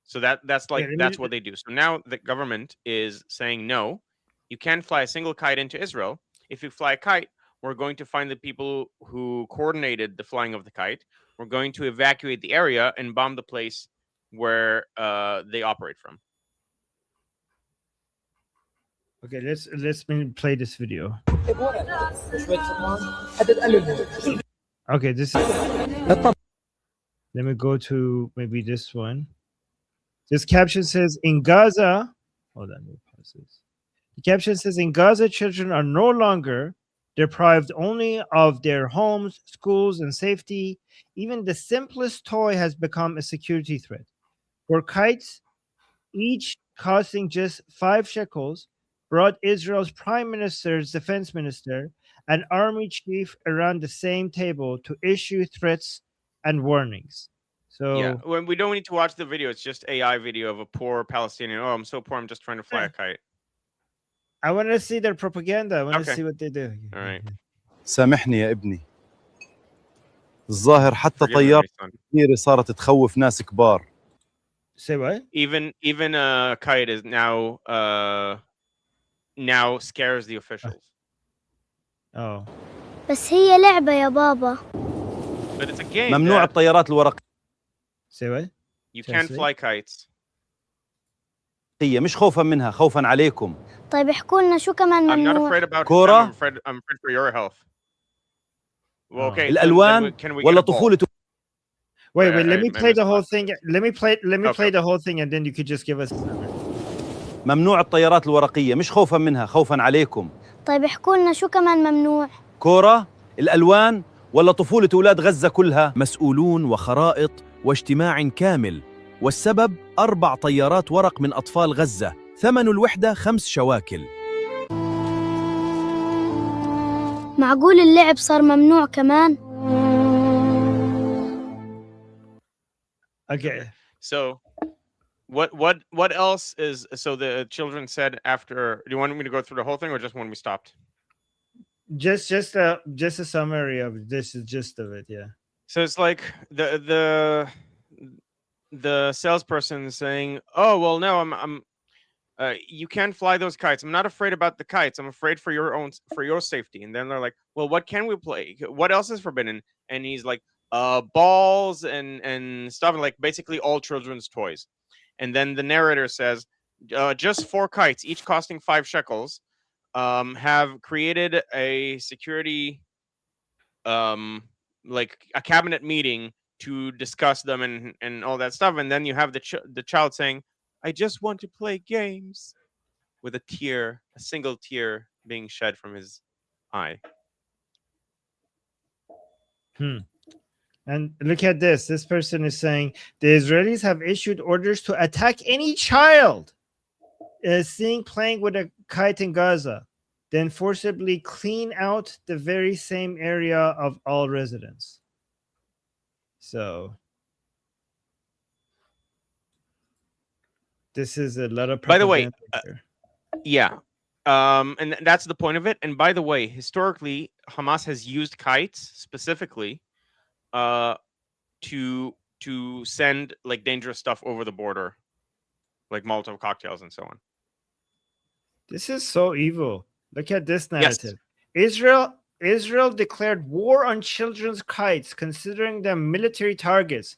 So that's what they do. So now the government is saying, no, you can't fly a single kite into Israel. If you fly a kite, we're going to find the people who coordinated the flying of the kite. We're going to evacuate the area and bomb the place where they operate from. Okay, let's play this video. Okay, this is... Let me go to maybe this one. This caption says, in Gaza, hold on, let me pause this. The caption says, in Gaza, children are no longer deprived only of their homes, schools, and safety. Even the simplest toy has become a security threat. For kites, each costing just 5 shekels, brought Israel's prime minister's defense minister and army chief around the same table to issue threats and warnings. So yeah, when we don't need to watch the video, it's just AI video of a poor Palestinian. Oh, I'm so poor, I'm just trying to fly a kite. I want to see their propaganda. I want to Okay. see what they do. All right. سامحني يا ابني. الظاهر حتى Forgive me, طيارة son. كبيرة صارت تخوف ناس كبار. Say what? Even a kite is now scares the officials. Oh. بس هي لعبة يا بابا. But it's a game. ممنوع Dad. الطيارات الورقية. Say what? You can't fly kites. مش خوفا منها، خوفا عليكم. طيب احكوا لنا شو كمان I'm not ممنوع؟ afraid about كورة. I'm afraid for your health. Well, okay. الألوان Can we ولا get a ball? طفولة. Wait, let me play the whole thing. Let me play Okay. the whole thing, and then you could just give us. ممنوع الطيارات الورقية، مش خوفا منها، خوفا عليكم. طيب احكوا لنا شو كمان ممنوع؟ كورة، الألوان ولا طفولة أولاد غزة كلها. مسؤولون وخرائط واجتماع كامل، والسبب 4 طيارات ورق من أطفال غزة، ثمن الوحدة 5 شواكل. معقول اللعب صار ممنوع كمان؟ Okay. So, what else is so the children said after? Do you want me to go through the whole thing or just when we stopped? Just a summary of this is gist of it, yeah. So it's like the salesperson saying, "Oh well, no, I'm you can't fly those kites. I'm not afraid about the kites. I'm afraid for your safety." And then they're like, "Well, what can we play? What else is forbidden?" And he's like, balls and stuff, like basically all children's toys. And then the narrator says, just 4 kites, each costing 5 shekels, have created a security, like a cabinet meeting to discuss them and all that stuff. And then you have the child saying, "I just want to play games," with a single tear being shed from his eye. And look at this. This person is saying the Israelis have issued orders to attack any child seen playing with a kite in Gaza, then forcibly clean out the very same area of all residents. So this is a lot of propaganda. By the way, here. yeah. And that's the point of it. And by the way, historically, Hamas has used kites specifically to send like dangerous stuff over the border, like Molotov cocktails and so on. This is so evil. Look at this narrative. Yes. Israel declared war on children's kites, considering them military targets.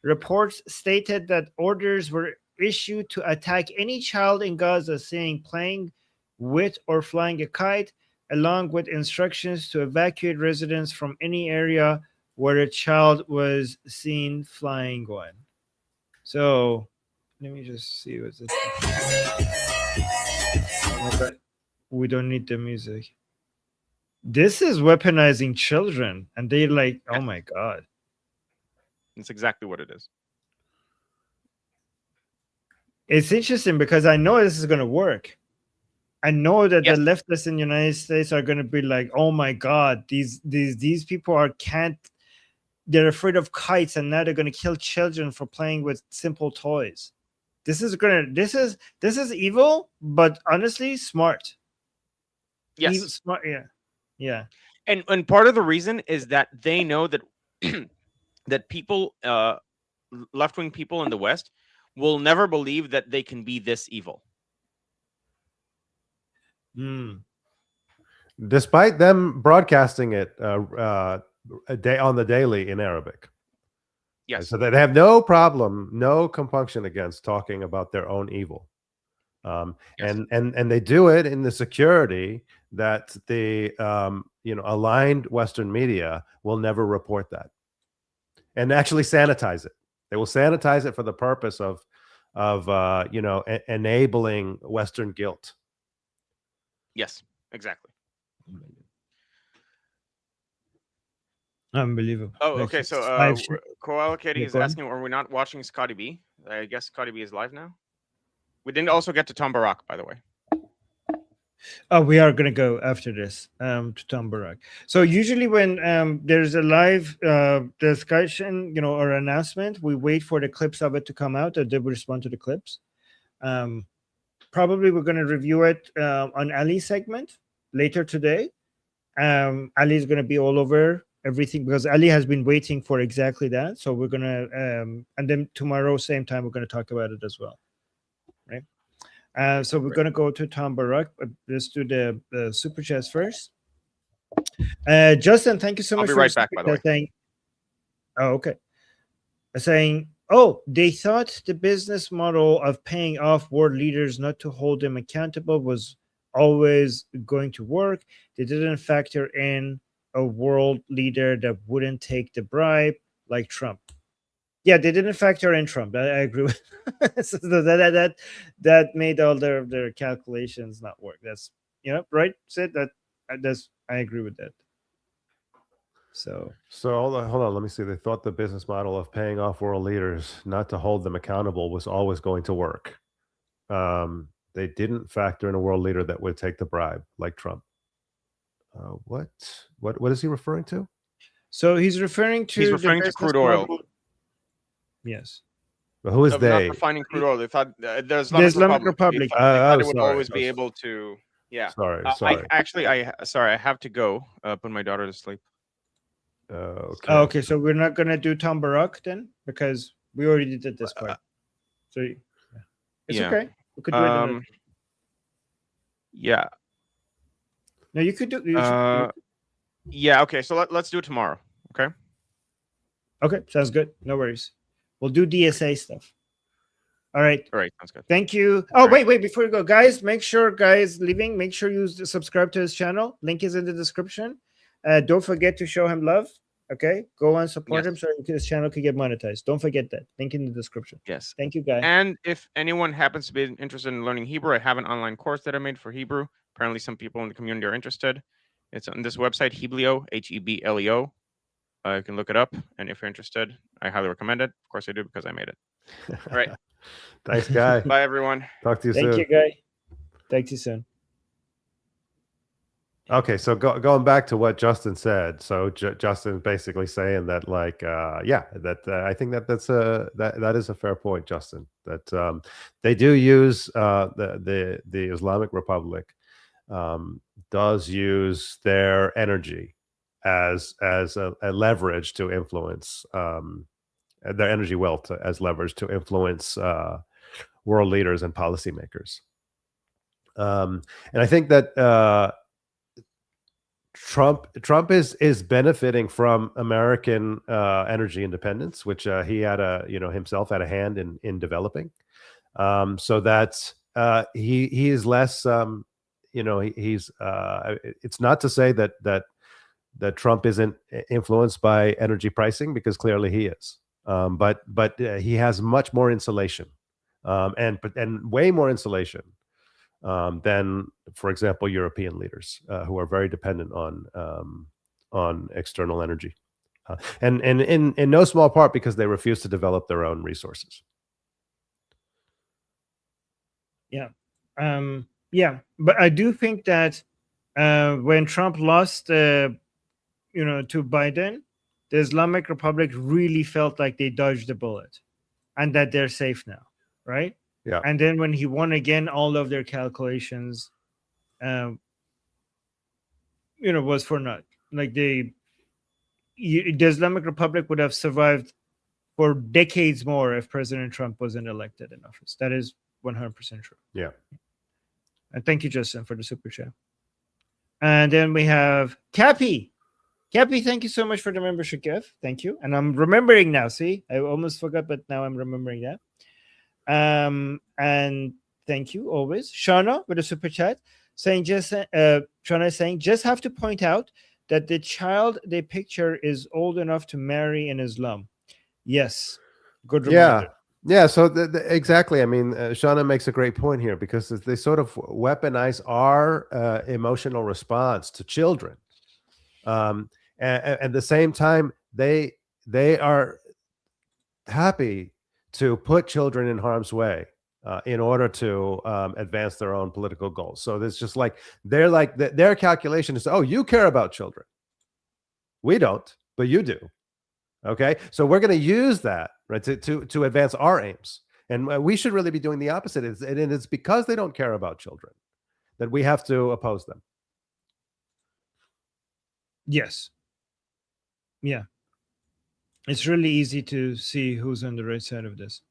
Reports stated that orders were issued to attack any child in Gaza seen playing with or flying a kite, along with instructions to evacuate residents from any area where a child was seen flying one. So let me just see what's this. Okay. We don't need the music. This is weaponizing children, and they're like, oh my God. That's exactly what it is. It's interesting because I know this is going to work. I know that the leftists in the United States are going to be like, oh my God, these people they're afraid of kites, and now they're going to kill children for playing with simple toys. This is evil, but honestly smart. Yes. Smart, yeah. And part of the reason is that they know that that people, left-wing people in the West, will never believe that they can be this evil. Despite them broadcasting it a day on the daily in Arabic. Yes. So they have no problem, no compunction against talking about their own evil. And they do it in the security that the aligned Western media will never report that. and actually sanitize it. They will sanitize it for the purpose of enabling Western guilt. Yes, exactly. Unbelievable. Oh, okay. So co-allocating is go on. asking, are we not watching Scotty B? I guess Scotty B is live now. We didn't also get to Tom Barak, by the way. Oh, we are going to go after this to Tom Barak. So usually when there's a live discussion, or announcement, we wait for the clips of it to come out, and then we respond to the clips. Probably we're going to review it on Ali's segment later today. Ali is going to be all over everything because Ali has been waiting for exactly that. So we're going to, and then tomorrow, same time, we're going to talk about it as well. Right. So we're going to go to Tom Barak. Let's do the super chats first. Justin, thank you so much. I'll be right back, by the way. Saying, oh, okay. Saying, oh, they thought the business model of paying off world leaders not to hold them accountable was always going to work. They didn't factor in a world leader that wouldn't take the bribe like Trump. Yeah, they didn't factor in Trump. I agree with so that made all their calculations not work. That's right, Sid. That's I agree with that. So hold on. Let me see. They thought the business model of paying off world leaders not to hold them accountable was always going to work. They didn't factor in a world leader that would take the bribe like Trump. What is he referring to? So he's referring to crude oil. Yes. But who is they? Not refining crude oil. They thought there's Islamic Republic. They thought it would always be able to. Yeah. Sorry. I have to go put my daughter to sleep. Okay. Okay. So we're not gonna do Tom Barak then because we already did this part. So it's okay. We could do it. Yeah. No, you could do. Yeah. Okay. So let's do it tomorrow. Okay. Okay. Sounds good. No worries. We'll do DSA stuff. All right. All right. Sounds good. Thank you. Oh, wait. Before you go, guys, make sure you subscribe to his channel. Link is in the description. Don't forget to show him love. Okay. Go and support him so his channel can get monetized. Don't forget that. Link in the description. Yes. Thank you, guys. And if anyone happens to be interested in learning Hebrew, I have an online course that I made for Hebrew. Apparently, some people in the community are interested. It's on this website, Hebleo, Hebleo. You can look it up. And if you're interested, I highly recommend it. Of course, I do because I made it. All right. Thanks, Guy. Bye, everyone. Talk to you soon. Thank you, Guy. Talk to you soon. Okay, so going back to what Justin said. So Justin basically saying that, like, I think that is a fair point, Justin. That they do use the Islamic Republic does use their energy as a leverage to influence their energy wealth as leverage to influence world leaders and policymakers. And I think that Trump is benefiting from American energy independence, which he had himself had a hand in developing. So that's he is less. He's it's not to say that Trump isn't influenced by energy pricing, because clearly he is. But he has much more insulation, and way more insulation than, for example, European leaders who are very dependent on external energy, and in no small part because they refuse to develop their own resources. Yeah, but I do think that when Trump lost, to Biden, the Islamic Republic really felt like they dodged the bullet, and that they're safe now, right? Yeah. And then when he won again, all of their calculations, was for naught. Like the Islamic Republic would have survived for decades more if President Trump wasn't elected in office. That is 100% true. Yeah. And thank you, Justin, for the super chat. And then we have Cappy. Cappy, thank you so much for the membership gift. Thank you. And I'm remembering now. See, I almost forgot, but now I'm remembering that. And thank you always. Shauna with a super chat saying Shauna is saying, just have to point out that the child they picture is old enough to marry in Islam. Yes. Good reminder. Yeah. So exactly. I mean, Shauna makes a great point here because they sort of weaponize our emotional response to children. And at the same time, they are happy to put children in harm's way in order to advance their own political goals. So there's just like their calculation is, oh, you care about children. We don't, but you do. Okay, so we're going to use that, right, to advance our aims, and we should really be doing the opposite. And it's because they don't care about children that we have to oppose them. Yes. Yeah. It's really easy to see who's on the right side of this.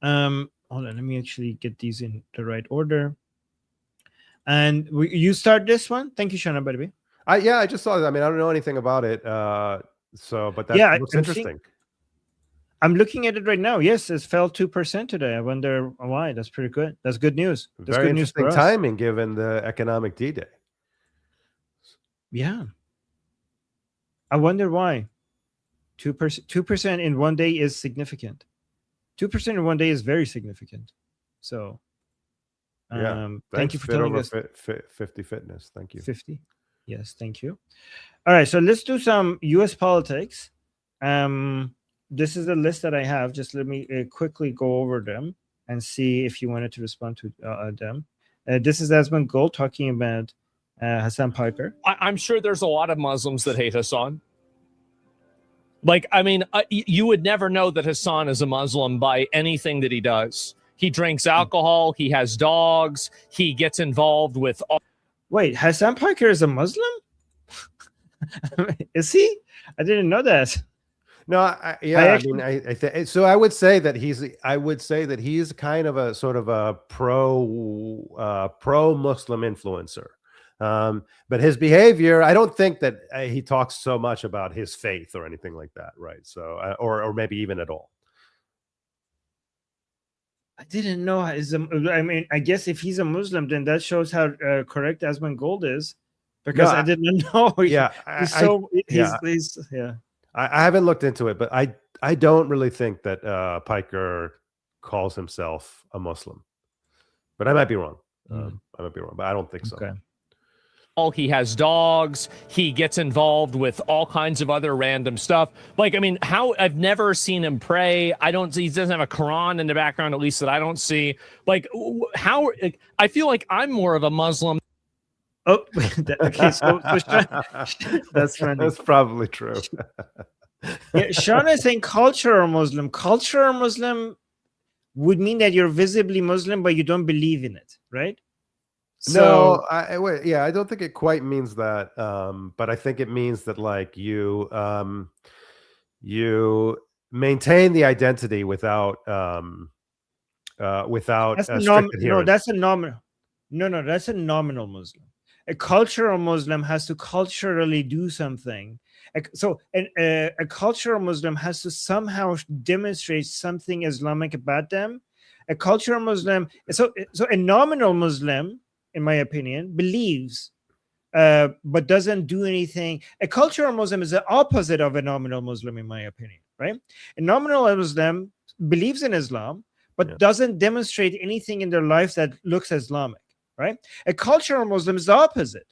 Hold on, let me actually get these in the right order. And you start this one. Thank you, Shauna, by the way. I just saw it. I mean, I don't know anything about it. But that looks interesting. I'm looking at it right now. Yes, it fell 2% today. I wonder why. That's pretty good. That's good news. That's very good news for us. Timing given the economic D-Day. Yeah. I wonder why. 2% in one day is significant. 2% in one day is very significant. So, thank you for telling us. 50 Fitness. Thank you. 50. Yes, thank you. All right, so let's do some U.S. politics. This is the list that I have. Just let me quickly go over them and see if you wanted to respond to them. This is Asmund Gold talking about Hassan Piker. I'm sure there's a lot of Muslims that hate Hassan. Like, I mean, you would never know that Hassan is a Muslim by anything that he does. He drinks alcohol. He has dogs. He gets involved with... Wait, Hassan Piker is a Muslim? Is he? I didn't know that. No, I would say that he's kind of a sort of a pro-Muslim influencer. But his behavior, I don't think that he talks so much about his faith or anything like that, right? So, or maybe even at all. I didn't know. I mean, I guess if he's a Muslim, then that shows how correct Asmund Gold is, because I didn't know. I haven't looked into it, but I don't really think that Piker calls himself a Muslim, but I might be wrong. I might be wrong, but I don't think so. Okay. He has dogs. He gets involved with all kinds of other random stuff. Like, I mean, I've never seen him pray. He doesn't have a Quran in the background, at least that I don't see. Like, I feel like I'm more of a Muslim. Oh, okay. So that's funny. That's probably true. Sean is saying cultural Muslim. Cultural Muslim would mean that you're visibly Muslim, but you don't believe in it, right? So, I don't think it quite means that, but I think it means that like you maintain the identity without strict adherence. No, that's a nominal. No, that's a nominal Muslim. A cultural Muslim has to culturally do something. So a cultural Muslim has to somehow demonstrate something Islamic about them. A cultural Muslim, so a nominal Muslim, in my opinion, believes but doesn't do anything. A cultural Muslim is the opposite of a nominal Muslim, in my opinion, right? A nominal Muslim believes in Islam, but doesn't demonstrate anything in their life that looks Islamic, right? A cultural Muslim is the opposite.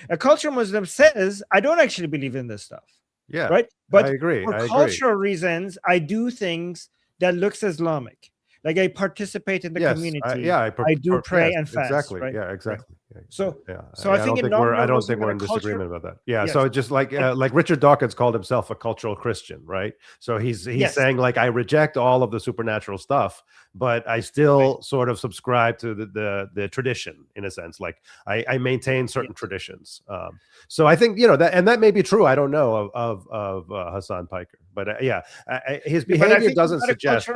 A cultural Muslim says, I don't actually believe in this stuff. Yeah, right? But I agree. For cultural reasons, I do things that looks Islamic. Like I participate in the community. I do pray and fast. Exactly. Right? Yeah, exactly. Right. So I think I don't think we're in disagreement about that. Yeah. So just like Richard Dawkins called himself a cultural Christian, right? So he's saying like I reject all of the supernatural stuff, but I still sort of subscribe to the tradition in a sense. Like I maintain certain traditions. So I think that may be true. I don't know of Hassan Piker, but his behavior doesn't suggest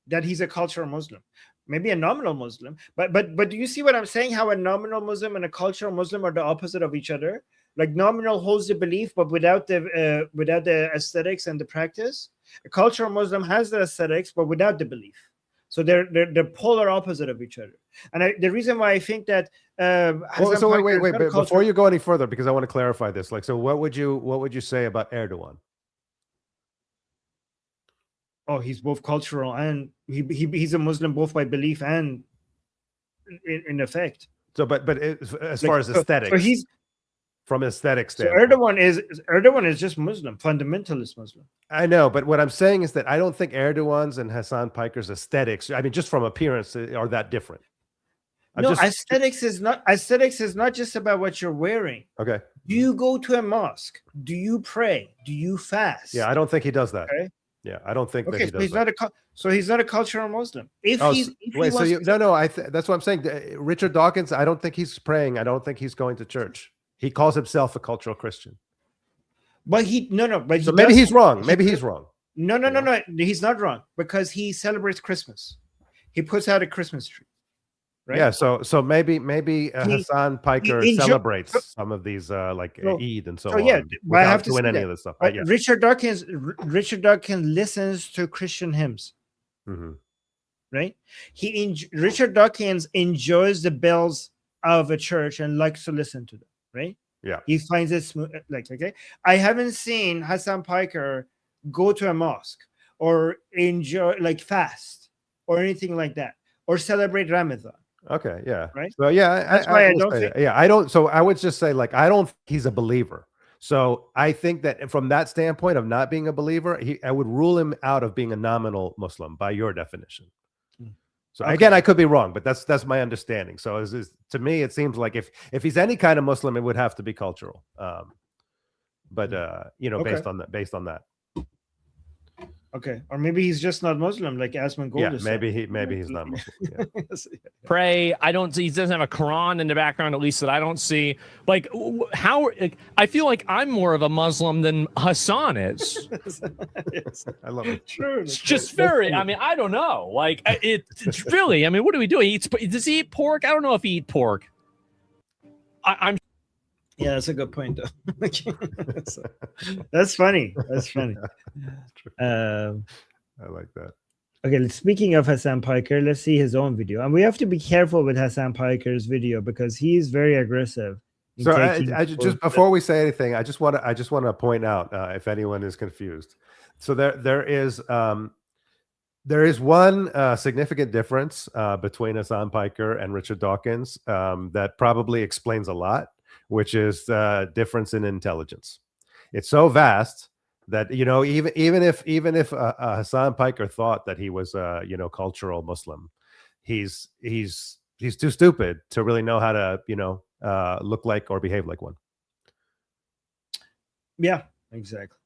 that he's a cultural Muslim, maybe a nominal Muslim, but do you see what I'm saying? How a nominal Muslim and a cultural Muslim are the opposite of each other. Like nominal holds the belief, but without the aesthetics and the practice. A cultural Muslim has the aesthetics, but without the belief. So they're polar opposite of each other. And the reason why I think that wait, but before you go any further, because I want to clarify this. Like, so what would you say about Erdogan? Oh, he's both cultural and he's a Muslim both by belief and in effect. So, but as far as aesthetics, so he's from aesthetic so standpoint, Erdogan is just Muslim, fundamentalist Muslim. I know, but what I'm saying is that I don't think Erdogan's and Hassan Piker's aesthetics, I mean, just from appearance, are that different. Aesthetics is not just about what you're wearing. Okay. Do you go to a mosque? Do you pray? Do you fast? Yeah, I don't think he does that. Okay. Yeah, I don't think that he does he's not a cultural Muslim. That's what I'm saying. Richard Dawkins, I don't think he's praying. I don't think he's going to church. He calls himself a cultural Christian. But maybe he's wrong. Maybe he's wrong. No. He's not wrong because he celebrates Christmas. He puts out a Christmas tree. Right? Yeah, so maybe Hassan Piker celebrates some of these like Eid and so on. Yeah, but I have to doing say any that. of this stuff. But Richard Dawkins listens to Christian hymns, right? Richard Dawkins enjoys the bells of a church and likes to listen to them, right? Yeah, he finds it smooth. Like I haven't seen Hassan Piker go to a mosque or enjoy fast or anything like that or celebrate Ramadan. Okay, yeah. Right. So yeah, that's why I don't think. Yeah, I don't. So I would just say I don't think he's a believer. So I think that from that standpoint of not being a believer, I would rule him out of being a nominal Muslim by your definition. So again, I could be wrong, but that's my understanding. So to me, it seems like if he's any kind of Muslim, it would have to be cultural. Based on that. Okay, or maybe he's just not Muslim, like Asman Gold. Yeah, maybe he's not Muslim. Yeah. Pray. I don't see. He doesn't have a Quran in the background, at least that I don't see. Like how? I feel like I'm more of a Muslim than Hassan is. Yes, I love it. True. It's just very. I mean, I don't know. Like it's really. I mean, what do we do? Does he eat pork? I don't know if he eat pork. I'm. Yeah, that's a good point, though. That's funny. That's funny. I like that. Okay, speaking of Hassan Piker, let's see his own video. And we have to be careful with Hassan Piker's video because he's very aggressive. So I just before we say anything, I just want to point out if anyone is confused. So there is one significant difference between Hassan Piker and Richard Dawkins that probably explains a lot, which is difference in intelligence. It's so vast that even if Hassan Piker thought that he was cultural Muslim, he's too stupid to really know how to look like or behave like one. Yeah, exactly.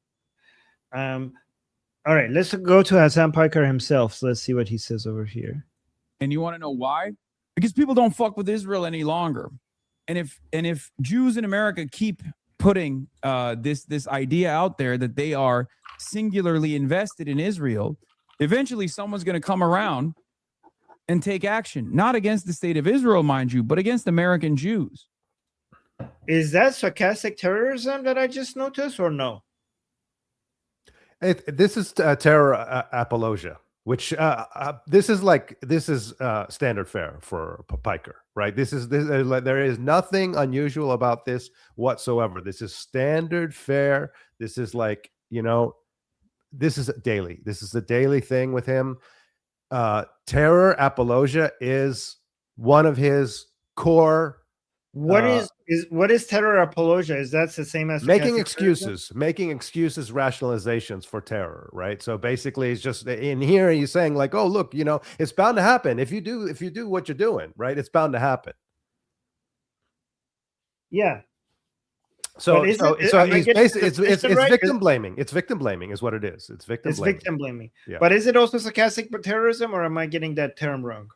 All right, let's go to Hassan Piker himself. So let's see what he says over here. And you want to know why? Because people don't fuck with Israel any longer. And if Jews in America keep putting this idea out there that they are singularly invested in Israel, eventually someone's going to come around and take action, not against the state of Israel, mind you, but against American Jews. Is that sarcastic terrorism that I just noticed, or no? This is terror apologia, which this is standard fare for Piker, right? There is nothing unusual about this whatsoever. This is standard fare. This is this is daily. This is a daily thing with him. Terror apologia is one of his core. What is terror apologia? Is that the same as making excuses, rationalizations for terror, right? So basically, it's just in here he's saying like, oh, look, it's bound to happen if you do what you're doing, right? It's bound to happen. Yeah. So it's victim blaming. It's victim blaming is what it is. It's victim blaming. Yeah. But is it also sarcastic terrorism, or am I getting that term wrong?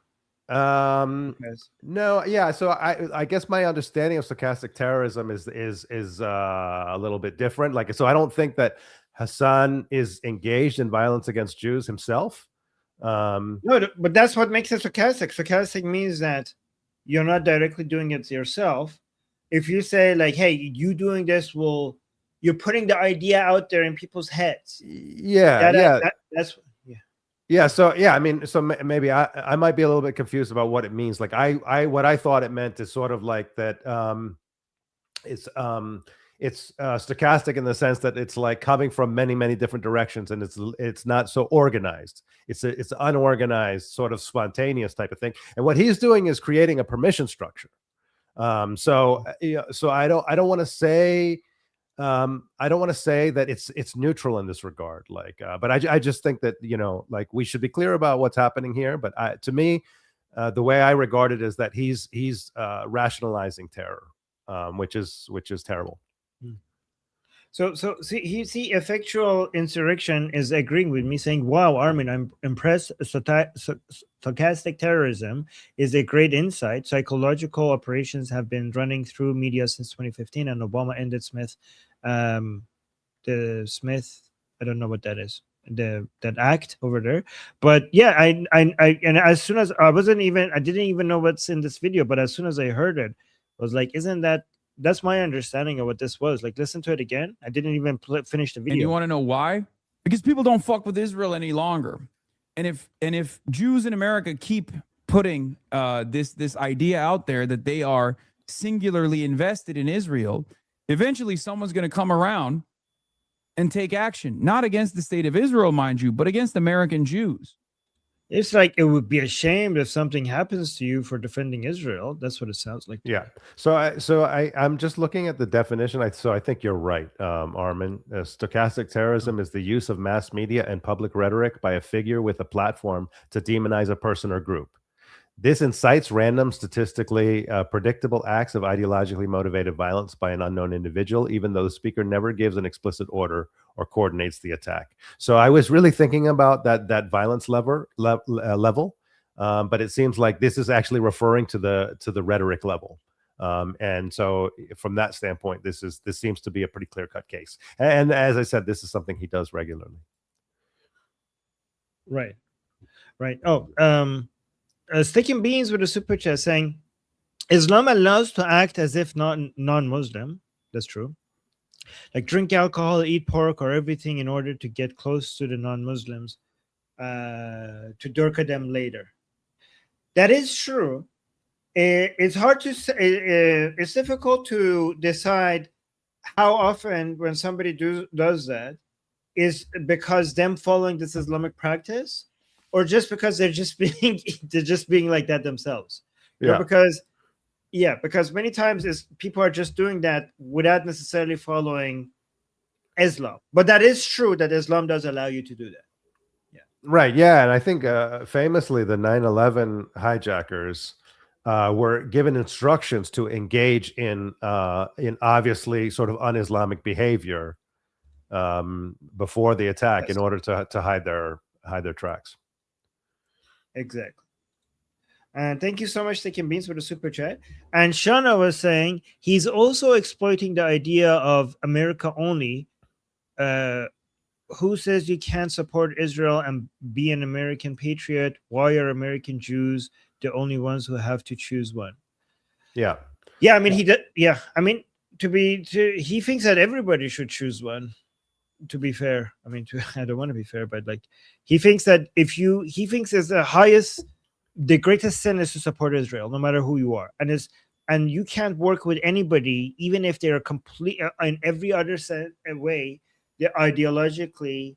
No, yeah. So I guess my understanding of sarcastic terrorism is a little bit different. So I don't think that Hassan is engaged in violence against Jews himself. No, but that's what makes it sarcastic. Sarcastic means that you're not directly doing it yourself. If you say like, "Hey, you doing this you're putting the idea out there in people's heads." Yeah, that's. Yeah. So yeah, I mean, so maybe I might be a little bit confused about what it means. Like what I thought it meant is sort of like that. stochastic in the sense that it's like coming from many different directions, and it's not so organized. It's unorganized, sort of spontaneous type of thing. And what he's doing is creating a permission structure. So I don't want to say that it's neutral in this regard. But I just think that like we should be clear about what's happening here. But to me, the way I regard it is that he's rationalizing terror, which is terrible. So see, effectual insurrection is agreeing with me, saying, "Wow, Armin, I'm impressed. Stochastic terrorism is a great insight. Psychological operations have been running through media since 2015, and Obama ended Smith. The Smith, I don't know what that is. That act over there, but yeah, I and as soon as I didn't even know what's in this video, but as soon as I heard it, I was like, isn't that's my understanding of what this was. Like, listen to it again. I didn't even finish the video. And you want to know why? Because people don't fuck with Israel any longer. And if Jews in America keep putting this idea out there that they are singularly invested in Israel, eventually someone's going to come around and take action, not against the state of Israel, mind you, but against American Jews. It's like it would be a shame if something happens to you for defending Israel. That's what it sounds like. Yeah. So I'm just looking at the definition. So I think you're right, Armin. Stochastic terrorism is the use of mass media and public rhetoric by a figure with a platform to demonize a person or group. This incites random, statistically predictable acts of ideologically motivated violence by an unknown individual, even though the speaker never gives an explicit order or coordinates the attack. So I was really thinking about that violence level, but it seems like this is actually referring to the rhetoric level. And so from that standpoint, this seems to be a pretty clear-cut case. And as I said, this is something he does regularly. Right. Oh, Sticking Beans with a super chat saying, Islam allows to act as if non-Muslim. That's true. Like drink alcohol, eat pork or everything in order to get close to the non-Muslims, to durka them later. That is true. It's hard to say. It's difficult to decide how often when somebody does that is because them following this Islamic practice, or just because they're just being like that themselves. Yeah. Because many times people are just doing that without necessarily following Islam. But that is true that Islam does allow you to do that. Yeah. Right. Yeah. And I think famously the 9/11 hijackers were given instructions to engage in obviously sort of un-Islamic behavior before the attack, yes, in order to hide their tracks. Exactly. And thank you so much, Taking Beans, for the super chat. And Shana was saying he's also exploiting the idea of America only. Who says you can't support Israel and be an American patriot? Why are American Jews the only ones who have to choose one? Yeah. Yeah. I mean, he did. Yeah. I mean, he thinks that everybody should choose one. To be fair, I mean, I don't want to be fair, but like he thinks that he thinks is the greatest sin is to support Israel, no matter who you are, and you can't work with anybody, even if they're complete in every other way, they ideologically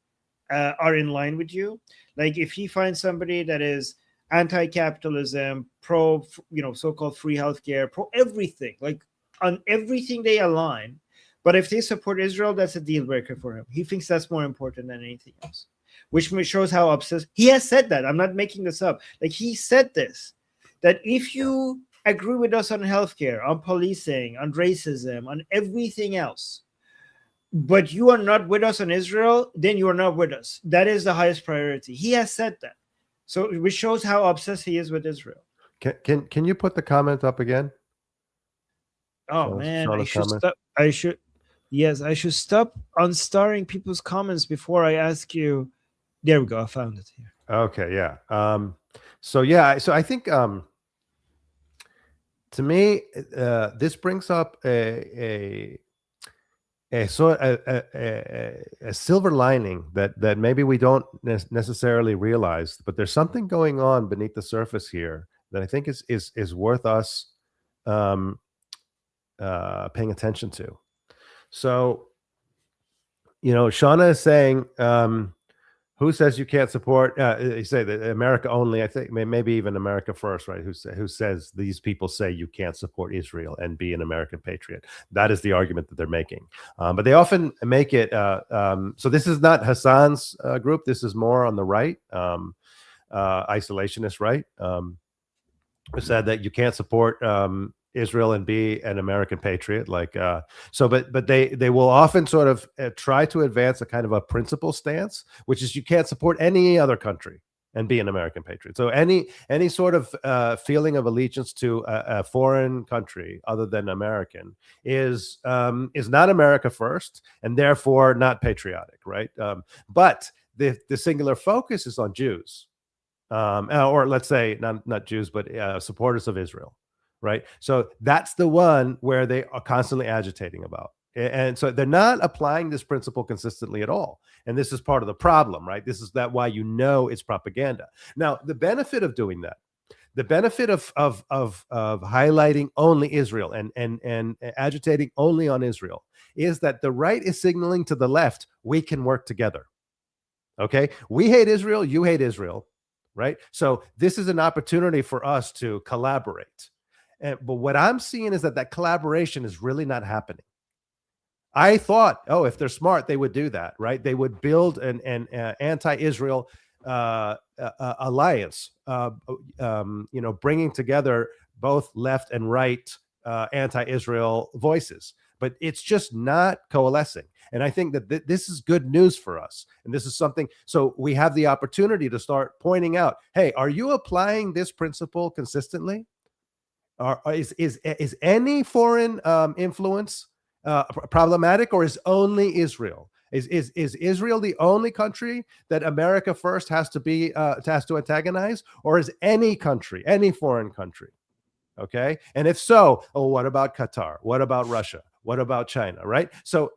are in line with you. Like if he finds somebody that is anti-capitalism, pro, so-called free healthcare, pro everything, like on everything they align. But if they support Israel, that's a deal breaker for him. He thinks that's more important than anything else, which shows how obsessed he has said that. I'm not making this up. Like he said this, that if you agree with us on healthcare, on policing, on racism, on everything else, but you are not with us on Israel, then you are not with us. That is the highest priority. He has said that. So which shows how obsessed he is with Israel. Can you put the comment up again? Oh man, I should stop unstarring people's comments before I ask you. There we go. I found it here. Okay. Yeah. So I think to me this brings up a silver lining that maybe we don't necessarily realize, but there's something going on beneath the surface here that I think is worth us paying attention to. So, Shauna is saying, who says you can't support? You say that America only. I think maybe even America first, right? Who says these people say you can't support Israel and be an American patriot? That is the argument that they're making. But they often make it. So this is not Hassan's group. This is more on the right, isolationist right. Who said that you can't support Israel and be an American patriot, but they will often sort of try to advance a kind of a principle stance, which is you can't support any other country and be an American patriot. So any sort of feeling of allegiance to a foreign country other than American is not America first, and therefore not patriotic, right? But the singular focus is on Jews, or let's say not Jews, but supporters of Israel. Right. So that's the one where they are constantly agitating about. And so they're not applying this principle consistently at all. And this is part of the problem, right? This is why it's propaganda. Now, the benefit of doing that, the benefit of highlighting only Israel and agitating only on Israel is that the right is signaling to the left, we can work together. Okay. We hate Israel. You hate Israel. Right. So this is an opportunity for us to collaborate. But what I'm seeing is that collaboration is really not happening. I thought, if they're smart, they would do that, right? They would build an anti-Israel alliance, bringing together both left and right anti-Israel voices. But it's just not coalescing. And I think that this is good news for us. And this is something, so we have the opportunity to start pointing out, hey, are you applying this principle consistently? Is any foreign influence problematic, or is only Israel? Is Israel the only country that America first has to antagonize, or is any country, any foreign country? Okay, and if so, what about Qatar? What about Russia? What about China? Right? So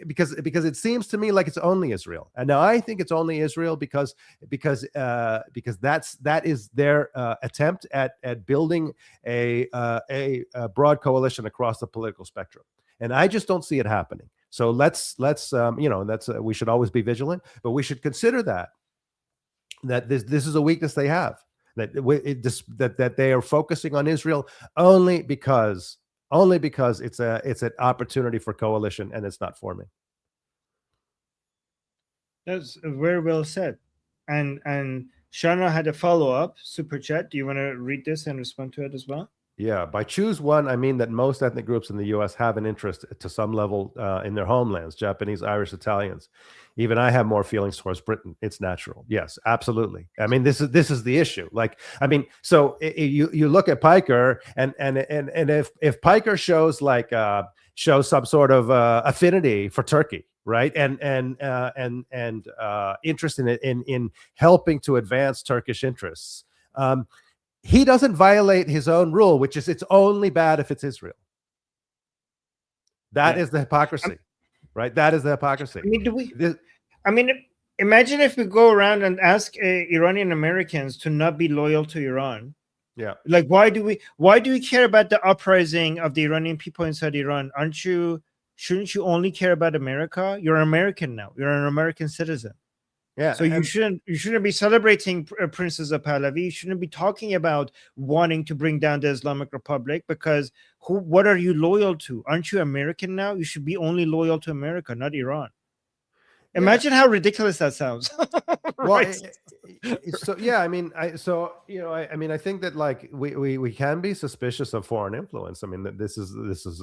because it seems to me like it's only Israel, and now I think it's only Israel because that is their attempt at building a broad coalition across the political spectrum, and I just don't see it happening. So let's we should always be vigilant, but we should consider that this is a weakness they have, that they are focusing on Israel only because it's an opportunity for coalition, and it's not forming. That's very well said. And Shana had a follow-up super chat. Do you want to read this and respond to it as well? Yeah, by choose one, I mean that most ethnic groups in the U.S. have an interest to some level in their homelands: Japanese, Irish, Italians. Even I have more feelings towards Britain. It's natural. Yes, absolutely. I mean, this is the issue. So you look at Piker, and if Piker shows some sort of affinity for Turkey, right, and interest in helping to advance Turkish interests. He doesn't violate his own rule, which is it's only bad if it's Israel. That is the hypocrisy, right? That is the hypocrisy. I mean, imagine if we go around and ask Iranian Americans to not be loyal to Iran. Yeah. Like, why do we care about the uprising of the Iranian people inside Iran? Shouldn't you only care about America? You're American now. You're an American citizen. Yeah. So you shouldn't be celebrating Princess of Pahlavi. You shouldn't be talking about wanting to bring down the Islamic Republic, because what are you loyal to? Aren't you American now? You should be only loyal to America, not Iran. Imagine how ridiculous that sounds. Right. I think that we can be suspicious of foreign influence. I mean, that this is this is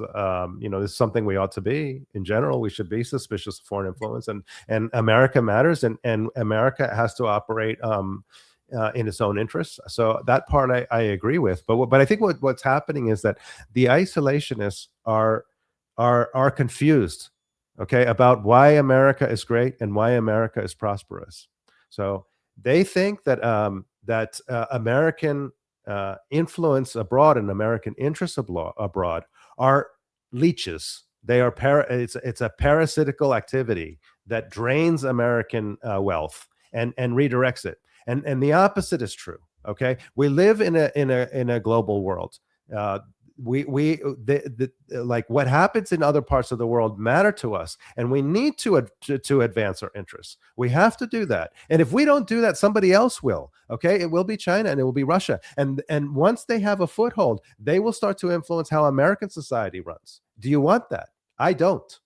something we ought to be in general. We should be suspicious of foreign influence, and America matters, and America has to operate in its own interests. So that part I agree with. But I think what's happening is that the isolationists are confused, okay, about why America is great and why America is prosperous. So they think that American influence abroad and American interests abroad are leeches. They are it's a parasitical activity that drains American wealth and redirects it. And the opposite is true. Okay, we live in a global world. like what happens in other parts of the world matter to us, and we need to advance our interests. We have to do that, and if we don't do that, somebody else will. Okay, it will be China and it will be Russia, and once they have a foothold, they will start to influence how American society runs. Do you want that? I don't.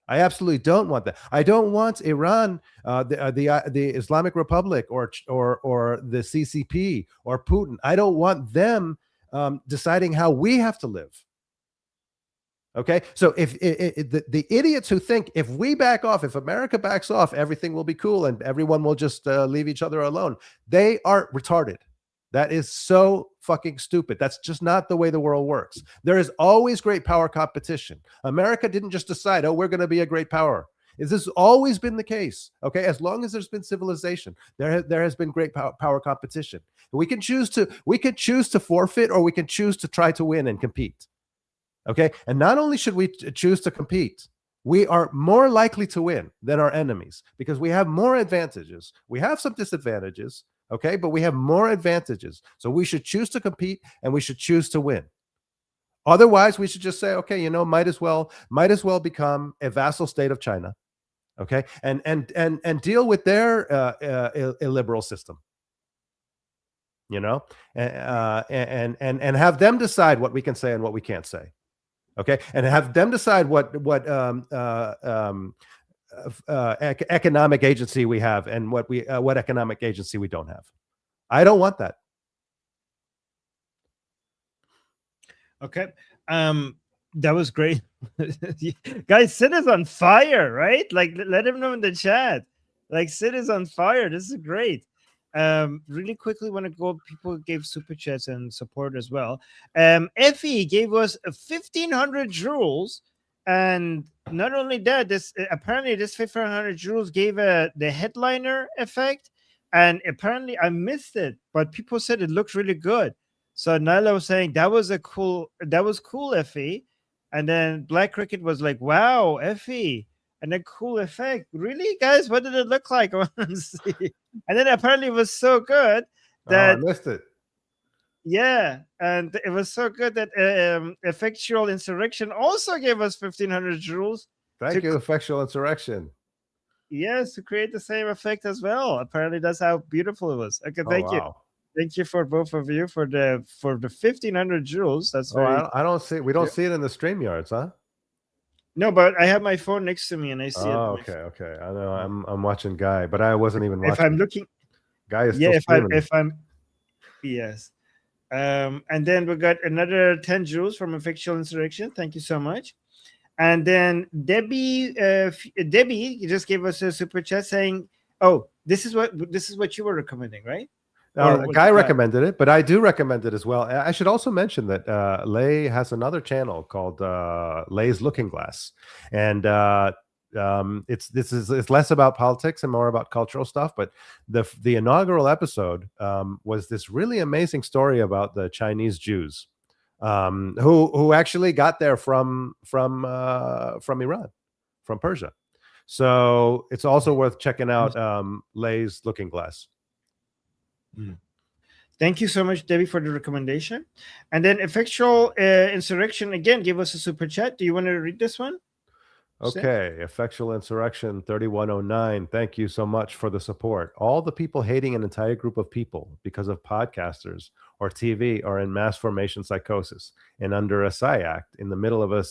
I absolutely don't want that. I don't want Iran, the Islamic Republic, or the CCP or Putin. I don't want them deciding how we have to live. Okay, so if the idiots who think if we back off, if America backs off, everything will be cool and everyone will just leave each other alone, they are retarded. That is so fucking stupid. That's just not the way the world works. There is always great power competition. America didn't just decide, oh, we're going to be a great power. This has always been the case. Okay, as long as there's been civilization, there has been great power competition. We can choose to forfeit, or we can choose to try to win and compete. Okay, and not only should we choose to compete, we are more likely to win than our enemies because we have more advantages. We have some disadvantages. Okay, but we have more advantages. So we should choose to compete and we should choose to win. Otherwise, we should just say, okay, might as well become a vassal state of China. Okay, and deal with their illiberal system. And have them decide what we can say and what we can't say. Okay, and have them decide what economic agency we have and what economic agency we don't have. I don't want that. Okay, that was great. Guys, Sid is on fire, right? Like, let him know in the chat. Like, Sid is on fire. This is great. Really quickly want to go. People gave super chats and support as well. Effie gave us 1,500 joules. And not only that, this 1,500 joules gave the headliner effect, and apparently I missed it, but people said it looked really good. So Nyla was saying that was cool, Effie, and then Black Cricket was like, "Wow, Effie," and a cool effect. Really, guys, what did it look like? I want to see. And then apparently it was so good that I missed it. Yeah, and it was so good that Effectual Insurrection also gave us 1,500 joules. Thank you, Effectual Insurrection. Yes, to create the same effect as well. Apparently, that's how beautiful it was. Okay, thank you. Thank you for both of you for the 1,500 joules. That's very. I don't see. We don't see it in the StreamYards, huh? No, but I have my phone next to me and I see it. Oh, okay. I know. I'm watching Guy, but I wasn't even watching. If I'm looking, Guy is still streaming. Yes. And then we got another 10 joules from Effectual Insurrection. Thank you so much. And then Debbie just gave us a super chat saying, "Oh, this is what you were recommending, right?" Guy recommended it, but I do recommend it as well. I should also mention that Lay has another channel called Lay's Looking Glass, and it's less about politics and more about cultural stuff. But the inaugural episode was this really amazing story about the Chinese Jews who actually got there from Iran, from Persia. So it's also worth checking out Lay's Looking Glass. Thank you so much, Debbie, for the recommendation. And then Effectual Insurrection again gave us a super chat. Do you want to read this one? Okay, Effectual Insurrection 3109. Thank you so much for the support. All the people hating an entire group of people because of podcasters or TV are in mass formation psychosis and under a PSYAC in the middle of a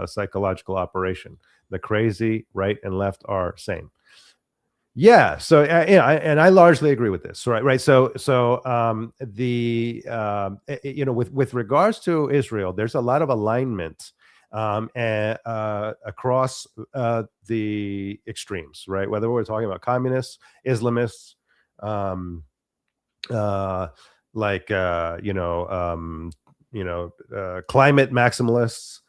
psychological operation. The crazy right and left are same. Yeah, so and I largely agree with this, right? So with regards to Israel, there's a lot of alignment across the extremes, right? Whether we're talking about communists, Islamists, climate maximalists,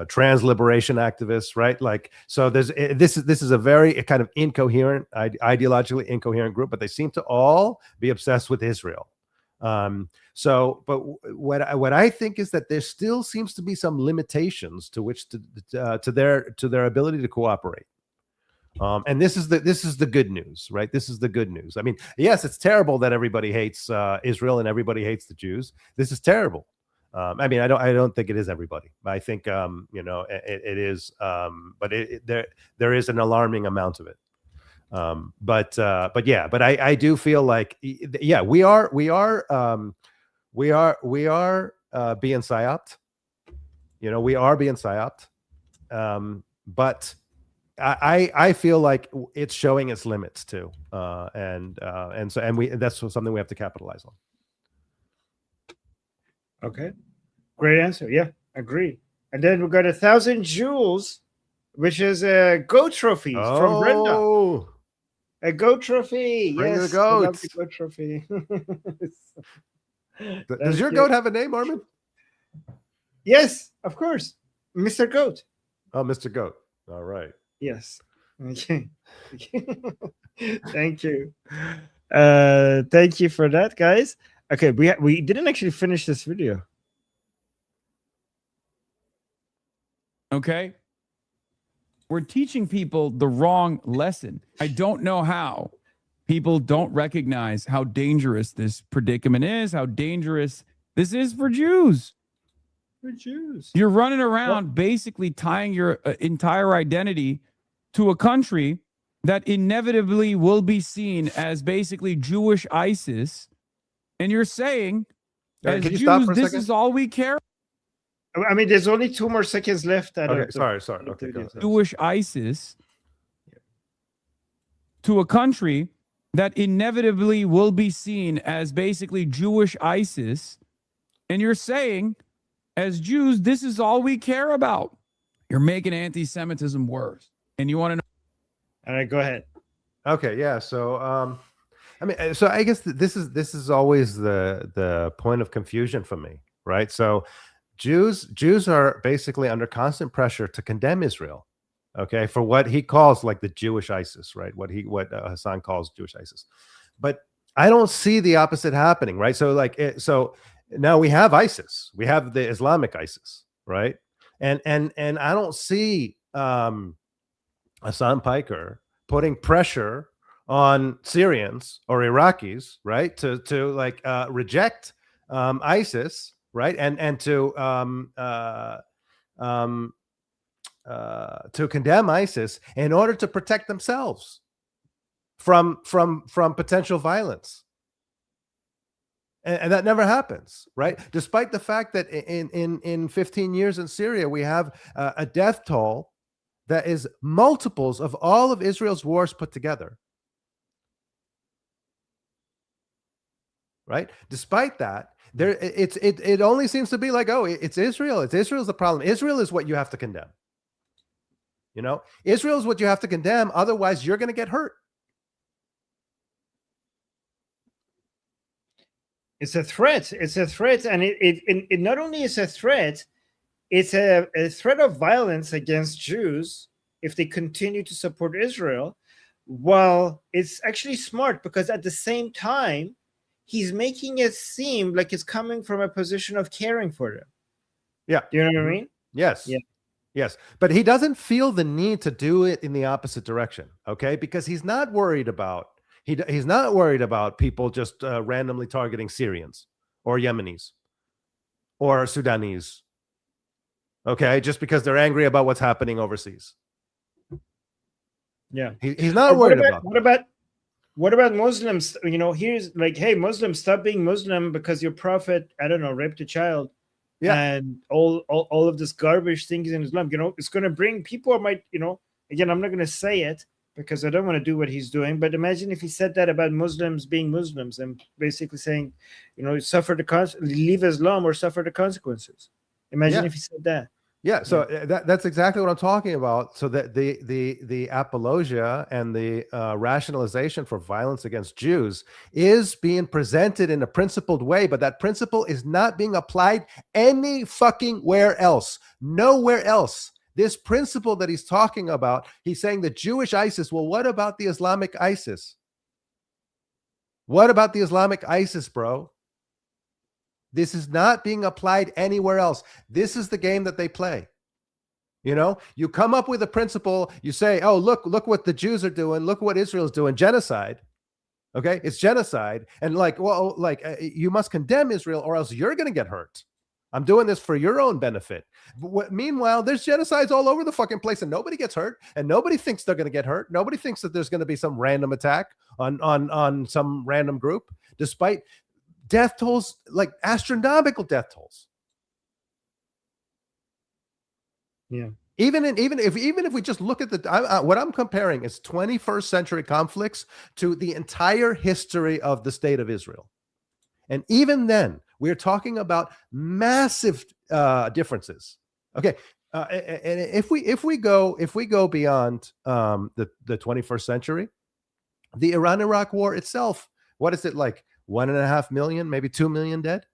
trans liberation activists, right? Like, so this is a very kind of incoherent, ideologically incoherent group, but they seem to all be obsessed with Israel. But what I think is that there still seems to be some limitations to which to their ability to cooperate. And this is the good news, right? This is the good news. I mean, yes, it's terrible that everybody hates Israel and everybody hates the Jews. This is terrible. I mean, I don't think it is everybody. I think it is, but there is an alarming amount of it. But I do feel like we are being psyoped. We are being psyoped. But I feel like it's showing its limits too, and that's something we have to capitalize on. Okay, great answer. Yeah, agree. And then we got 1,000 jewels, which is a goat trophy from Brenda. A goat trophy. Bring yes, the goat. I love the goat trophy. Does your goat have a name, Armin? Yes, of course, Mr. Goat. Oh, Mr. Goat. All right. Yes. Okay. Thank you. Thank you for that, guys. Okay, we didn't actually finish this video. Okay. We're teaching people the wrong lesson. I don't know how people don't recognize how dangerous this predicament is, how dangerous this is for Jews. For Jews. You're running around basically tying your entire identity to a country that inevitably will be seen as basically Jewish ISIS. And you're saying, as Jews, this is all we care. I mean, there's only 2 more seconds left. Okay, sorry. Okay, Jewish ISIS to a country that inevitably will be seen as basically Jewish ISIS. And you're saying, as Jews, this is all we care about. You're making anti-Semitism worse. And you want to know? All right, go ahead. Okay, yeah. So, so I guess this is always the point of confusion for me, right? So, Jews are basically under constant pressure to condemn Israel, okay, for what he calls like the Jewish ISIS, right? What Hassan calls Jewish ISIS, but I don't see the opposite happening, right? So so now we have ISIS, we have the Islamic ISIS, right? And I don't see Hassan Piker putting pressure on Syrians or Iraqis, right, to reject ISIS, right, and to condemn ISIS in order to protect themselves from potential violence, and that never happens, right? Despite the fact that in 15 years in Syria we have a death toll that is multiples of all of Israel's wars put together. Right? Despite that, it only seems to be like, oh, it's Israel. Israel's the problem. Israel is what you have to condemn. Israel is what you have to condemn. Otherwise, you're going to get hurt. It's a threat. It's a threat, and it not only is a threat, it's a threat of violence against Jews if they continue to support Israel. Well, it's actually smart because at the same time, he's making it seem like it's coming from a position of caring for them. Yeah. You know what I mean? Yes. Yeah. Yes. But he doesn't feel the need to do it in the opposite direction. Okay. Because he's not worried about he's not worried about people just randomly targeting Syrians or Yemenis or Sudanese. Okay. Just because they're angry about what's happening overseas. Yeah. He's not worried about what about Muslims? Here's like, hey, Muslims, stop being Muslim because your prophet, I don't know, raped a child. Yeah. And all of this garbage things in Islam, it's going to bring people might, again, I'm not going to say it because I don't want to do what he's doing. But imagine if he said that about Muslims being Muslims and basically saying, leave Islam or suffer the consequences. Imagine if he said that. Yeah, so that's exactly what I'm talking about. So that the apologia and the rationalization for violence against Jews is being presented in a principled way, but that principle is not being applied any fucking where else, nowhere else. This principle that he's talking about, he's saying the Jewish ISIS. Well, what about the Islamic ISIS? What about the Islamic ISIS, bro? This is not being applied anywhere else. This is the game that they play. You come up with a principle, you say, oh, look what the Jews are doing. Look what Israel's doing. Genocide. Okay. It's genocide. And you must condemn Israel or else you're going to get hurt. I'm doing this for your own benefit. Meanwhile, there's genocides all over the fucking place, and nobody gets hurt, and nobody thinks they're going to get hurt. Nobody thinks that there's going to be some random attack on some random group, despite death tolls, like astronomical death tolls. Yeah. Even if we just look at what I'm comparing is 21st century conflicts to the entire history of the state of Israel. And even then, we're talking about massive differences. Okay, and if we go beyond the 21st century, the Iran-Iraq war itself, what is it like? 1.5 million, maybe 2 million dead?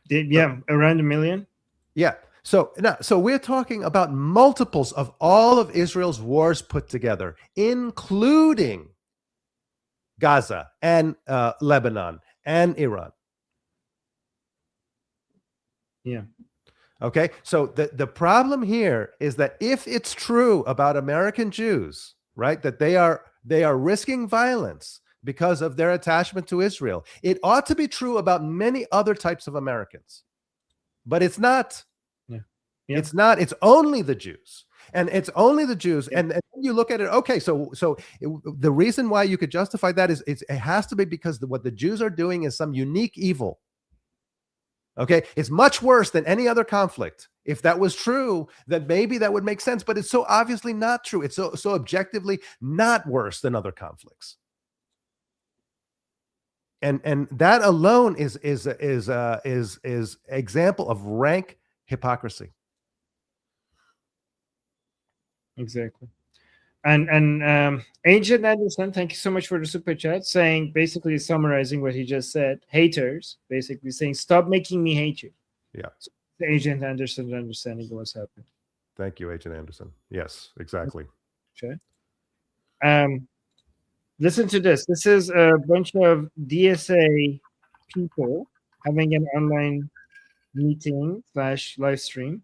Yeah, around 1 million. Yeah. So we're talking about multiples of all of Israel's wars put together, including Gaza and Lebanon and Iran. Yeah. Okay. So the problem here is that if it's true about American Jews, right, that they are risking violence because of their attachment to Israel, it ought to be true about many other types of Americans. But it's not. Yeah. It's not. It's only the Jews. And it's only the Jews. Yeah. And you look at it, okay, so the reason why you could justify that is it has to be because what the Jews are doing is some unique evil. Okay, it's much worse than any other conflict. If that was true, then maybe that would make sense, but it's so obviously not true. It's so objectively not worse than other conflicts. And that alone is example of rank hypocrisy. Exactly. And Agent Anderson, thank you so much for the super chat, saying, basically summarizing what he just said, haters, basically saying, stop making me hate you. Yeah. So Agent Anderson's understanding of what's happening. Thank you, Agent Anderson. Yes, exactly. Okay. Listen to this. This is a bunch of DSA people having an online meeting / live stream.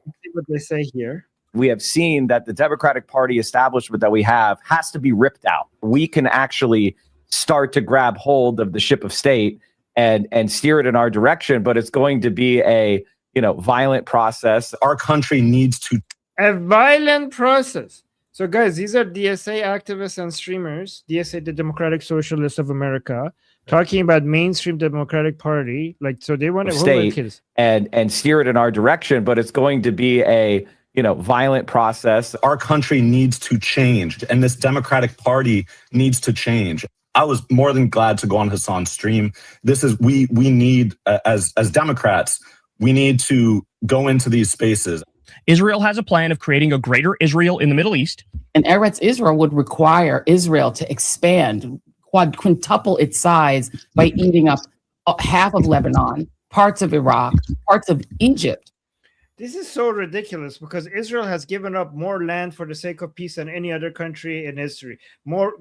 Let's see what they say here. We have seen that the Democratic Party establishment that we have has to be ripped out. We can actually start to grab hold of the ship of state and steer it in our direction, but it's going to be a violent process. Our country needs to a violent process. So guys, these are DSA activists and streamers, DSA, the Democratic Socialists of America, talking about mainstream Democratic Party. Like, so they want to state and steer it in our direction, but it's going to be a violent process. Our country needs to change, and this Democratic Party needs to change. I was more than glad to go on Hassan's stream. This is we need as Democrats, we need to go into these spaces. Israel has a plan of creating a greater Israel in the Middle East. And Eretz Israel would require Israel to expand, quintuple its size by eating up half of Lebanon, parts of Iraq, parts of Egypt. This is so ridiculous because Israel has given up more land for the sake of peace than any other country in history. More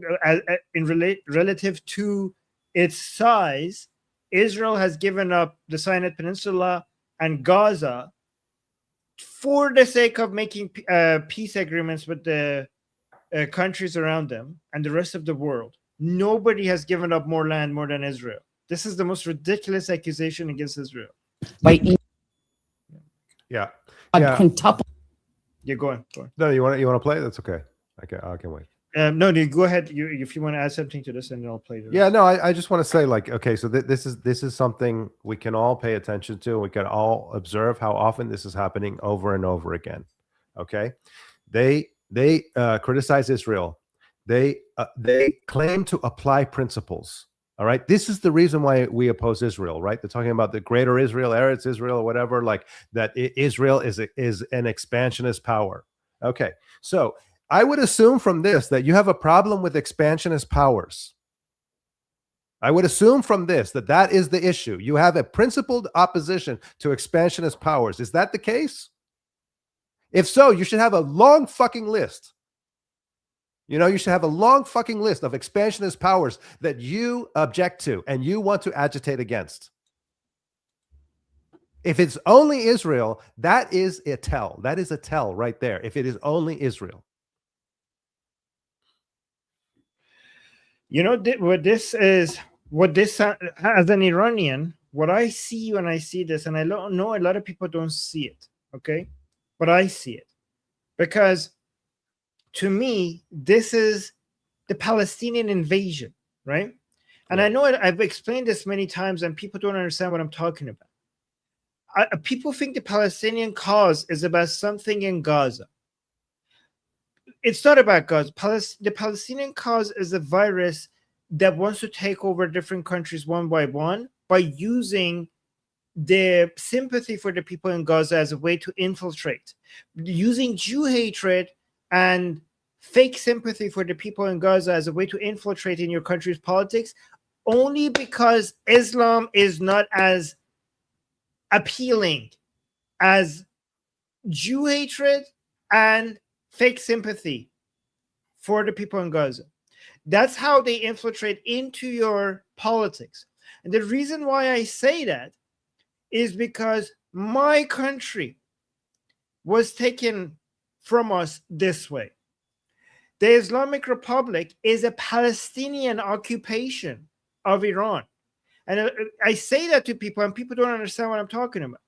relative to its size, Israel has given up the Sinai Peninsula and Gaza for the sake of making peace agreements with the countries around them and the rest of the world. Nobody has given up more land more than Israel. This is the most ridiculous accusation against Israel. Yeah. Quintuple. Yeah, go on. No, you want to play? That's okay. I can wait. No, go ahead. If you want to add something to this, and I'll play it. Yeah, no, I just want to say, like, okay, so this is something we can all pay attention to. We can all observe how often this is happening over and over again. Okay, they criticize Israel. They claim to apply principles. All right, this is the reason why we oppose Israel. Right, they're talking about the greater Israel, Eretz Israel, or whatever. Like that, Israel is an expansionist power. Okay, so I would assume from this that you have a problem with expansionist powers. I would assume from this that is the issue. You have a principled opposition to expansionist powers. Is that the case? If so, you should have a long fucking list. You should have a long fucking list of expansionist powers that you object to and you want to agitate against. If it's only Israel, that is a tell. That is a tell right there. If it is only Israel. What this as an Iranian, what I see when I see this, and I don't know a lot of people don't see it, okay? But I see it. Because to me, this is the Palestinian invasion, right? And I know I've explained this many times, and people don't understand what I'm talking about. People think the Palestinian cause is about something in Gaza. It's not about Gaza. The Palestinian cause is a virus that wants to take over different countries one by one by using the sympathy for the people in Gaza as a way to infiltrate, using Jew hatred and fake sympathy for the people in Gaza as a way to infiltrate in your country's politics, only because Islam is not as appealing as Jew hatred and fake sympathy for the people in Gaza. That's how they infiltrate into your politics. And the reason why I say that is because my country was taken from us this way. The Islamic Republic is a Palestinian occupation of Iran. And I say that to people, and people don't understand what I'm talking about.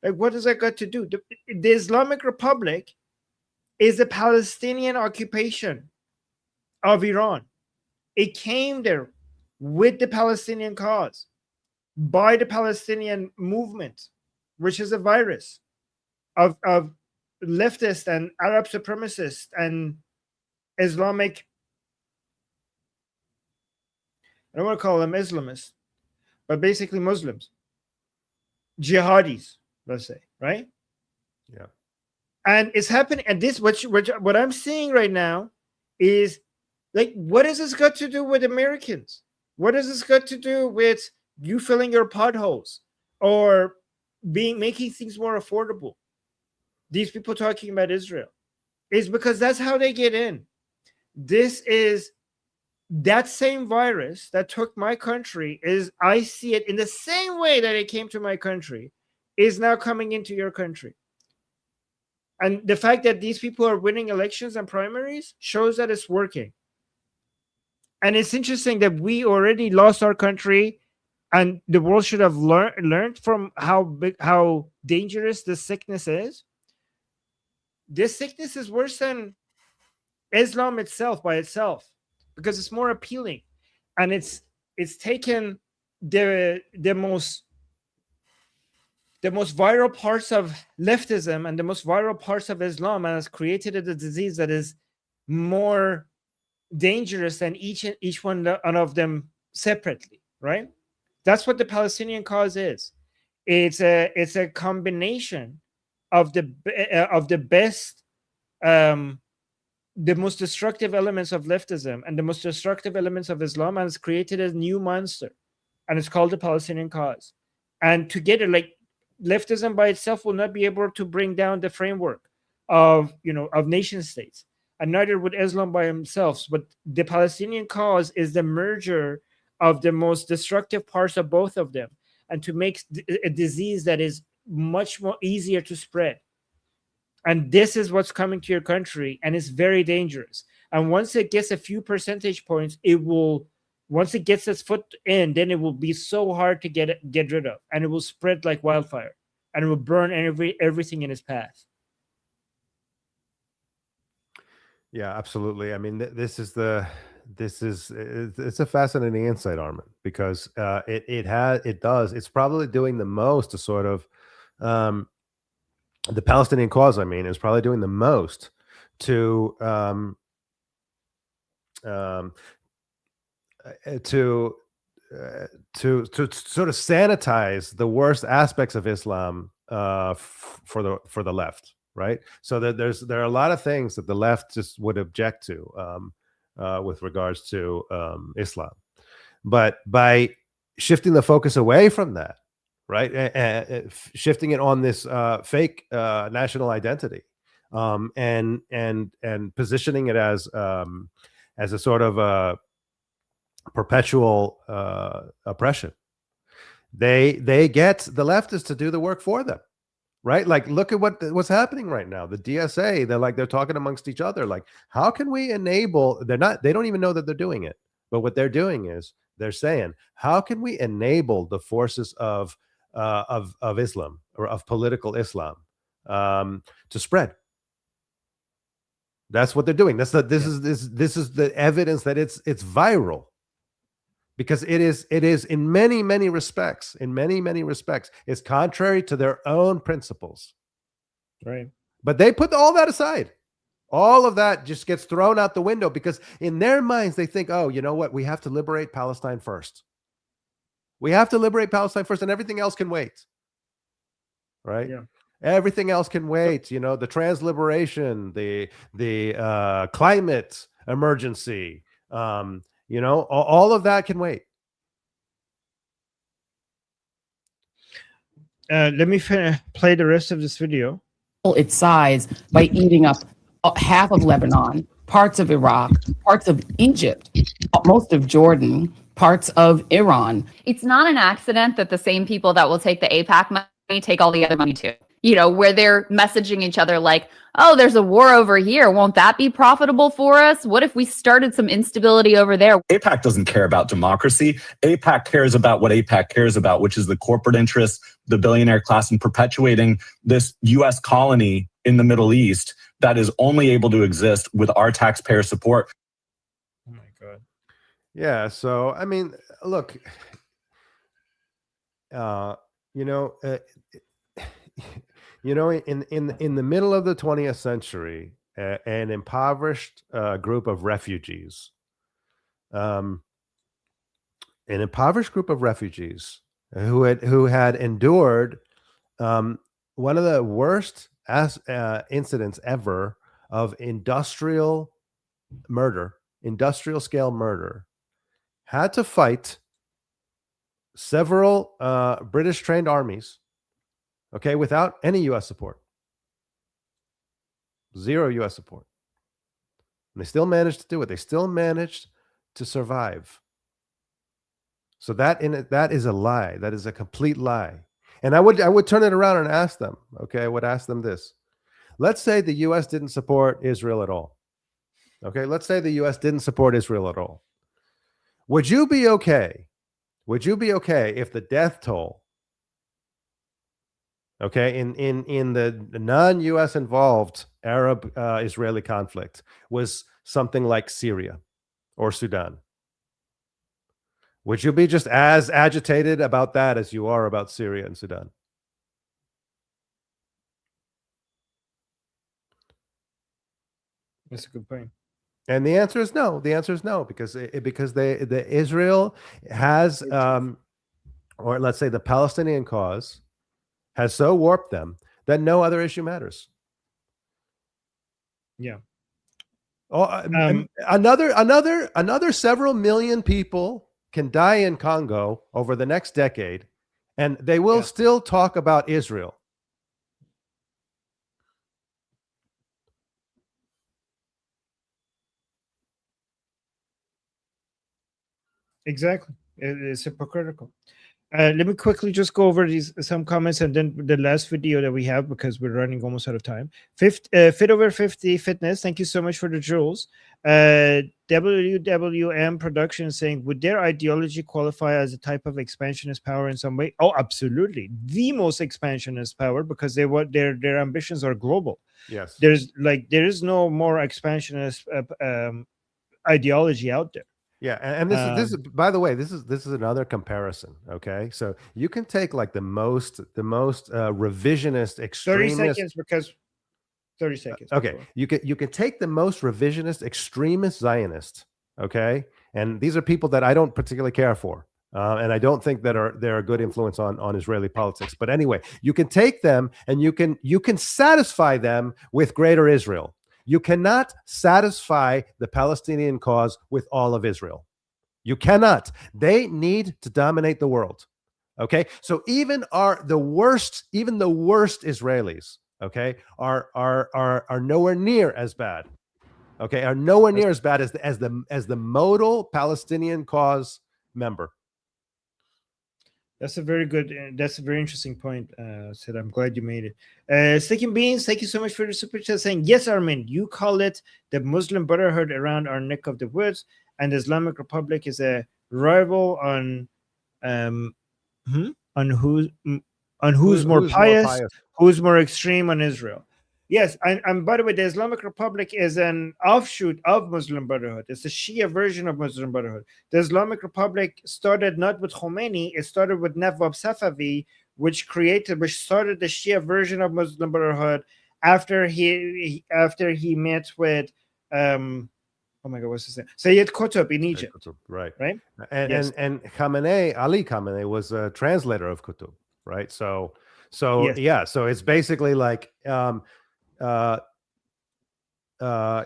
Like, what does that got to do? The Islamic Republic is a Palestinian occupation of Iran. It came there with the Palestinian cause, by the Palestinian movement, which is a virus of leftist and Arab supremacists and Islamic, I don't want to call them Islamists, but basically Muslims, jihadis, let's say, right? Yeah. And it's happening. And this, what I'm seeing right now is like, what has this got to do with Americans? What has this got to do with you filling your potholes or making things more affordable? These people talking about Israel is because that's how they get in. This is that same virus that took my country. I see it in the same way that it came to my country, is now coming into your country. And the fact that these people are winning elections and primaries shows that it's working. And it's interesting that we already lost our country, and the world should have learned from how dangerous this sickness is. This sickness is worse than Islam itself by itself, because it's more appealing, and it's taken the most viral parts of leftism and the most viral parts of Islam, and has created a disease that is more dangerous than each one of them separately, right? That's what the Palestinian cause is. It's a combination of the best, the most destructive elements of leftism and the most destructive elements of Islam, and it's created a new monster, and it's called the Palestinian cause. And together, like, leftism by itself will not be able to bring down the framework of nation states, and neither would Islam by themselves. But the Palestinian cause is the merger of the most destructive parts of both of them, and to make a disease that is much more easier to spread. And this is what's coming to your country, and it's very dangerous. And once it gets a few percentage points, once it gets its foot in, then it will be so hard to get rid of, and it will spread like wildfire, and it will burn everything in its path. Yeah, absolutely. I mean, it's a fascinating insight, Armin, because it's probably doing the most to sort of, the Palestinian cause, I mean, is probably doing the most to sort of sanitize the worst aspects of Islam for the left, right? So that there are a lot of things that the left just would object to with regards to Islam, but by shifting the focus away from that, right, shifting it on this fake national identity, and positioning it as a sort of a perpetual oppression, they get the leftists to do the work for them, right? Like, look at what's happening right now. The DSA, they're talking amongst each other, like, how can we enable? They don't even know that they're doing it, but what they're doing is They're saying, how can we enable the forces of Islam, or of political Islam, to spread? That's what they're doing. This is the evidence that it's viral, because it is in many respects, it's contrary to their own principles. Right. But they put all that aside. All of that just gets thrown out the window, because in their minds they think, oh, you know what? We have to liberate Palestine first. We have to liberate Palestine first, and everything else can wait. Right? Yeah. Everything else can wait. You know, the trans-liberation, the climate emergency, you know, all of that can wait. Let me play the rest of this video. Its size by eating up half of Lebanon, parts of Iraq, parts of Egypt, most of Jordan, parts of Iran. It's not an accident that the same people that will take the AIPAC money take all the other money too. You know, where they're messaging each other like, oh, there's a war over here. Won't that be profitable for us? What if we started some instability over there? AIPAC doesn't care about democracy. AIPAC cares about what AIPAC cares about, which is the corporate interests, the billionaire class, and perpetuating this U.S. colony in the Middle East that is only able to exist with our taxpayer support. Oh my God. Yeah. So, I mean, look, you know, in the middle of the 20th century, an impoverished group of refugees, who had endured one of the worst incidents ever of industrial scale murder, had to fight several British trained armies, okay, without any U.S. support. Zero U.S. support. And they still managed to do it. They still managed to survive. So that is a lie. That is a complete lie. And I would turn it around and ask them, okay, I would ask them this. Let's say the U.S. didn't support Israel at all. Okay, let's say the U.S. didn't support Israel at all. Would you be okay? Would you be okay if the death toll, okay, in the non-U.S. involved Arab-Israeli conflict was something like Syria or Sudan? Would you be just as agitated about that as you are about Syria and Sudan? That's a good point. And the answer is no. The answer is no, because Israel has, or let's say the Palestinian cause has so warped them that no other issue matters. Yeah. Another several million people can die in Congo over the next decade, and they will still talk about Israel. Exactly. It's hypocritical. Let me quickly just go over some comments and then the last video that we have, because we're running almost out of time. Fit Over 50 Fitness, thank you so much for the jewels. WWM Production saying, would their ideology qualify as a type of expansionist power in some way? Oh, absolutely. The most expansionist power, because their ambitions are global. Yes. There is no more expansionist ideology out there. Yeah, and this is by the way, this is another comparison. Okay, so you can take like the most revisionist extremist. 30 seconds, because 30 seconds. Okay, you can take the most revisionist extremist Zionist. Okay, and these are people that I don't particularly care for, and I don't think that they're a good influence on Israeli politics. But anyway, you can take them and you can satisfy them with Greater Israel. You cannot satisfy the Palestinian cause with all of Israel. You cannot. They need to dominate the world. Okay, so even the worst Israelis, okay, are nowhere near as bad. Okay, are nowhere near as bad as the modal Palestinian cause member. That's a very interesting point, Sid. I'm glad you made it. Sticking Beans, thank you so much for the super chat saying, yes, Armin, you call it the Muslim Brotherhood around our neck of the woods, and the Islamic Republic is a rival on who's more pious, who's more extreme on Israel. Yes, and by the way, the Islamic Republic is an offshoot of Muslim Brotherhood. It's a Shia version of Muslim Brotherhood. The Islamic Republic started not with Khomeini, it started with Nawab Safavi, which started the Shia version of Muslim Brotherhood after he met with oh my God, what's his name? Sayyid Qutb in Egypt. Qutb, right. And yes. and Khamenei, Ali Khamenei, was a translator of Qutb, right? So Yes. yeah, so it's basically like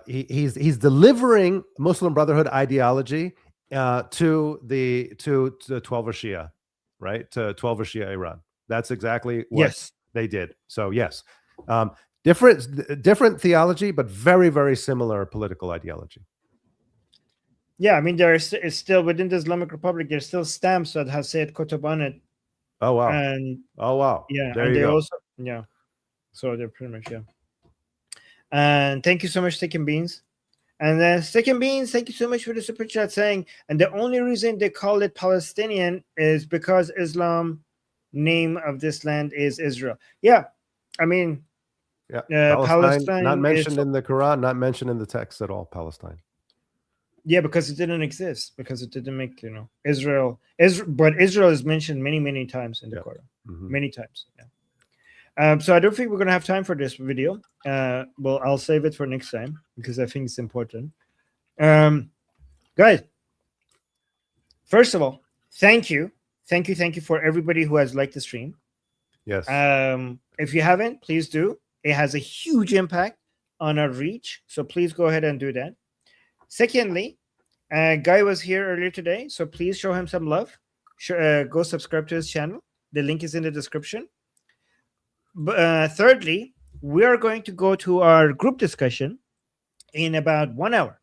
he's delivering Muslim Brotherhood ideology to the 12er Shia, right? To 12er Shia Iran. That's exactly what they did. So yes, different theology, but very, very similar political ideology. Yeah, I mean, it's still within the Islamic Republic. There's still stamps that have Sayyid Qutb on it. Oh wow! And yeah, there and they go. Also so they're pretty much And thank you so much, Stick and Beans. And then Stick and Beans, thank you so much for the super chat saying, and the only reason they call it Palestinian is because Islam name of this land is Israel. Yeah, I mean, Palestine not mentioned in the Quran, not mentioned in the text at all. Palestine. Yeah, because it didn't exist, because it didn't make, Israel, but Israel is mentioned many, many times in the Quran, many times. Yeah. So I don't think we're going to have time for this video. Well, I'll save it for next time because I think it's important. Guys, first of all, thank you for everybody who has liked the stream. Yes. If you haven't, please do. It has a huge impact on our reach, so please go ahead and do that. Secondly, Guy was here earlier today, so please show him some love. Go subscribe to his channel. The link is in the description. Thirdly, we are going to go to our group discussion in about 1 hour.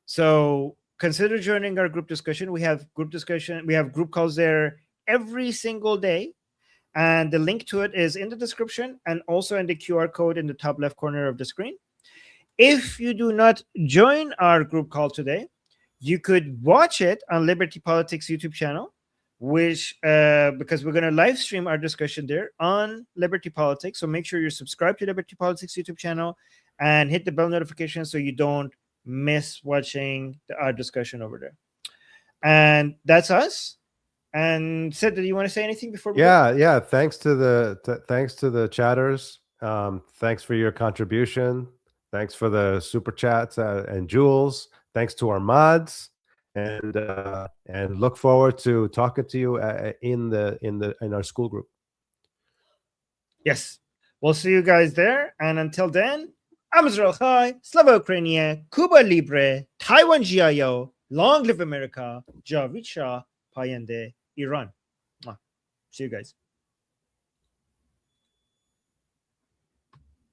So consider joining our group discussion. We have group calls there every single day. And the link to it is in the description and also in the QR code in the top left corner of the screen. If you do not join our group call today, you could watch it on Liberty Politics YouTube channel, which because we're going to live stream our discussion there on Liberty Politics. So make sure you're subscribed to Liberty Politics YouTube channel and hit the bell notification so you don't miss watching our discussion over there. And that's us. And Sid, do you want to say anything before we go? Yeah. Thanks to the chatters. Thanks for your contribution. Thanks for the super chats and Jules. Thanks to our mods, and look forward to talking to you in our school group. Yes, we'll see you guys there. And until then, I'm Israel Chai, Slava Ukrainia, Cuba Libre, Taiwan Jiayo, Long Live America, Javid Shah, Payende, Iran. See you guys.